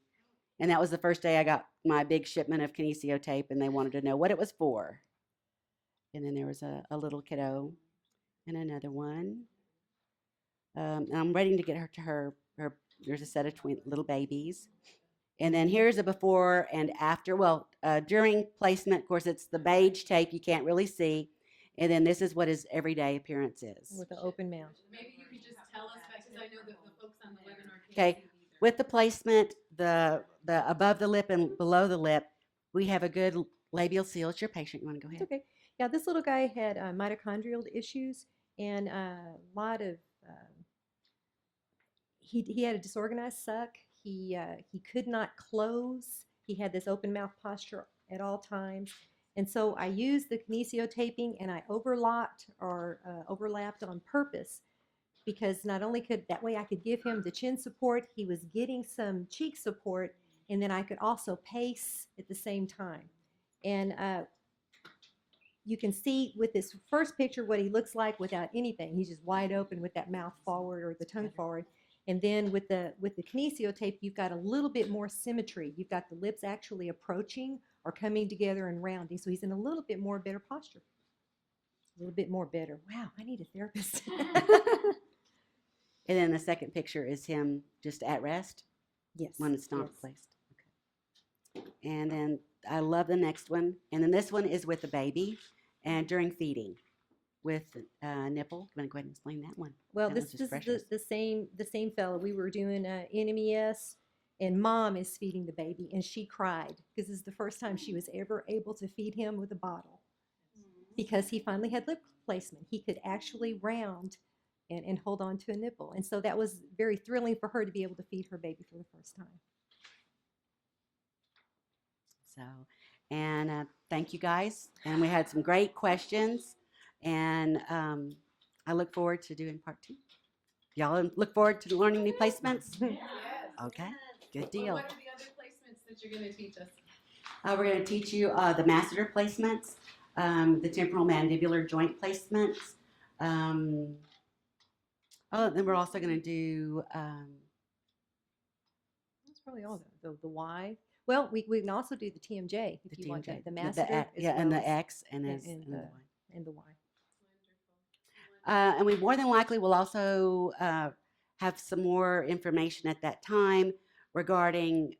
Speaker 2: And that was the first day I got my big shipment of Kinesio tape, and they wanted to know what it was for. And then there was a little kiddo and another one. And I'm waiting to get her to her, there's a set of little babies. And then here's a before and after. Well, during placement, of course, it's the beige tape you can't really see. And then this is what his everyday appearance is.
Speaker 3: With the open mouth.
Speaker 1: Maybe you could just tell us that, because I know that the folks on the webinar can't
Speaker 2: Okay,
Speaker 1: see it either.
Speaker 2: with the placement, the above the lip and below the lip, we have a good labial seal. It's your patient. You want to go ahead?
Speaker 3: It's okay. Yeah, this little guy had mitochondrial issues and a lot of, he had a disorganized suck. He could not close. He had this open mouth posture at all times. And so I used the Kinesio taping and I overlapped on purpose, because not only could, that way I could give him the chin support, he was getting some cheek support, and then I could also pace at the same time. And you can see with this first picture what he looks like without anything. He's just wide open with that mouth forward or the tongue forward. And then with the Kinesio tape, you've got a little bit more symmetry. You've got the lips actually approaching or coming together and rounding. So he's in a little bit more better posture. A little bit more better. Wow, I need a therapist.
Speaker 2: And then the second picture is him just at rest.
Speaker 3: Yes.
Speaker 2: When it's not
Speaker 3: yes.
Speaker 2: placed. Okay. And then I love the next one. And then this one is with the baby and during feeding with nipple. I'm going to go ahead and explain that one.
Speaker 3: Well,
Speaker 2: That
Speaker 3: this
Speaker 2: one's just
Speaker 3: is
Speaker 2: precious.
Speaker 3: the same fellow. We were doing NMES, and mom is feeding the baby, and she cried because this is the first time she was ever able to feed him with a bottle, because he finally had lip placement. He could actually round and hold on to a nipple, and so that was very thrilling for her to be able to feed her baby for the first time.
Speaker 2: So, and thank you guys. And we had some great questions. And I look forward to doing part 2. Y'all look forward to learning new placements?
Speaker 1: Yes.
Speaker 2: Okay, good
Speaker 1: Well,
Speaker 2: deal.
Speaker 1: what are the other placements that you're going to teach us?
Speaker 2: We're going to teach you the masseter placements, the temporal mandibular joint placements. Then we're also going to do.
Speaker 3: That's probably all. The Y. Well, we can also do the TMJ if you want that. The masseter,
Speaker 2: and the X and the Y.
Speaker 3: and the Y.
Speaker 2: And we more than likely will also have some more information at that time regarding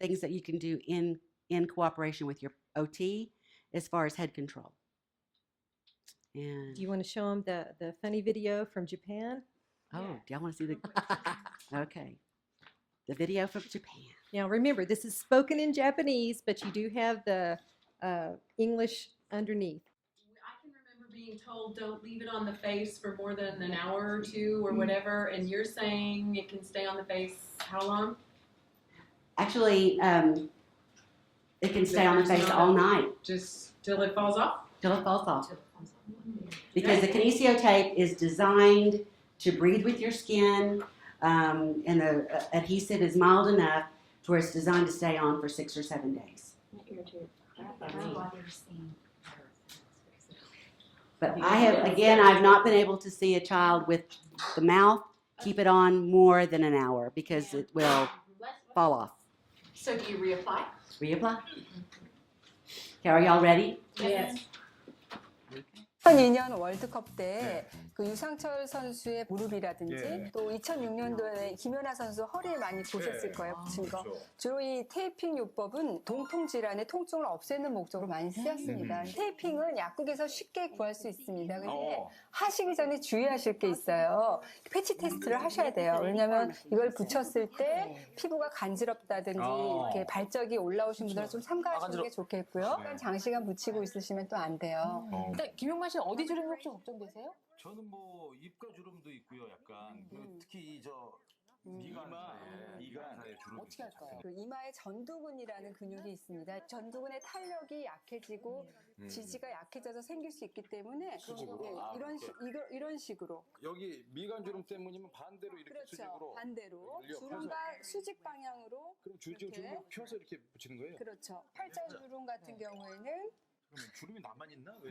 Speaker 2: things that you can do in cooperation with your OT as far as head control. And
Speaker 3: Do you want to show them the funny video from Japan?
Speaker 2: do y'all want to see the? Okay, the video from Japan.
Speaker 3: Now remember, this is spoken in Japanese, but you do have the English underneath.
Speaker 1: I can remember being told don't leave it on the face for more than an hour or two or whatever, and you're saying it can stay on the face how long?
Speaker 2: Actually, it can stay on the face all night
Speaker 1: Just till it falls off?
Speaker 2: till it falls off. Because the Kinesio tape is designed to breathe with your skin, and the adhesive is mild enough to where it's designed to stay on for 6 or 7 days. But I've not been able to see a child with the mouth keep it on more than an hour because it will fall off.
Speaker 7: So do you reapply?
Speaker 2: Reapply. Okay, are y'all ready?
Speaker 1: Yes.
Speaker 11: 2002년 월드컵 때 그 그 유상철 선수의 무릎이라든지
Speaker 12: 예.
Speaker 11: 또 2006년도에 김연아 선수 허리에 많이 보셨을 거예요, 붙인 거.
Speaker 12: 그렇죠.
Speaker 11: 주로 이 테이핑 요법은 동통 질환의 통증을 없애는 목적으로 많이 쓰였습니다. 테이핑은 약국에서 쉽게 구할 수 있습니다. 근데 하시기 전에 주의하실 게 있어요. 패치 테스트를 하셔야 돼요. 왜냐하면 이걸 붙였을 때 피부가 간지럽다든지 이렇게 발적이 올라오신 분들은 좀 삼가하시는 게 좋겠고요. 장시간 붙이고 있으시면 또 안 돼요.
Speaker 13: 일단 김용만 씨는 어디 주름이 혹시 걱정되세요?
Speaker 12: 저는 뭐 입가 주름도 있고요, 약간. 그리고 특히 미간 사이에 주름이
Speaker 13: 어떻게 할까요?
Speaker 11: 그 이마에 전두근이라는 근육이 있습니다. 전두근의 탄력이 약해지고 지지가 약해져서 생길 수 있기 때문에 이런 식으로.
Speaker 12: 여기 미간 주름 때문이면 반대로 이렇게
Speaker 11: 그렇죠.
Speaker 12: 수직으로.
Speaker 11: 반대로
Speaker 12: 늘려
Speaker 11: 주름과 수직 방향으로.
Speaker 12: 그럼 주름을 펴서 이렇게 붙이는 거예요?
Speaker 11: 그렇죠. 팔자 주름 같은 경우에는
Speaker 12: 그러면 주름이 나만 있나? 왜?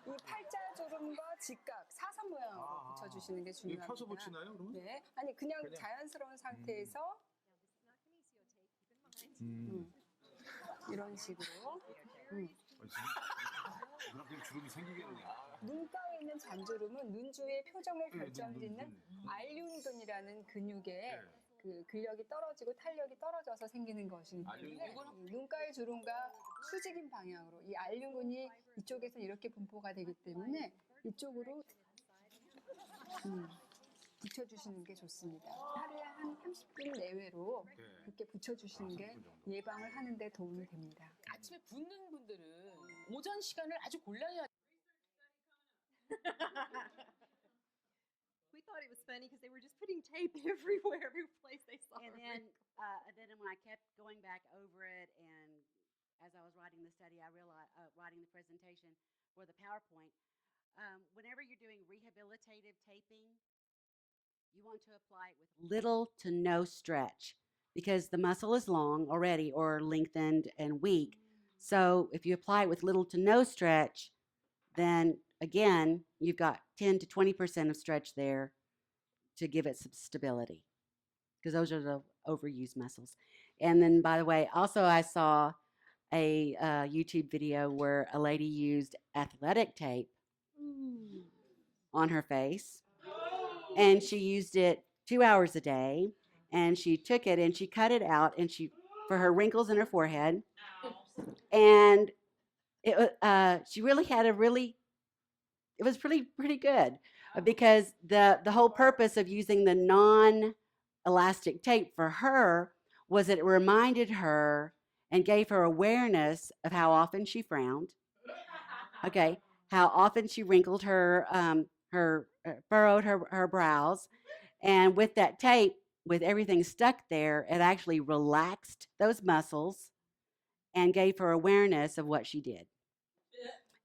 Speaker 11: 이 팔자 주름과 직각 사선 모양으로 붙여주시는 게 중요합니다.
Speaker 12: 이거 펴서 붙이나요, 그러면?
Speaker 11: 네, 아니 그냥 자연스러운 상태에서 이런 식으로.
Speaker 12: 그렇게 주름이 생기겠네.
Speaker 11: 눈가에 있는 잔주름은 눈 주위의 표정을 결정짓는 알륜근이라는 근육에 그 근력이 떨어지고 탄력이 떨어져서 생기는 것이기 때문에 눈가의 주름과 수직인 방향으로 이 알륜근이 이쪽에서 이렇게 분포가 되기 때문에 이쪽으로 붙여주시는 게 좋습니다. 하루에 한 30분 내외로 이렇게 붙여주시는 게 예방을 하는 데 도움이 됩니다.
Speaker 13: 아침에 붓는 분들은 오전 시간을 아주 골라야
Speaker 3: We thought it was funny because they were just putting tape everywhere, every place they saw.
Speaker 2: And then when I kept going back over it, and as I was writing the study, I realized writing the presentation for the PowerPoint. Whenever you're doing rehabilitative taping, you want to apply it with little to no stretch because the muscle is long already or lengthened and weak. So if you apply it with little to no stretch, then again, you've got 10 to 20% of stretch there to give it some stability because those are the overused muscles. And then, by the way, also I saw a YouTube video where a lady used athletic tape on her face, and she used it 2 hours a day, and she took it and she cut it out and for her wrinkles in her forehead, and she really had it was pretty good because the whole purpose of using the non-elastic tape for her was that it reminded her and gave her awareness of how often she frowned, how often she wrinkled furrowed her brows, and with that tape, with everything stuck there, it actually relaxed those muscles and gave her awareness of what she did.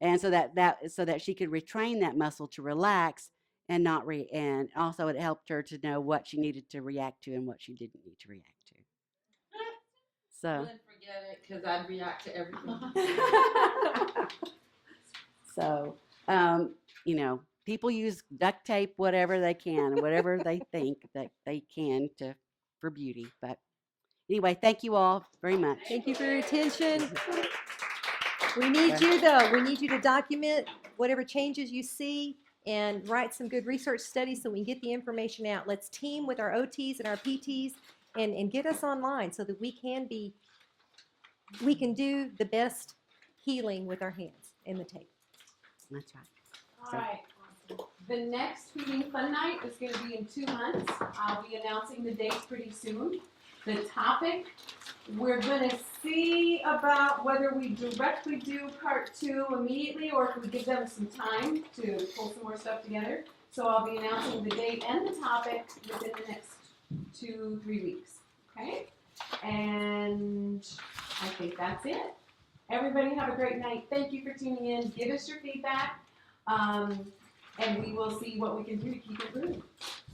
Speaker 2: And so that she could retrain that muscle to relax and not and also it helped her to know what she needed to react to and what she didn't need to react to. So
Speaker 9: Then forget it because I'd react to everything.
Speaker 2: So people use duct tape, whatever they can, whatever they think that they can for beauty. But anyway, thank you all very much.
Speaker 3: Thank you for your attention. We need you, though. We need you to document whatever changes you see and write some good research studies so we can get the information out. Let's team with our OTs and our PTs and get us online so that we can do the best healing with our hands and the tape.
Speaker 2: That's right.
Speaker 1: All right. The next Feeding Fun Night is going to be in 2 months. I'll be announcing the dates pretty soon. The topic, we're going to see about whether we directly do part 2 immediately or if we give them some time to pull some more stuff together. So I'll be announcing the date and the topic within the next 2-3 weeks. Okay? And I think that's it. Everybody have a great night. Thank you for tuning in. Give us your feedback. And we will see what we can do to keep improving.